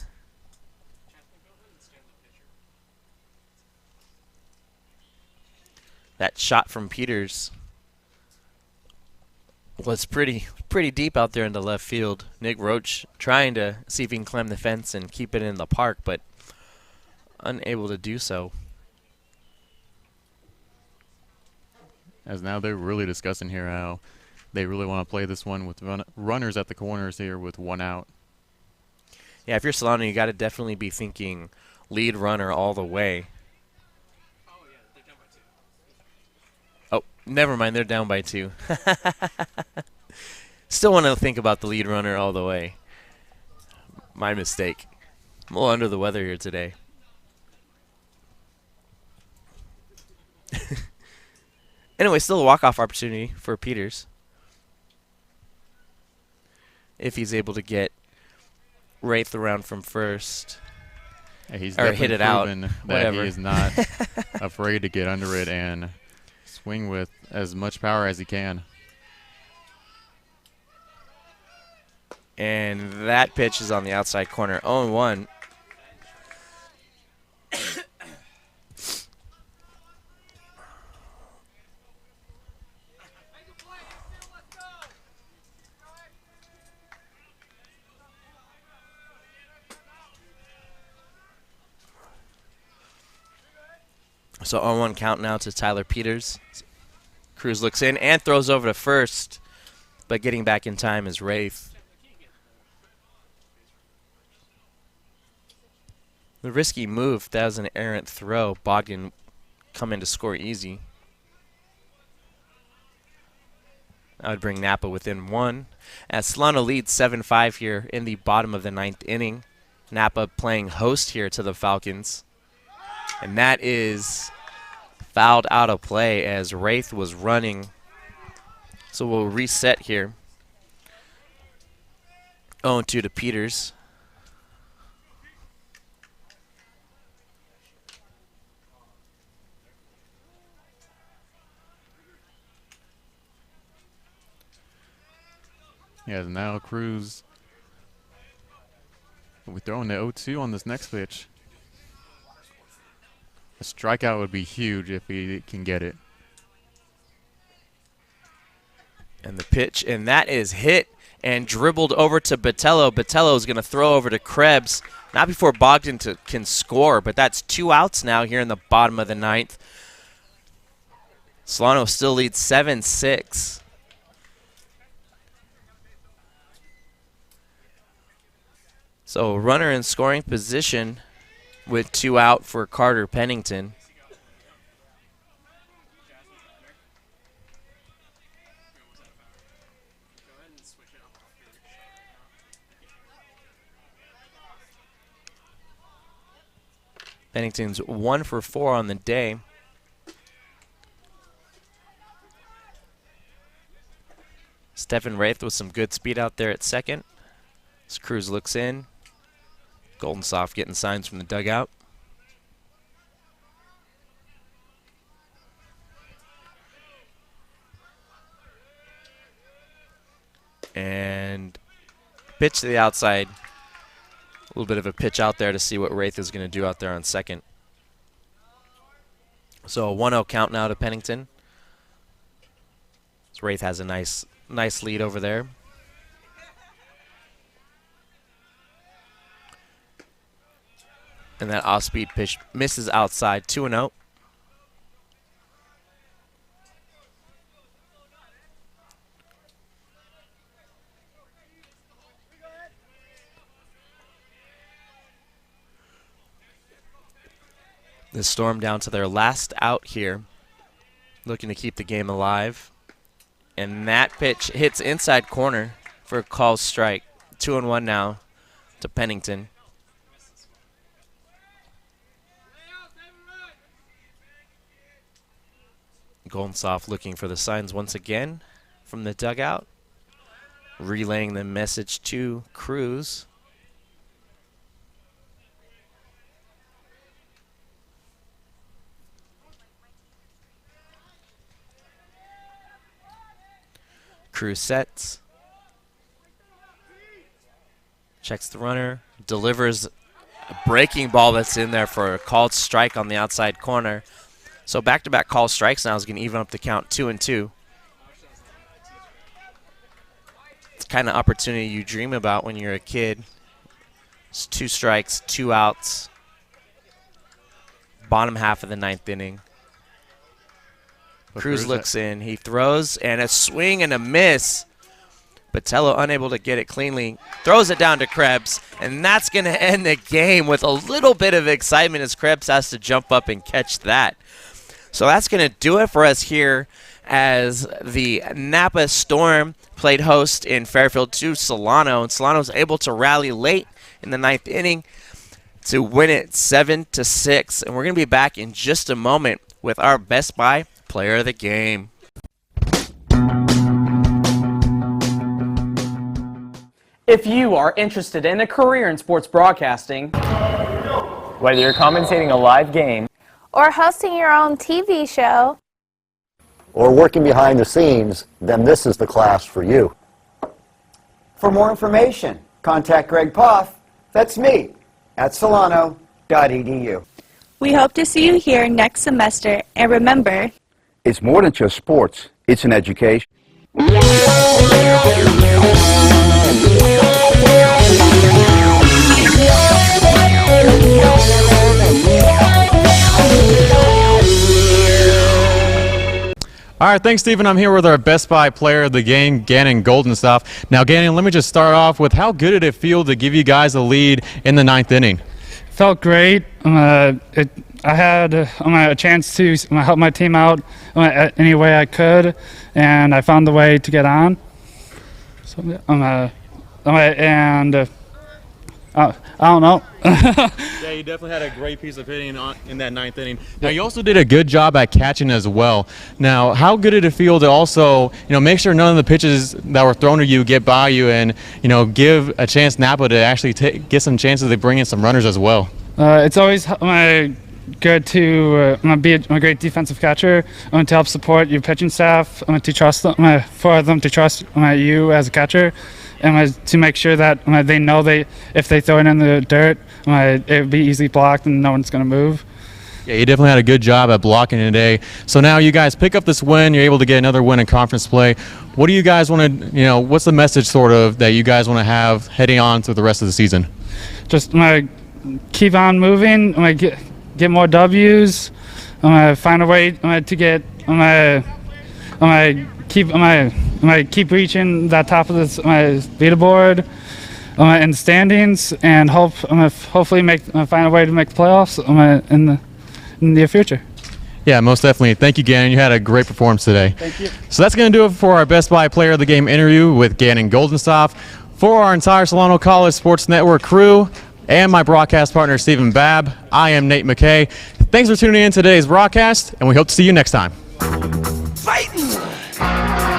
That shot from Peters was pretty deep out there in the left field. Nick Roach trying to see if he can climb the fence and keep it in the park, but unable to do so. As now they're really discussing here how they really want to play this one with runners at the corners here with 1 out. Yeah, if you're Solano, you got to definitely be thinking lead runner all the way. Oh, never mind, they're down by 2. Still want to think about the lead runner all the way. My mistake. I'm a little under the weather here today. Anyway, still a walk-off opportunity for Peters. If he's able to get Wraith around from first. Yeah, he's or hit it out. That whatever. He is not afraid to get under it and swing with as much power as he can. And that pitch is on the outside corner. 0-1. So 0-1 count now to Tyler Peters. Cruz looks in and throws over to first, but getting back in time is Wraith. The risky move, that was an errant throw. Bogdan come in to score easy. That would bring Napa within 1. As Solano leads 7-5 here in the bottom of the 9th inning. Napa playing host here to the Falcons. And that is fouled out of play as Wraith was running. So we'll reset here. 0-2 to Peters. Yeah, now Cruz will be throwing the 0-2 on this next pitch. A strikeout would be huge if he can get it. And the pitch, and that is hit and dribbled over to Botello. Botello is going to throw over to Krebs, not before Bogdan can score, but that's 2 outs now here in the bottom of the 9th. Solano still leads 7-6. So runner in scoring position with 2 out for Carter Pennington. Pennington's 1 for 4 on the day. Stephen Wraith with some good speed out there at second. As Cruz looks in. Golden Soft getting signs from the dugout. And pitch to the outside. A little bit of a pitch out there to see what Wraith is going to do out there on second. So a 1-0 count now to Pennington. So Wraith has a nice lead over there. And that off-speed pitch misses outside, 2-0. The Storm down to their last out here, looking to keep the game alive. And that pitch hits inside corner for a called strike. 2-1 now to Pennington. Golden Soft looking for the signs once again from the dugout. Relaying the message to Cruz. Cruz sets. Checks the runner. Delivers a breaking ball that's in there for a called strike on the outside corner. So back-to-back called strikes now is going to even up the count 2-2. It's the kind of opportunity you dream about when you're a kid. It's 2 strikes, 2 outs. Bottom half of the 9th inning. Cruz looks in, he throws, and a swing and a miss. Botello unable to get it cleanly, throws it down to Krebs, and that's going to end the game with a little bit of excitement as Krebs has to jump up and catch that. So that's going to do it for us here as the Napa Storm played host in Fairfield to Solano, and Solano was able to rally late in the 9th inning to win it 7-6, and we're going to be back in just a moment with our Best Buy Player of the Game. If you are interested in a career in sports broadcasting, whether you're commentating a live game or hosting your own TV show, or working behind the scenes, then this is the class for you. For more information, contact Greg Poff, that's me, at solano.edu. We hope to see you here next semester, and remember, it's more than just sports, it's an education. All right, thanks, Stephen. I'm here with our Best Buy Player of the Game, Gannon Goldenstoff. Now, Gannon, let me just start off with how good did it feel to give you guys a lead in the 9th inning? Felt great. I had a chance to help my team out any way I could, and I found the way to get on. So, I don't know. Yeah, you definitely had a great piece of hitting in that 9th inning. Now, you also did a good job at catching as well. Now, how good did it feel to also, make sure none of the pitches that were thrown to you get by you and, give a chance Napa to actually get some chances to bring in some runners as well? It's always good to be a great defensive catcher. To help support your pitching staff. To trust them, for them to trust you as a catcher. to make sure that they know if they throw it in the dirt, it would be easily blocked and no one's going to move. Yeah, you definitely had a good job at blocking today. So now you guys pick up this win. You're able to get another win in conference play. What do you guys want to, what's the message sort of that you guys want to have heading on to the rest of the season? Just keep on moving. Get more W's. Find a way to get. Keep reaching that top of the leaderboard in the standings, and hopefully find a way to make the playoffs in the near future. Yeah, most definitely. Thank you, Gannon. You had a great performance today. Thank you. So that's going to do it for our Best Buy Player of the Game interview with Gannon Goldenstoff. For our entire Solano College Sports Network crew and my broadcast partner, Stephen Babb, I am Nate McKay. Thanks for tuning in to today's broadcast, and we hope to see you next time. Fighting!